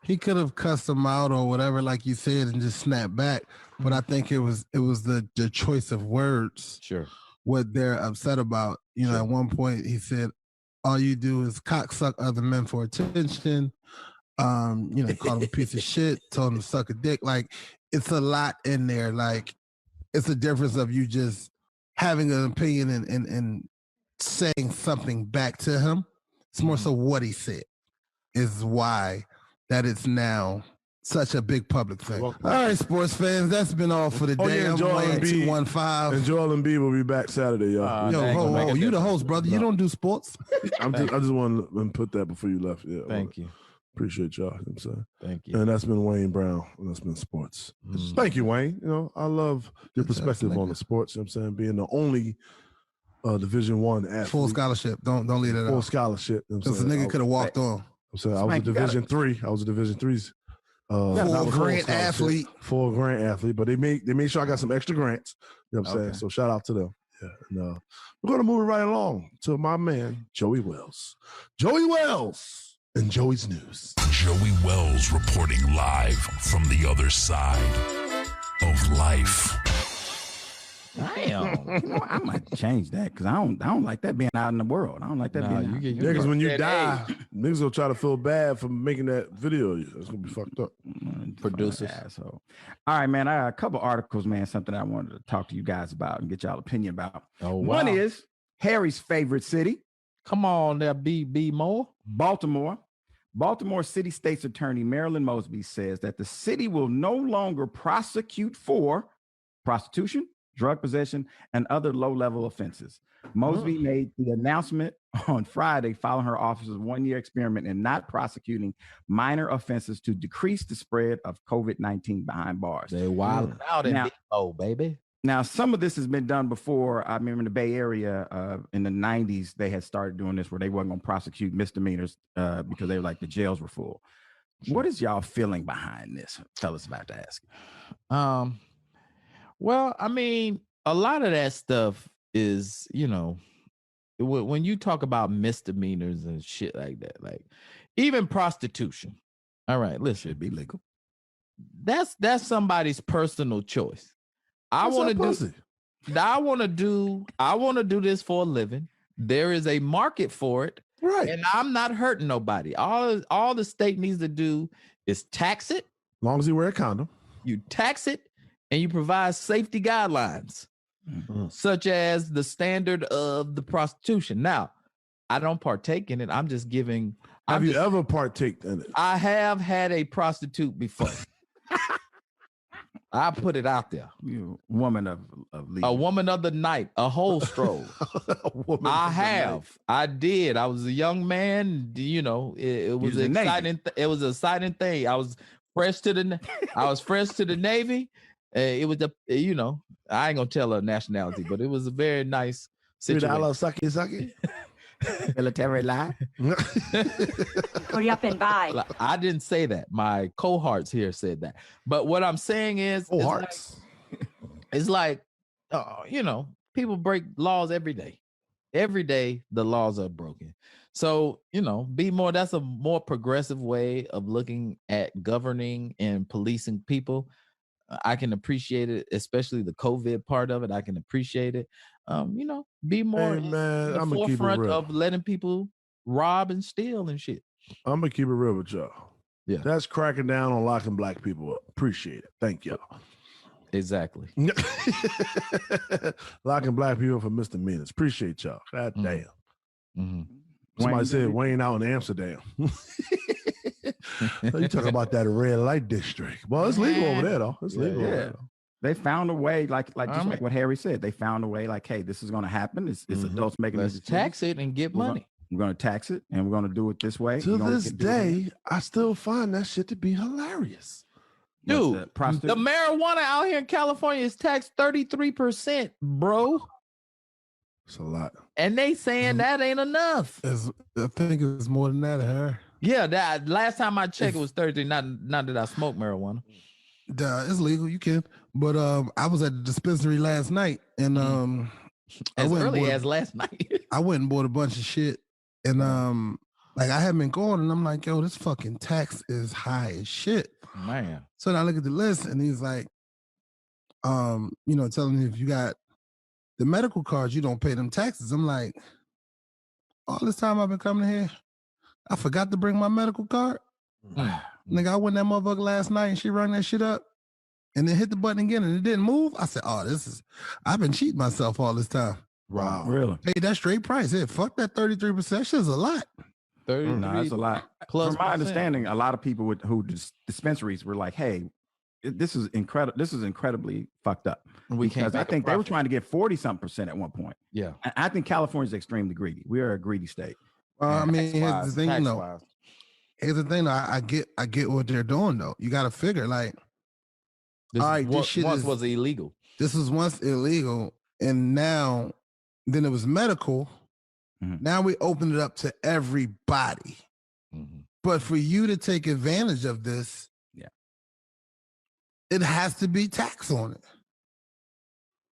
He could have cussed him out or whatever, like you said, and just snapped back. But I think it was the choice of words. Sure. What they're upset about. At one point he said, all you do is cocksuck other men for attention. Called him a piece of shit, told him to suck a dick. Like, it's a lot in there. Like, it's a difference of you just having an opinion and saying something back to him. It's more so what he said is why that it's now such a big public thing. All right, sports fans, that's been all for the day. I'm Wayne 215. And Joel Embiid will be back Saturday, y'all. Yo, you the host, brother. You don't do sports. I just wanted to put that before you left. Yeah, thank you. Appreciate y'all. I'm saying. Thank you. And that's been Wayne Brown. And that's been sports. Thank you, Wayne. I love your perspective on the sports. I'm saying, being the only Division I athlete. Full scholarship. Don't leave it out. Full scholarship. Because the nigga could have walked on. I'm saying I was a Division III. I was a Division III's. Full grant athlete. Full grant athlete. But they made sure I got some extra grants. You know what I'm saying? So shout out to them. Yeah. And we're gonna move it right along to my man, Joey Wells. Joey Wells. And Joey's News. Joey Wells reporting live from the other side of life. Damn. I might change that because I don't like that being out in the world. I don't like that being out. Yeah, because when you die, niggas will try to feel bad for making that video. It's gonna be fucked up. Producers. So, all right, man. I got a couple articles, man. Something I wanted to talk to you guys about and get y'all opinion about. Oh, wow. One is Harry's favorite city. Come on, there, B more. Baltimore. Baltimore City State's Attorney Marilyn Mosby says that the city will no longer prosecute for prostitution, drug possession, and other low-level offenses. Mosby made the announcement on Friday following her office's one-year experiment in not prosecuting minor offenses to decrease the spread of COVID-19 behind bars. They wild out in baby. Now, some of this has been done before. I remember in the Bay Area in the 90s, they had started doing this where they weren't going to prosecute misdemeanors because they were like the jails were full. Sure. What is y'all feeling behind this? Fellas about to ask. Well, I mean, a lot of that stuff is, when you talk about misdemeanors and shit like that, like even prostitution. All right, listen, should be legal. That's somebody's personal choice. I want to do this for a living. There is a market for it. Right. And I'm not hurting nobody. All the state needs to do is tax it. As long as you wear a condom. You tax it and you provide safety guidelines, such as the standard of the prostitution. Now, I don't partake in it. I'm just giving. Have you ever partaked in it? I have had a prostitute before. I put it out there. You woman of leisure. A woman of the night, a whole stroll. I did. I was a young man. You know, it was exciting. It was an exciting thing. I was fresh to the Navy. It was I ain't gonna tell her nationality, but it was a very nice situation. Sucky. Military lie. Hurry up and buy. I didn't say that. My cohorts here said that. But what I'm saying is, it's like people break laws every day. Every day the laws are broken. So, that's a more progressive way of looking at governing and policing people. I can appreciate it, especially the COVID part of it. I can appreciate it. Be more in the forefront of letting people rob and steal and shit. I'm gonna keep it real with y'all. Yeah, that's cracking down on locking black people up. Appreciate it. Thank y'all. Exactly. Locking black people for misdemeanors. Appreciate y'all. God damn. Mm-hmm. Somebody said Wayne out in Amsterdam. You talk about that red light district. Well, it's legal over there, though. It's legal over there. They found a way, like what Harry said. They found a way, like, hey, this is going to happen. It's adults making Let's tax it and get money. We're going to tax it, and we're going to do it this way. To this day, I still find that shit to be hilarious. Dude, the marijuana out here in California is taxed 33%, bro. It's a lot. And they saying that ain't enough. I think it's more than that, huh? Yeah, that last time I checked, it was 33. Not that I smoke marijuana. It's legal, you can. But I was at the dispensary last night, and as early as last night, I went and bought a bunch of shit, and I haven't been going, and I'm like, yo, this fucking tax is high as shit, man. So then I look at the list, and he's like, telling me if you got the medical cards, you don't pay them taxes. I'm like, all this time I've been coming here, I forgot to bring my medical card. Nigga, I went that motherfucker last night and she rang that shit up and then hit the button again and it didn't move. I said, I've been cheating myself all this time. Wow. Really? Hey, that straight price. Hey, fuck that 33%. That shit's a lot. 33 No, that's a lot. Plus, from my understanding, a lot of people who dispensaries were like, hey, this is incredible. This is incredibly fucked up. Because I think they were trying to get 40-something% at one point. Yeah. I think California is extremely greedy. We are a greedy state. I mean, here's the thing, Here's the thing, I get what they're doing though. You got to figure like, all right, this shit was illegal. This was once illegal, and now then it was medical. Mm-hmm. Now we open it up to everybody. Mm-hmm. But for you to take advantage of this, it has to be tax on it.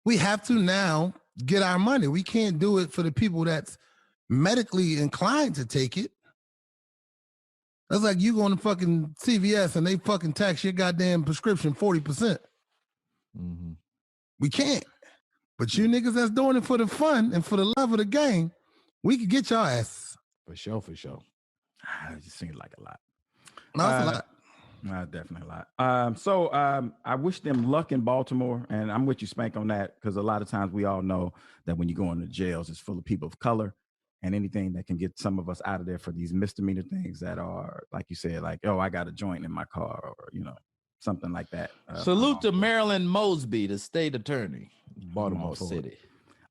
We have to now get our money. We can't do it for the people that's medically inclined to take it. That's like you going to fucking CVS and they fucking tax your goddamn prescription 40%. Mm-hmm. We can't. But you niggas that's doing it for the fun and for the love of the game, we could get your asses. For sure. It just seems like a lot. No, it's a lot. Definitely a lot. So I wish them luck in Baltimore, and I'm with you, Spank, on that, because a lot of times we all know that when you go into jails, it's full of people of color, and anything that can get some of us out of there for these misdemeanor things that are, like you said, like, oh, I got a joint in my car, or something like that. Salute to Marilyn Mosby, the state attorney, Baltimore City.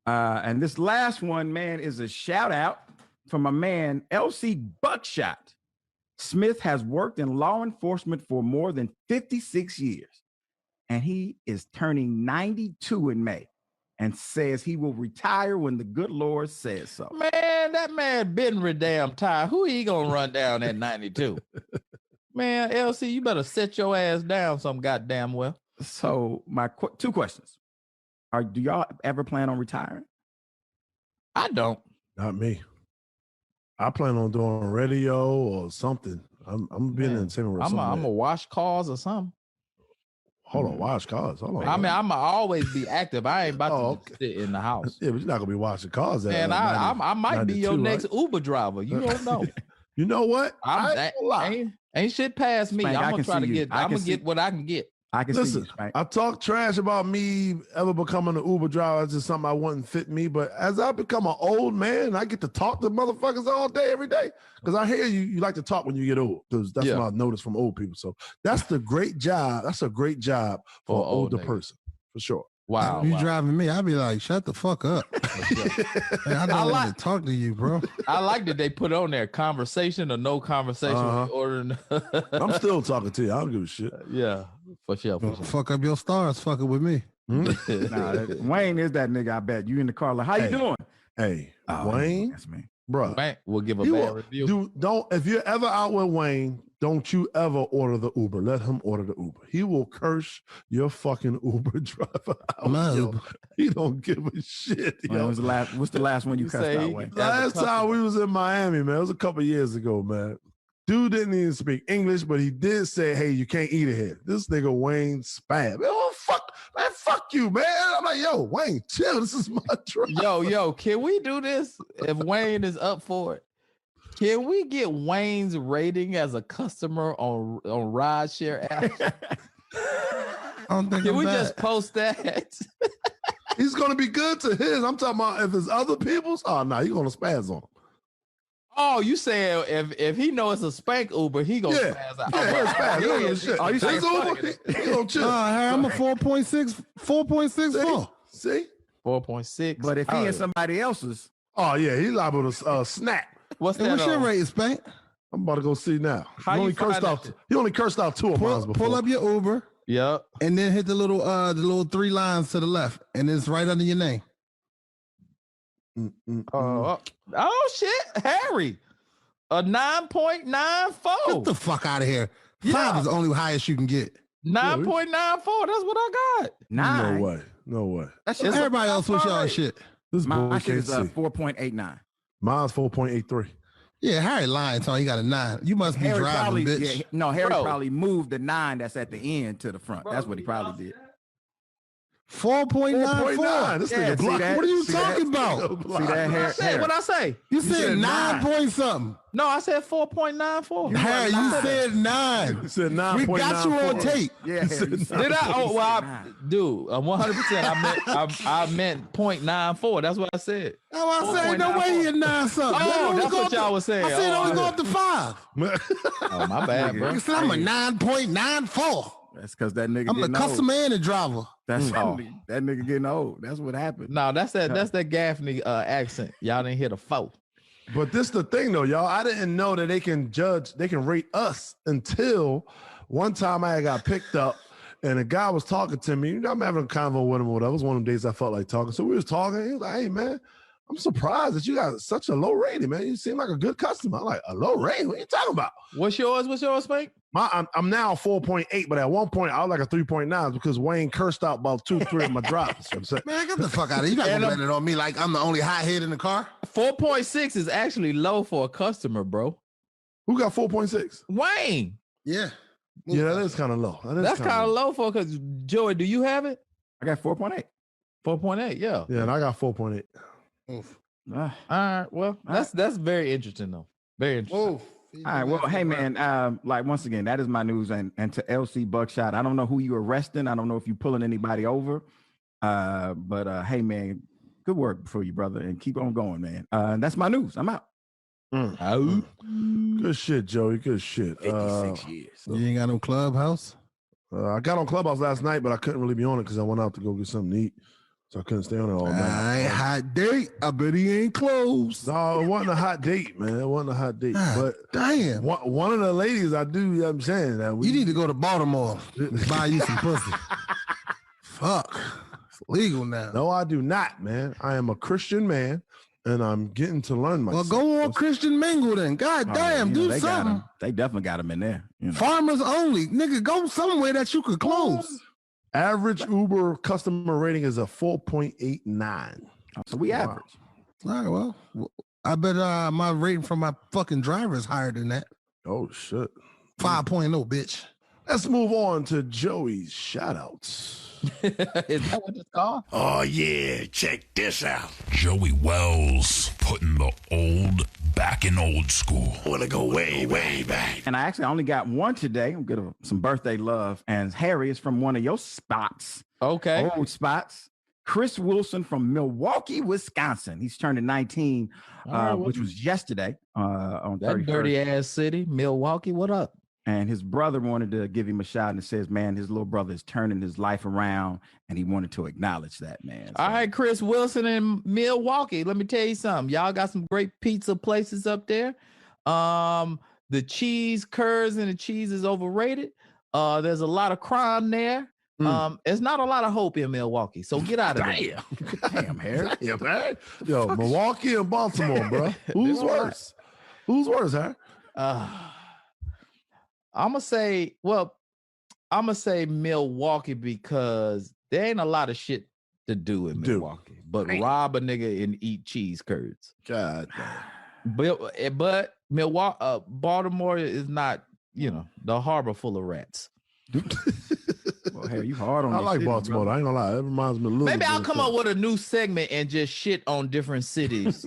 And this last one, man, is a shout out from my man LC Buckshot. Smith has worked in law enforcement for more than 56 years, and he is turning 92 in May and says he will retire when the good Lord says so. Man, that man been damn tired. Who he gonna run down at 92? Man, LC, you better set your ass down some goddamn well. So my two questions. Do y'all ever plan on retiring? I don't. Not me. I plan on doing radio or something. I'm being in the same room. I'm gonna wash cars or something. Hold on, wash cars. Hold on. I mean, I'm always be active. I ain't about to just sit in the house. Yeah, but you're not gonna be washing cars. Man, I might be your next Uber driver. You don't know. You know what? Ain't shit past me. Spank, I'm gonna try to get. I'm gonna get what I can get. I can Listen, see you, Spank. I talk trash about me ever becoming an Uber driver. It's just something I wouldn't fit me. But as I become an old man, I get to talk to motherfuckers all day, every day. Because I hear you like to talk when you get old. Because that's what I noticed from old people. So that's the great job. That's a great job for an older person, for sure. Wow. You driving me, I'd be like, shut the fuck up. Man, I don't want to talk to you, bro. I like that they put on there conversation or no conversation when you ordering. I'm still talking to you. I don't give a shit. Yeah, for sure. Fuck up your stars, fucking with me. Wayne is that nigga, I bet. You in the car like, how you doing? Hey, Wayne. That's me. Bro. Wayne will give a bad review. Dude, if you're ever out with Wayne, don't you ever order the Uber. Let him order the Uber. He will curse your fucking Uber driver out. Yo. He don't give a shit. Yo. What's the last one you cussed out, Wayne? Last time we was in Miami, man. It was a couple years ago, man. Dude didn't even speak English, but he did say, hey, you can't eat it here. This nigga Wayne spam. Oh, fuck you, man. I'm like, yo, Wayne, chill. This is my drive. Yo, can we do this? If Wayne is up for it, can we get Wayne's rating as a customer on rideshare app? Can we just post that? He's gonna be good to his. I'm talking about if it's other people's. Oh no, he's gonna spaz on him. Oh, you saying if he knows it's a spank Uber, he gonna spaz out. Are you saying Uber? He gonna chill. I'm a 4.64. See? 4.6. But if he in somebody else's. Oh yeah, he's liable to snap. What's that? What's your rating, Spank? I'm about to go see now. How he only you find cursed out. He only cursed out 2 of mine before. Pull up your Uber. Yep. And then hit the little 3 lines to the left, and it's right under your name. Oh shit, Harry, a 9.94. Get the fuck out of here. 5 is the only highest you can get. 9.94. That's what I got. 9. No way. That's everybody else with y'all shit. This my shit is 4.89. Mine's 4.83. Yeah, Harry lying, so he got a 9. You must be driving, bitch. Harry probably moved the 9 that's at the end to the front. That's what he probably did. 4.94. This nigga blocked. What are you talking about? See that, Harry? What'd I say? You said 9 point something. No, I said 4.94. Harry, you said 9. You said 9. We got you on tape. Yeah, Harry. Did I? Oh, well, dude, 100%. I meant 0.94. That's what I said. That's what I said. No way he had 9 something. Oh, that's what y'all was saying. I said only go up to 5. Oh, my bad, bro. You said I'm a 9.94. That's because that nigga. I'm the customer and the driver. That's all. That nigga getting old. That's what happened. No, that's that Gaffney accent. Y'all didn't hear the 4. But this the thing though, y'all. I didn't know that they can rate us until one time I got picked up and a guy was talking to me. You know, I'm having a convo with him or whatever. It was one of the days I felt like talking. So we was talking. He was like, hey man, I'm surprised that you got such a low rating, man. You seem like a good customer. I'm like, a low rating? What are you talking about? What's yours, Spank? I'm now 4.8, but at one point I was like a 3.9 because Wayne cursed out about 2-3 of my drops. You know what I'm saying? Man, get the fuck out of here. You got to blame it on me like I'm the only hot head in the car. 4.6 is actually low for a customer, bro. Who got 4.6? Wayne. Yeah. Yeah, that is kind of low. That's kind of low for, because Joey, do you have it? I got 4.8. 4.8, yeah. Yeah, and I got 4.8. All right. Well, that's very interesting though. Very interesting. All right. Well, hey man, like once again, that is my news. And to LC Buckshot, I don't know who you arresting. I don't know if you pulling anybody over. But hey man, good work for you, brother, and keep on going, man. That's my news. I'm out. Good shit, Joey. Good shit. 56 years. You ain't got no Clubhouse? I got on Clubhouse last night, but I couldn't really be on it because I went out to go get something to eat. So I couldn't stay on it all night. Hot date. I bet he ain't closed. No, it wasn't a hot date, man. It wasn't a hot date. But damn. One of the ladies I do, you know what I'm saying? That you need to go to Baltimore and buy you some pussy. Fuck. It's legal now. No, I do not, man. I am a Christian man, and I'm getting to learn myself. Well, go on Christian Mingle then. God damn, do they something. They definitely got him in there. You know. Farmers only. Nigga, go somewhere that you could close. Average Uber customer rating is a 4.89. So we average. All right, well, I bet my rating from my fucking driver is higher than that. Oh, shit. 5.0, bitch. Let's move on to Joey's shout-outs. Is that what it's called? Oh, yeah. Check this out. Joey Wells putting the old back in old school. I want to go way, way back. And I actually only got one today. I'm getting some birthday love. And Harry is from one of your spots. Okay. Old spots. Chris Wilson from Milwaukee, Wisconsin. He's turning 19, which was yesterday on that 31st. dirty ass city, Milwaukee. What up? And his brother wanted to give him a shout and says, man, his little brother is turning his life around, and he wanted to acknowledge that, man. So, all right, Chris Wilson in Milwaukee. Let me tell you something. Y'all got some great pizza places up there. The cheese curds and the cheese is overrated. There's a lot of crime there. There's not a lot of hope in Milwaukee, so get out of there. Damn, Harry. Yeah, man. Yo, Milwaukee and Baltimore, bro. Who's worse? Who's worse, Harry? I'm gonna say Milwaukee because there ain't a lot of shit to do in Milwaukee, but rob a nigga and eat cheese curds. God damn. But Milwaukee, Baltimore is not, the harbor full of rats. Well, hey, you hard on. I like Baltimore. I ain't gonna lie. It reminds me a little. Maybe I'll come up with a new segment and just shit on different cities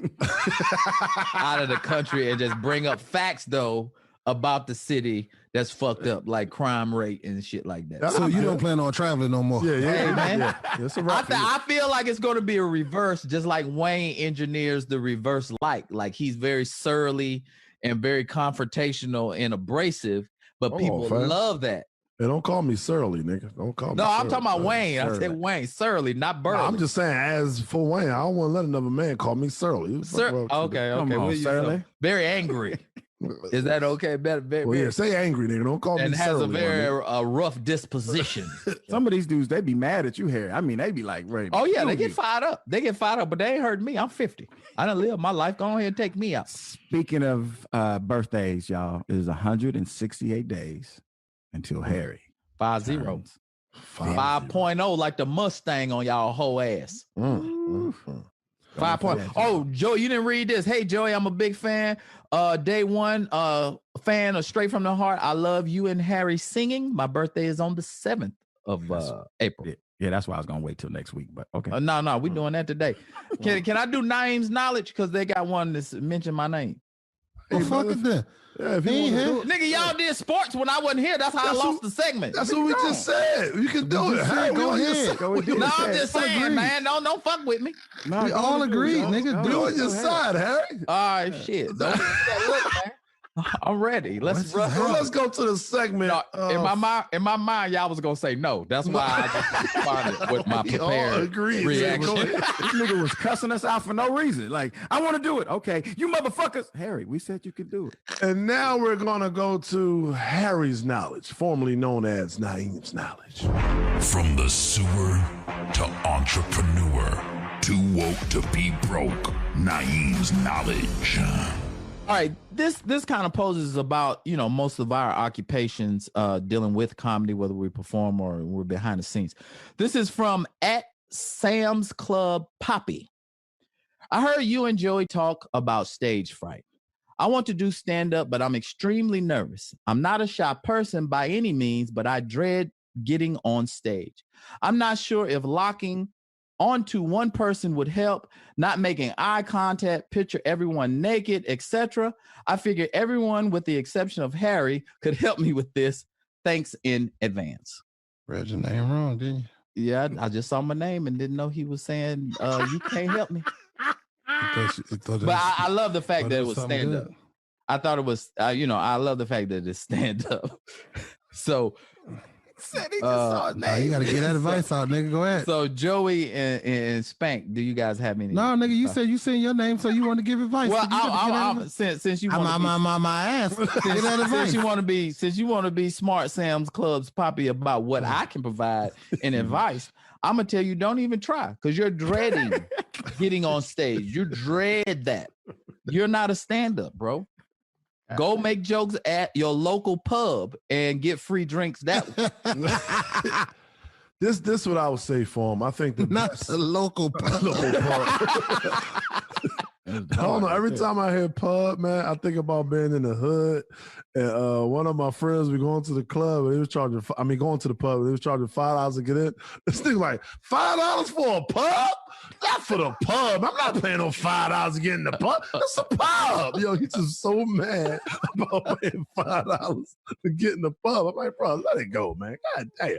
out of the country and just bring up facts though about the city that's fucked up, like crime rate and shit like that. So you don't plan on traveling no more? Yeah. Hey, man. That's a wrap. I feel like it's going to be a reverse, just like Wayne engineers the reverse like he's very surly and very confrontational and abrasive, but people love that. Hey, don't call me surly, nigga. Don't call me. No, I'm surly. talking about Wayne. I said Wayne, surly, not Burley. No, I'm just saying, as for Wayne, I don't want to let another man call me surly. Okay. On, surly. Very angry. Is that okay? Well, say angry, nigga. Don't call me surly. And has a very rough disposition. Some of these dudes, they be mad at you, Harry. I mean, they be like, ready. Oh, yeah, they get fired up. But they ain't hurt me. I'm 50. I done lived my life. Go ahead and take me out. Speaking of birthdays, y'all, it is 168 days until Harry 5-0. 5.0 like the Mustang on y'all whole ass. 5.0. Oh, Joe, you didn't read this. Hey, Joey, I'm a big fan. Day one, fan of Straight from the Heart. I love you and Harry singing. My birthday is on the 7th of April. Yeah, that's why I was gonna wait till next week. But okay. No, we doing that today. Can I do Naeem's knowledge? Because they got one that's mention my name. Well, fuck it then. Yeah, if you want to do it. Nigga, y'all did sports when I wasn't here. That's how I lost the segment. That's what we just said. You can do it. Hey, go ahead. No, I'm just saying, man. Don't fuck with me. No, we all agreed, nigga. Do it on your side, Harry. All right, shit. Don't look, man. I'm ready. Let's go to the segment. In my mind, y'all was gonna say no. That's why I just responded with my prepared reaction. This nigga was cussing us out for no reason. Like, I want to do it. Okay, you motherfuckers. Harry, we said you could do it. And now we're gonna go to Harry's knowledge, formerly known as Naeem's knowledge. From the sewer to entrepreneur, too woke to be broke. Naeem's knowledge. All right, this kind of poses about, most of our occupations dealing with comedy, whether we perform or we're behind the scenes. This is from @Sam's Club Poppy. I heard you and Joey talk about stage fright. I want to do stand-up, but I'm extremely nervous. I'm not a shy person by any means, but I dread getting on stage. I'm not sure if locking onto one person would help, not making eye contact, picture everyone naked, etc. I figure everyone with the exception of Harry could help me with this. Thanks in advance. Read your name wrong, didn't you? Yeah, I just saw my name and didn't know he was saying you can't help me. But I love the fact that it was stand up. I thought it was, I love the fact that it's stand up. So said he just saw his name. You got to get that advice out, nigga. Go ahead. So Joey and Spank, do you guys have any? No, nigga, you said you seen your name, so you want to give advice. Well, since you want my ass, since you want to be smart, Sam's Club's Poppy about what I can provide in advice. I'm gonna tell you, don't even try, because you're dreading getting on stage. You dread that. You're not a stand-up, bro. Go make jokes at your local pub and get free drinks that way. This what I would say for him. I think not a local pub. I don't know. Every time I hear pub, man, I think about being in the hood. And one of my friends, we going to the club, and he was charging. Going to the pub, and he was charging $5 to get in. This thing like $5 for a pub? Not for the pub. I'm not paying no $5 to get in the pub. It's a pub. Yo, he's just so mad about paying $5 to get in the pub. I'm like, bro, let it go, man. God damn.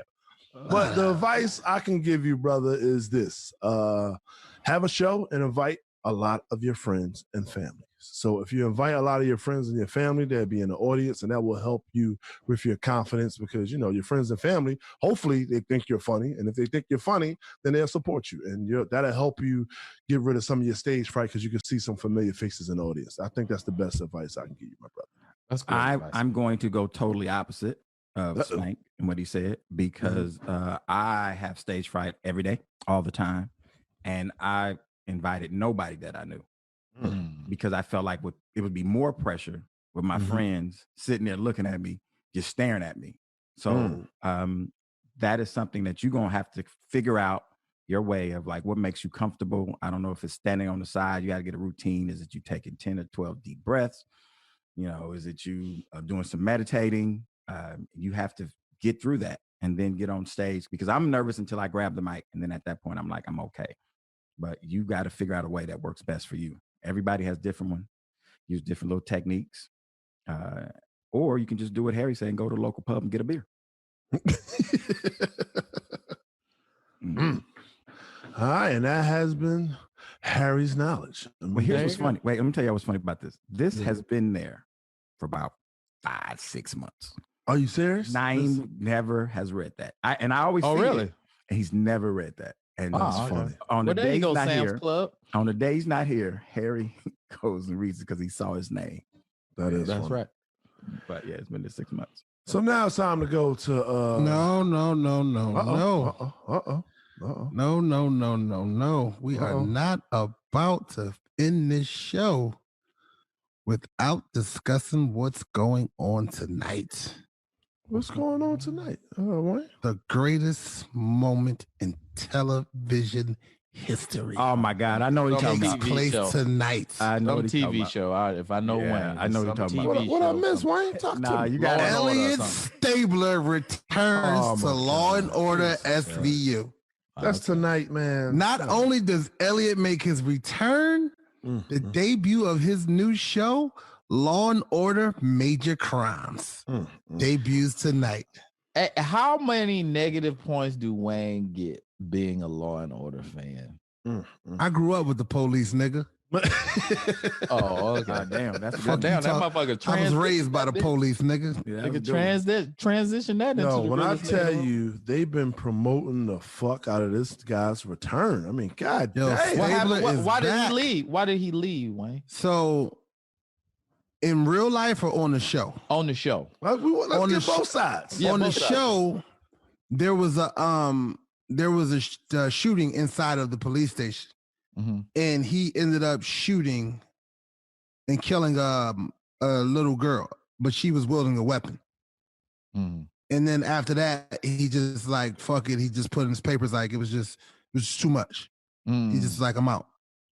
But the advice I can give you, brother, is this: have a show and invite a lot of your friends and family. So if you invite a lot of your friends and your family, they'll be in the audience, and that will help you with your confidence because, your friends and family, hopefully they think you're funny. And if they think you're funny, then they'll support you. And that'll help you get rid of some of your stage fright because you can see some familiar faces in the audience. I think that's the best advice I can give you, my brother. That's good advice. I'm going to go totally opposite of Spank and what he said because I have stage fright every day, all the time. And I invited nobody that I knew because I felt like it would be more pressure with my friends sitting there looking at me, just staring at me. So that is something that you're going to have to figure out your way of like what makes you comfortable. I don't know if it's standing on the side. You got to get a routine. Is it you taking 10 or 12 deep breaths? Is it you doing some meditating? You have to get through that and then get on stage because I'm nervous until I grab the mic. And then at that point, I'm like, I'm okay. But you got to figure out a way that works best for you. Everybody has different one. Use different little techniques. Or you can just do what Harry said and go to the local pub and get a beer. All right, and that has been Harry's knowledge. Well, here's what's funny. Wait, let me tell you what's funny about this. This has been there for about 5-6 months. Are you serious? Nine never has read that. I always see really? It, and he's never read that. And that's funny. On the day he's not Sam's here, Club. On the day he's not here, Harry goes and reads it because he saw his name. That's funny. Right. But yeah, it's been there 6 months. So now it's time to go to No. No. No. We are not about to end this show without discussing what's going on tonight. What's going on tonight? What? The greatest moment in television history. Oh my God, I know what you're talking takes about. place tonight. I know Some what you're talking TV about. show. If I know Wayne, I know what you're talking about. What I missed, Wayne? Talk to me. You got Elliot Stabler returns to Law and Order SVU. That's tonight, man. Not only does Elliot make his return, the debut of his new show, Law and Order Major Crimes, debuts tonight. How many negative points do Wayne get being a Law and Order fan? I grew up with the police, nigga. Oh, okay. God damn, that's God damn, that motherfucker. I was raised by the police, nigga. Transition that into. No, the when real I estate tell world. you, they've been promoting the fuck out of this guy's return. I mean, God Yo, damn. What happened? Stabler is Why did back. he leave? Why did he leave, Wayne? So, in real life or on the show? On the show. Let's on get the both sides. Yeah, on the both sides. show, there was a shooting inside of the police station, and he ended up shooting and killing a little girl, but she was wielding a weapon. And then after that, he just like fuck it. He just put in his papers like it was just too much. He just like I'm out.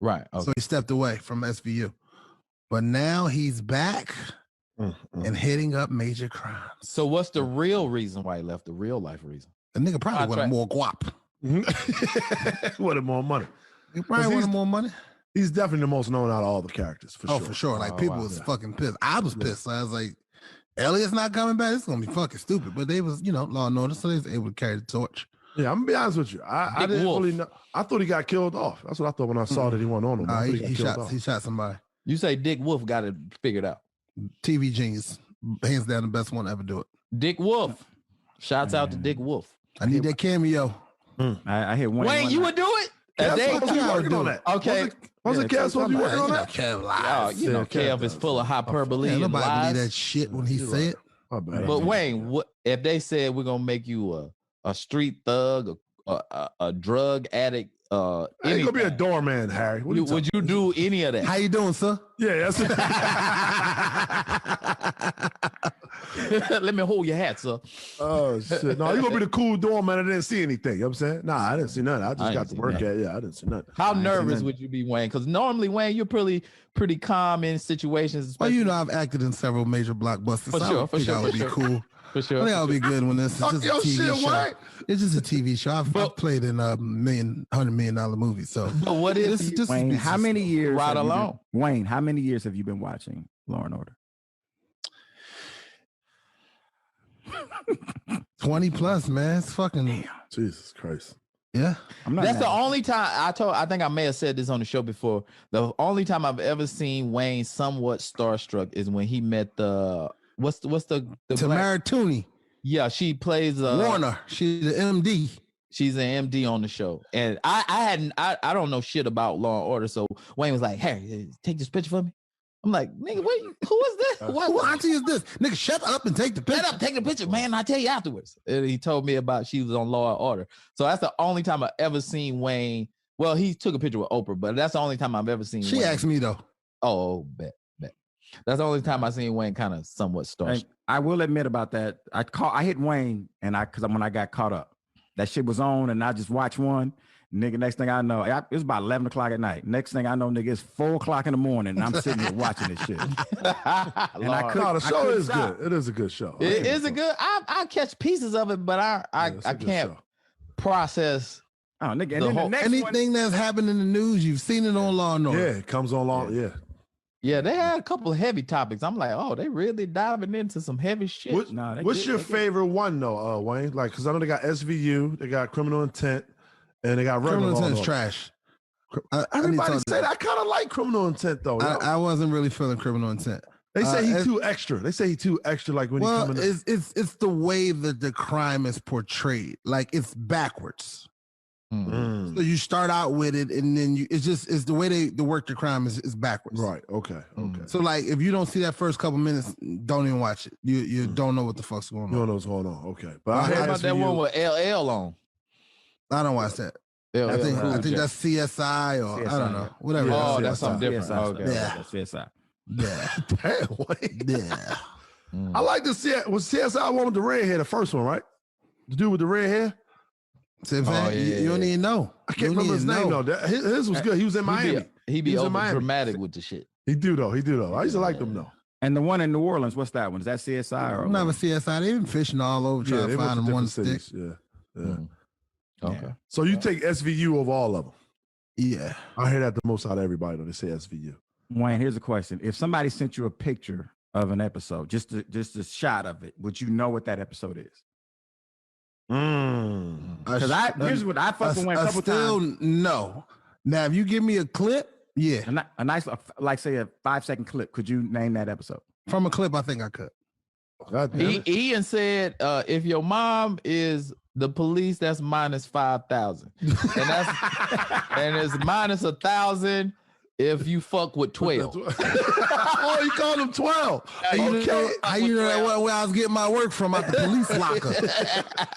Right. Okay. So he stepped away from SVU, but now he's back and heading up Major Crimes. So what's the real reason why he left? The real life reason? The nigga probably wanted more guap. Wanted more money. He probably wanted more money. He's definitely the most known out of all the characters, for sure. For sure. Like people was fucking pissed. I was pissed. So I was like, Elliot's not coming back. It's gonna be fucking stupid. But they was, Law and Order, so they was able to carry the torch. Yeah, I'm gonna be honest with you. I didn't really know. I thought he got killed off. That's what I thought when I saw that he wasn't on him. He shot somebody. You say Dick Wolf got it figured out. TV genius. Hands down the best one to ever do it. Dick Wolf. Shouts out to Dick Wolf. I need that cameo. I hear one. Wayne, you would do it? Yeah, working on that. Okay. Wasn't Kev supposed to be working on that? Kev lies. Kev is full of hyperbole and nobody lies. believe that shit when he said. But Wayne, what if they said we're gonna make you a street thug, a drug addict? I ain't gonna be a doorman, Harry. Would you do any of that? How you doing, sir? Yeah, that's Let me hold your hat, sir. Oh shit! No, you gonna be the cool doorman. I didn't see anything. You know what I'm saying? Nah, I didn't see nothing. I just got to work at. Yeah, I didn't see nothing. How nervous would you be, Wayne? Because normally, Wayne, you're pretty calm in situations. Well, you know, I've acted in several major blockbusters. For sure. That would be cool. For sure. I think that would be good when this is just a TV show. What? It's just a TV show. I've played in $100 million movies. So, but what is just Wayne? How many years? Right along, Wayne. How many years have you been watching Law and Order? 20 plus, man. It's fucking Jesus Christ. Yeah. That's the only time I think I may have said this on the show before. The only time I've ever seen Wayne somewhat starstruck is when he met what's the Tamara Tooney. Yeah, she plays Warner. She's the MD. She's an MD on the show. And I don't know shit about Law and Order. So Wayne was like, "Hey, take this picture for me." I'm like, "Nigga, who is this? What auntie is this? Nigga, shut up and take the picture. Shut up, take the picture, man. I'll tell you afterwards." And he told me about she was on Law and Order. So that's the only time I've ever seen Wayne. Well, he took a picture with Oprah, but that's the only time I've ever seen She Wayne. asked me though. Oh, bet. That's the only time I seen Wayne kind of somewhat starstruck. I will admit about that. I hit Wayne because when I got caught up, that shit was on and I just watched one. Nigga, next thing I know, it was about 11 o'clock at night. Next thing I know, nigga, it's 4 o'clock in the morning and I'm sitting here watching this shit. And the show is good. It is a good show. It is a good. I catch pieces of it, but I can't process. Oh, nigga, and then the next anything that's happened in the news, you've seen it on Law and Order. Yeah, it comes on Law. Yeah. Yeah, they had a couple of heavy topics. I'm like, oh, they really diving into some heavy shit. What's your favorite one though, Wayne? Like, because I know they got SVU, they got Criminal Intent, and they got Criminal Intent is trash. Everybody say that. I kind of like Criminal Intent though. I wasn't really feeling Criminal Intent. They say he's too extra. They say he's too extra. Like when he coming in. It's the way that the crime is portrayed. Like it's backwards. Mm. So you start out with it, and then it's the way they work the crime is backwards. Right. Okay. So like if you don't see that first couple minutes, don't even watch it. You don't know what the fuck's going on. You don't know what's going on. Okay. But I heard about that one with LL on. I don't watch that. I think that's CSI or CSI. I don't know. Whatever. Yeah, oh, that's something different. Okay. Yeah. That's CSI. Yeah. Damn. Wait. Yeah. I like to see it. Was CSI one with the red hair, the first one, right? The dude with the red hair. You don't even know. I can't remember his name though. His was good. He was in Miami. He be over dramatic with the shit. He do though. I used to like them though. And the one in New Orleans, what's that one? Is that CSI or? Never CSI. They've been fishing all over trying to find them one stick. Yeah. Okay. So you take SVU over all of them. Yeah. I hear that the most out of everybody though. They say SVU. Wayne, here's a question: if somebody sent you a picture of an episode, just a shot of it, would you know what that episode is? Because here's what I fucked with Wayne a couple times. No. Now, if you give me a clip, yeah, a nice, like say a 5-second clip. Could you name that episode? From a clip, I think I could. Ian said, "If your mom is the police, that's minus 5,000, and it's minus 1,000 if you fuck with 12." Oh, you called him 12. Okay. How you know that where I was getting my work from at the police locker?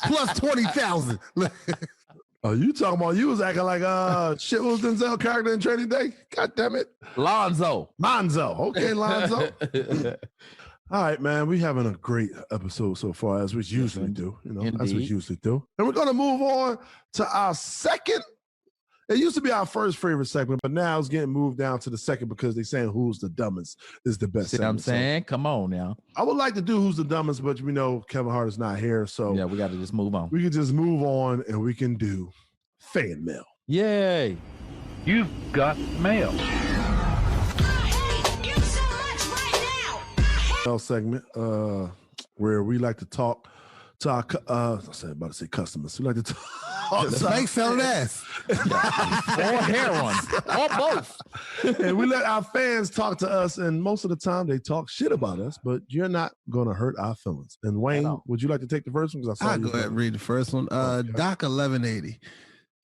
Plus 20,000. Oh, you talking about you was acting like shit. What was Denzel character in Training Day? God damn it, Lonzo. Okay, Lonzo. All right, man. We having a great episode so far, as we usually do. As we usually do. And we're gonna move on to our second. It used to be our first favorite segment, but now it's getting moved down to the second because they're saying who's the dumbest is the best. See what I'm saying? Come on now. I would like to do who's the dumbest, but we know Kevin Hart is not here, so yeah, we got to just move on. We can just move on, and we can do fan mail. Yay! You've got mail. Segment where we like to talk to our about to say customers. We like to talk. Fake selling ass. Or heroin. Or both. And we let our fans talk to us, and most of the time they talk shit about us, but you're not going to hurt our feelings. And Wayne, would you like to take the first one? I'll go ahead and read the first one. Doc 1180.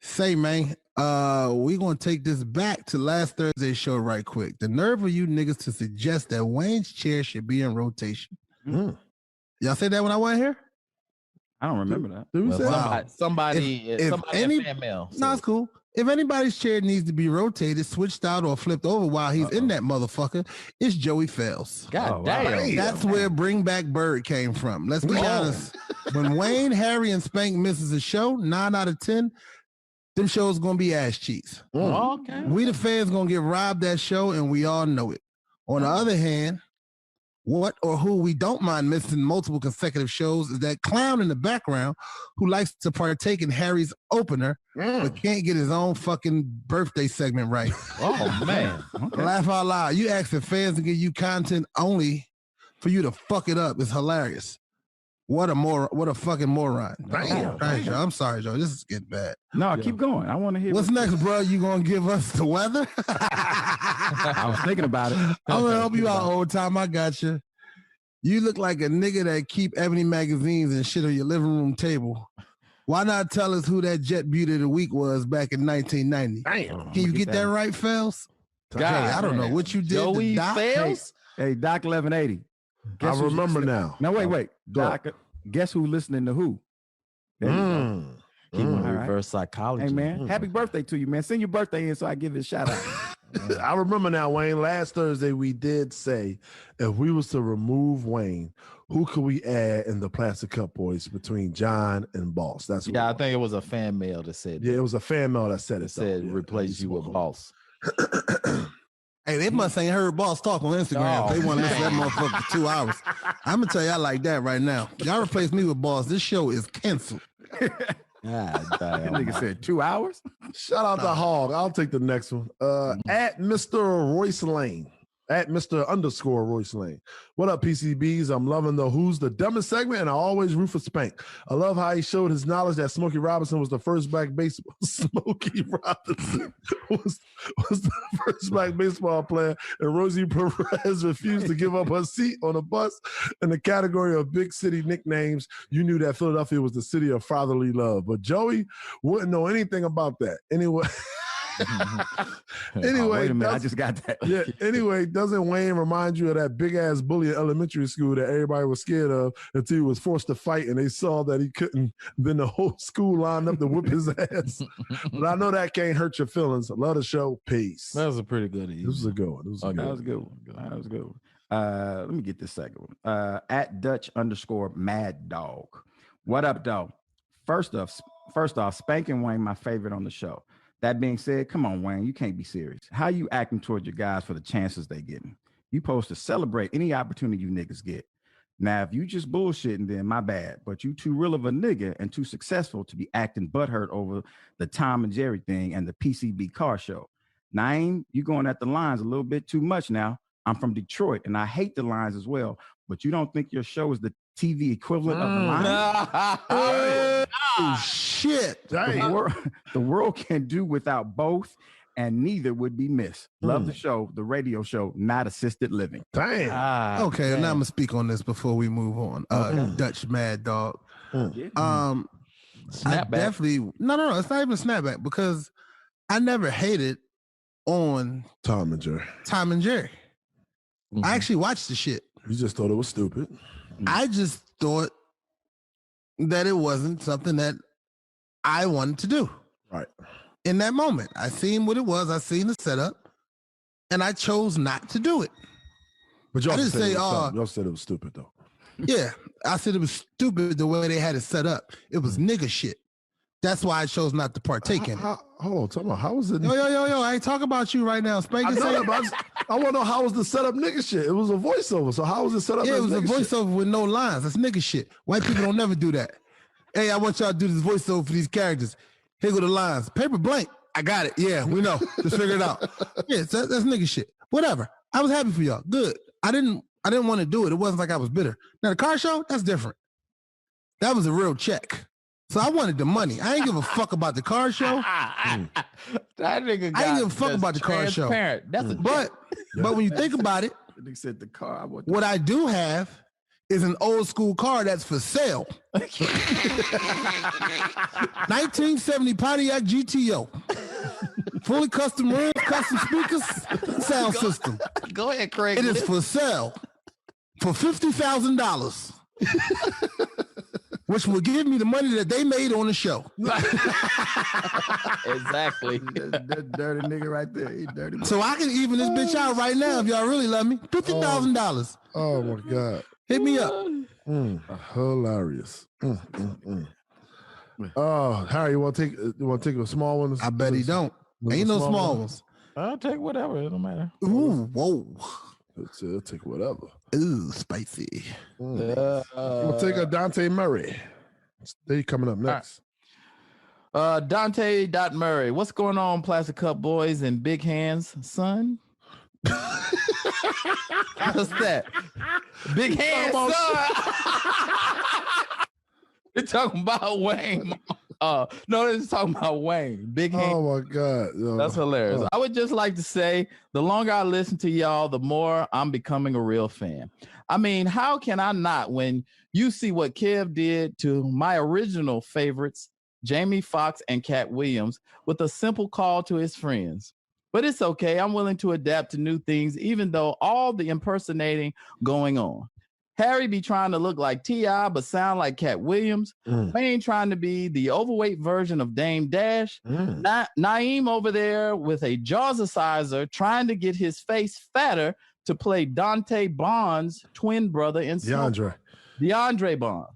Say, man, we going to take this back to last Thursday's show right quick. The nerve of you niggas to suggest that Wayne's chair should be in rotation. Y'all said that when I wasn't here? I don't remember that. Somebody fan mail. No, it's cool. If anybody's chair needs to be rotated, switched out, or flipped over while he's in that motherfucker, it's Joey Fels. God damn. That's where Bring Back Bird came from. Let's be honest. When Wayne, Harry, and Spank misses a show, 9 out of 10, them shows gonna be ass cheeks. Okay. We the fans gonna get robbed that show, and we all know it. On the other hand, what or who we don't mind missing multiple consecutive shows is that clown in the background who likes to partake in Harry's opener, but can't get his own fucking birthday segment right. Oh, man. Okay. Laugh out loud. You asking fans to give you content only for you to fuck it up is hilarious. What a fucking moron. Damn. Joe. I'm sorry, Joe. This is getting bad. No, keep going. I want to hear. What's next, bro? You gonna give us the weather? I was thinking about it. I'm gonna help you out, old time. I got you. You look like a nigga that keep ebony magazines and shit on your living room table. Why not tell us who that Jet Beauty of the Week was back in 1990? Damn. Can you get that right, Fels? God, I don't know what you did. Joey to Doc. Fels? Hey, Doc 1180. I remember now. Now, wait. Doc, guess who listening to who? There you go. He went All right. reverse psychology. Hey, man, happy birthday to you, man. Send your birthday in so I give it a shout out. I remember now, Wayne. Last Thursday, we did say if we was to remove Wayne, who could we add in the Plastic Cup Boys between John and Boss? That's what I think it was a fan mail that said. Yeah, it was a fan mail that said it. Said replace you with Boss. Hey, they must ain't heard Boss talk on Instagram. Oh, they want to listen to that motherfucker for 2 hours. I'm gonna tell you, I like that right now. Y'all replace me with Boss. This show is canceled. That nigga said 2 hours. Shout out to Hog. I'll take the next one. At Mr. Royce Lane. At Mr. _ Royce Lane. What up, PCBs? I'm loving the Who's the Dumbest segment, and I always root for Spank. I love how he showed his knowledge that Smokey Robinson was the first black baseball. Smokey Robinson was the first black baseball player, and Rosie Perez refused to give up her seat on a bus. In the category of big city nicknames, you knew that Philadelphia was the city of fatherly love. But Joey wouldn't know anything about that. Anyway. Anyway, wait a minute, I just got that. Yeah. Anyway, doesn't Wayne remind you of that big ass bully in elementary school that everybody was scared of until he was forced to fight and they saw that he couldn't? Then the whole school lined up to whip his ass. But I know that can't hurt your feelings. I love the show. Peace. That was a pretty good email. This was a good one. That was a good one. Let me get this second one. At Dutch _ Mad Dog. What up, dog? First off, Spank and Wayne, my favorite on the show. That being said, come on, Wayne, you can't be serious. How you acting toward your guys for the chances they getting? You supposed to celebrate any opportunity you niggas get. Now, if you just bullshitting, then my bad. But you too real of a nigga and too successful to be acting butthurt over the Tom and Jerry thing and the PCB car show. Naeem, you going at the lines a little bit too much now. I'm from Detroit, and I hate the lines as well. But you don't think your show is the TV equivalent of the lines? Oh, shit. The world can do without both, and neither would be missed. Love the show, the radio show, not assisted living. Damn. Okay, now I'm gonna speak on this before we move on. Dutch Mad Dog. I definitely no, it's not even a snapback because I never hated on Tom and Jerry. I actually watched the shit. You just thought it was stupid. I just thought that it wasn't something that I wanted to do. Right. In that moment, I seen what it was. I seen the setup, and I chose not to do it. But y'all didn't say, y'all said it was stupid though. Yeah, I said it was stupid the way they had it set up. It was nigga shit. That's why I chose not to partake in it. Hold on, tell me, how was it? Yo, I ain't talking about you right now. Spank I want to know how was the setup nigga shit. It was a voiceover, so how was it set up? Yeah, it was a voiceover shit? with no lines. That's nigga shit. White people don't never do that. Hey, I want y'all to do this voiceover for these characters. Here go the lines. Paper blank. I got it. Yeah, we know. Just figure it out. Yeah, that's nigga shit. Whatever. I was happy for y'all. Good. I didn't want to do it. It wasn't like I was bitter. Now the car show, that's different. That was a real check. So I wanted the money. I ain't give a fuck about the car show. That nigga I ain't give a fuck about the car show. That's but when you think about it, They said the car. what I do have is an old school car that's for sale. 1970 Pontiac GTO. Fully custom rims, custom speakers, sound system. Go ahead, Craig. It is for sale for $50,000. which will give me the money that they made on the show. Exactly. That dirty nigga right there. He dirty. So I can even this bitch out right now if y'all really love me. $50,000. Oh my God. Hit me up. Hilarious. Oh, Harry, you want to take a small one? I bet he don't. Ain't no small ones. I'll take whatever. It don't matter. Ooh, whoa. I'll take whatever. Ooh, spicy. We'll take a Dante Murray. They coming up next. Dante Murray. What's going on, Plastic Cup Boys and Big Hands, son? What's that? Big Hands, son. They're talking about Wayne. No, they're just talking about Wayne. Big Hands. Oh my God. That's hilarious. I would just like to say, the longer I listen to y'all, the more I'm becoming a real fan. I mean, how can I not when you see what Kev did to my original favorites, Jamie Foxx and Cat Williams, with a simple call to his friends? But it's okay. I'm willing to adapt to new things, even though all the impersonating going on. Harry be trying to look like T.I., but sound like Cat Williams. Wayne trying to be the overweight version of Dame Dash. Naeem over there with a Jaws-erciser trying to get his face fatter to play Dante Bond's twin brother in DeAndre Bond.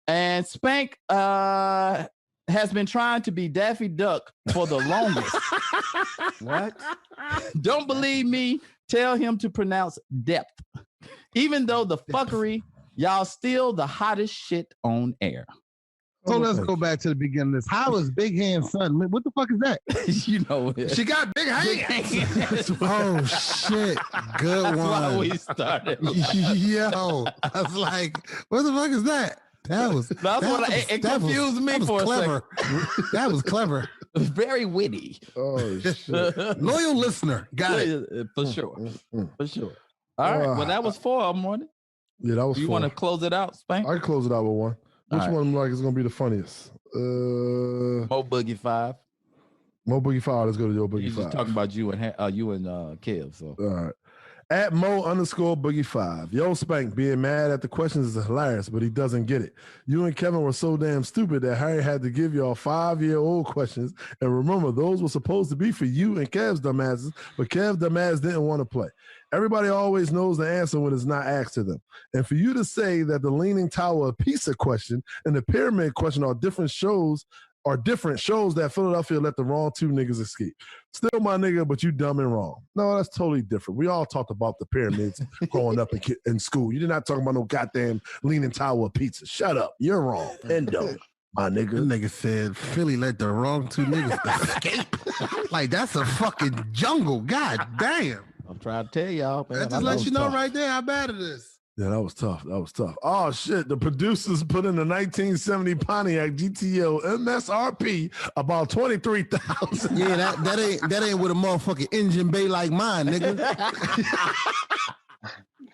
And Spank has been trying to be Daffy Duck for the longest. What? Don't believe me? Tell him to pronounce depth. Even though the fuckery, y'all still the hottest shit on air. So let's go back to the beginning of this. How is Big Hand's son? What the fuck is that? You know it. She got big hands. Oh shit. Good That's one. why we started. Yo, I was like, what the fuck is that? It confused me for clever. a second. That was clever. Very witty. Oh shit. Loyal listener. Got it. For sure. For sure. All right. Well, that was 4 of them, wasn't it? Yeah, that was. You want to close it out, Spank? I can close it out with one. Which one like is gonna be the funniest? Mo Boogie 5. Mo Boogie 5. Let's go to Yo Boogie 5. He's just talking about you and Kev. So all right. At Mo_Boogie 5. Yo, Spank, being mad at the questions is hilarious, but he doesn't get it. You and Kevin were so damn stupid that Harry had to give y'all 5-year-old questions. And remember, those were supposed to be for you and Kev's dumbasses, but Kev dumbass didn't want to play. Everybody always knows the answer when it's not asked to them. And for you to say that the Leaning Tower of Pisa question and the Pyramid question are different shows that Philadelphia let the wrong 2 niggas escape. Still my nigga, but you dumb and wrong. No, that's totally different. We all talked about the pyramids growing up in school. You did not talk about no goddamn Leaning Tower of Pizza. Shut up. You're wrong. Endo, my nigga. The nigga said Philly let the wrong 2 niggas escape. Like, that's a fucking jungle. God damn. I'm trying to tell y'all, man. That just let you know right there how bad it is. Yeah, that was tough. Oh, shit. The producers put in the 1970 Pontiac GTO MSRP about $23,000. Yeah, that ain't with a motherfucking engine bay like mine, nigga.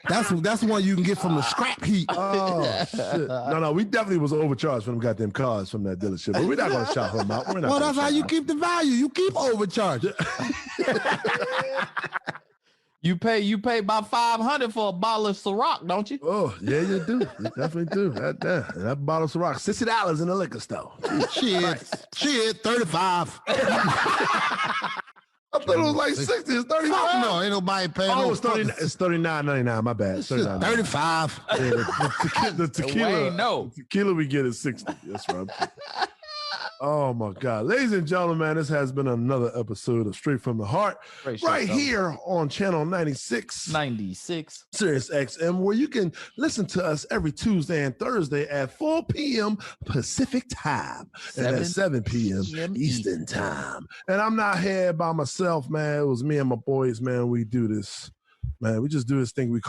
That's one you can get from the scrap heap. Oh, shit. No, we definitely was overcharged for them goddamn cars from that dealership, but we're not going to shout him out. Well, that's how you keep the value. You keep overcharging. You pay about $500 for a bottle of Ciroc, don't you? Oh, yeah, you do. You definitely do. That bottle of Ciroc, $60 in the liquor store. Shit, 35. I thought it was like 60. It's 35. No, ain't nobody paying. Oh, it's 39. It's $39.99. My bad. $39. 35. Yeah, the tequila. Wait, no. The tequila we get is 60. That's right. Oh my God. Ladies and gentlemen, man, this has been another episode of Straight from the Heart. Right here on channel 96. Sirius XM, where you can listen to us every Tuesday and Thursday at 4 p.m. Pacific time and at 7 p.m. Eastern time. And I'm not here by myself, man. It was me and my boys, man. We do this. Man, we just do this thing we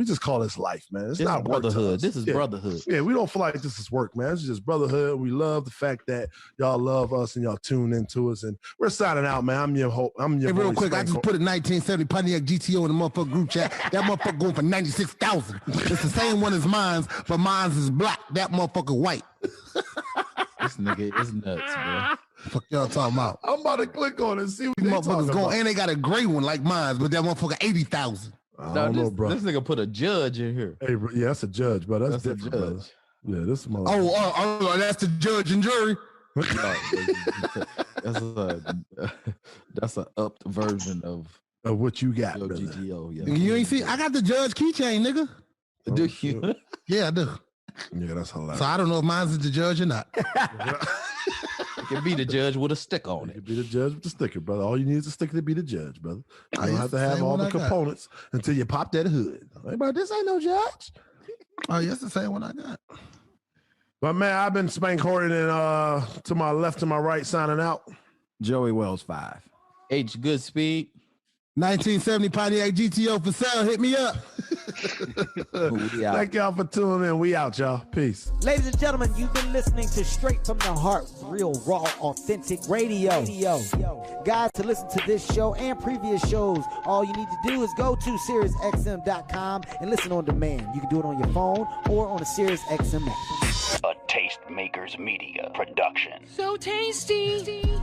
just call this life, man. It's not brotherhood. This is brotherhood. Yeah, we don't feel like this is work, man. It's just brotherhood. We love the fact that y'all love us and y'all tune into us. And we're signing out, man. I'm your hope. Hey, real quick, I just put a 1970 Pontiac GTO in the motherfucker group chat. That motherfucker going for $96,000. It's the same one as mine's, but mine's is black. That motherfucker white. This nigga is nuts, bro. Fuck y'all talking about? I'm about to click on it and see what they motherfuckers going. And they got a gray one like mine, but that motherfucker 80,000. I don't know, bro. This nigga put a judge in here. Hey, bro, yeah, that's a judge, but that's different, a judge. Yeah, this is my. Oh, that's the judge and jury. That's a upped version of what you got, GTO. Yeah, you ain't see. I got the judge keychain, nigga. Do you? Yeah, I do. Yeah, that's hilarious. So I don't know if mine's is the judge or not. It can be the judge with a stick on it. You can be the judge with the sticker, brother. All you need is a sticker to be the judge, brother. You don't have to have all the components until you pop that hood. Hey, bro, this ain't no judge. Oh, yes, the same one I got. But man, I've been Spank Horton and to my left, to my right, signing out. Joey Wells 5. H Goodspeed. 1970 Pontiac GTO for sale. Hit me up. Thank y'all for tuning in. We out, y'all. Peace. Ladies and gentlemen, you've been listening to Straight from the Heart, real, raw, authentic radio. Guys, to listen to this show and previous shows, all you need to do is go to SiriusXM.com and listen on demand. You can do it on your phone or on a SiriusXM app. A Tastemakers Media production. So tasty.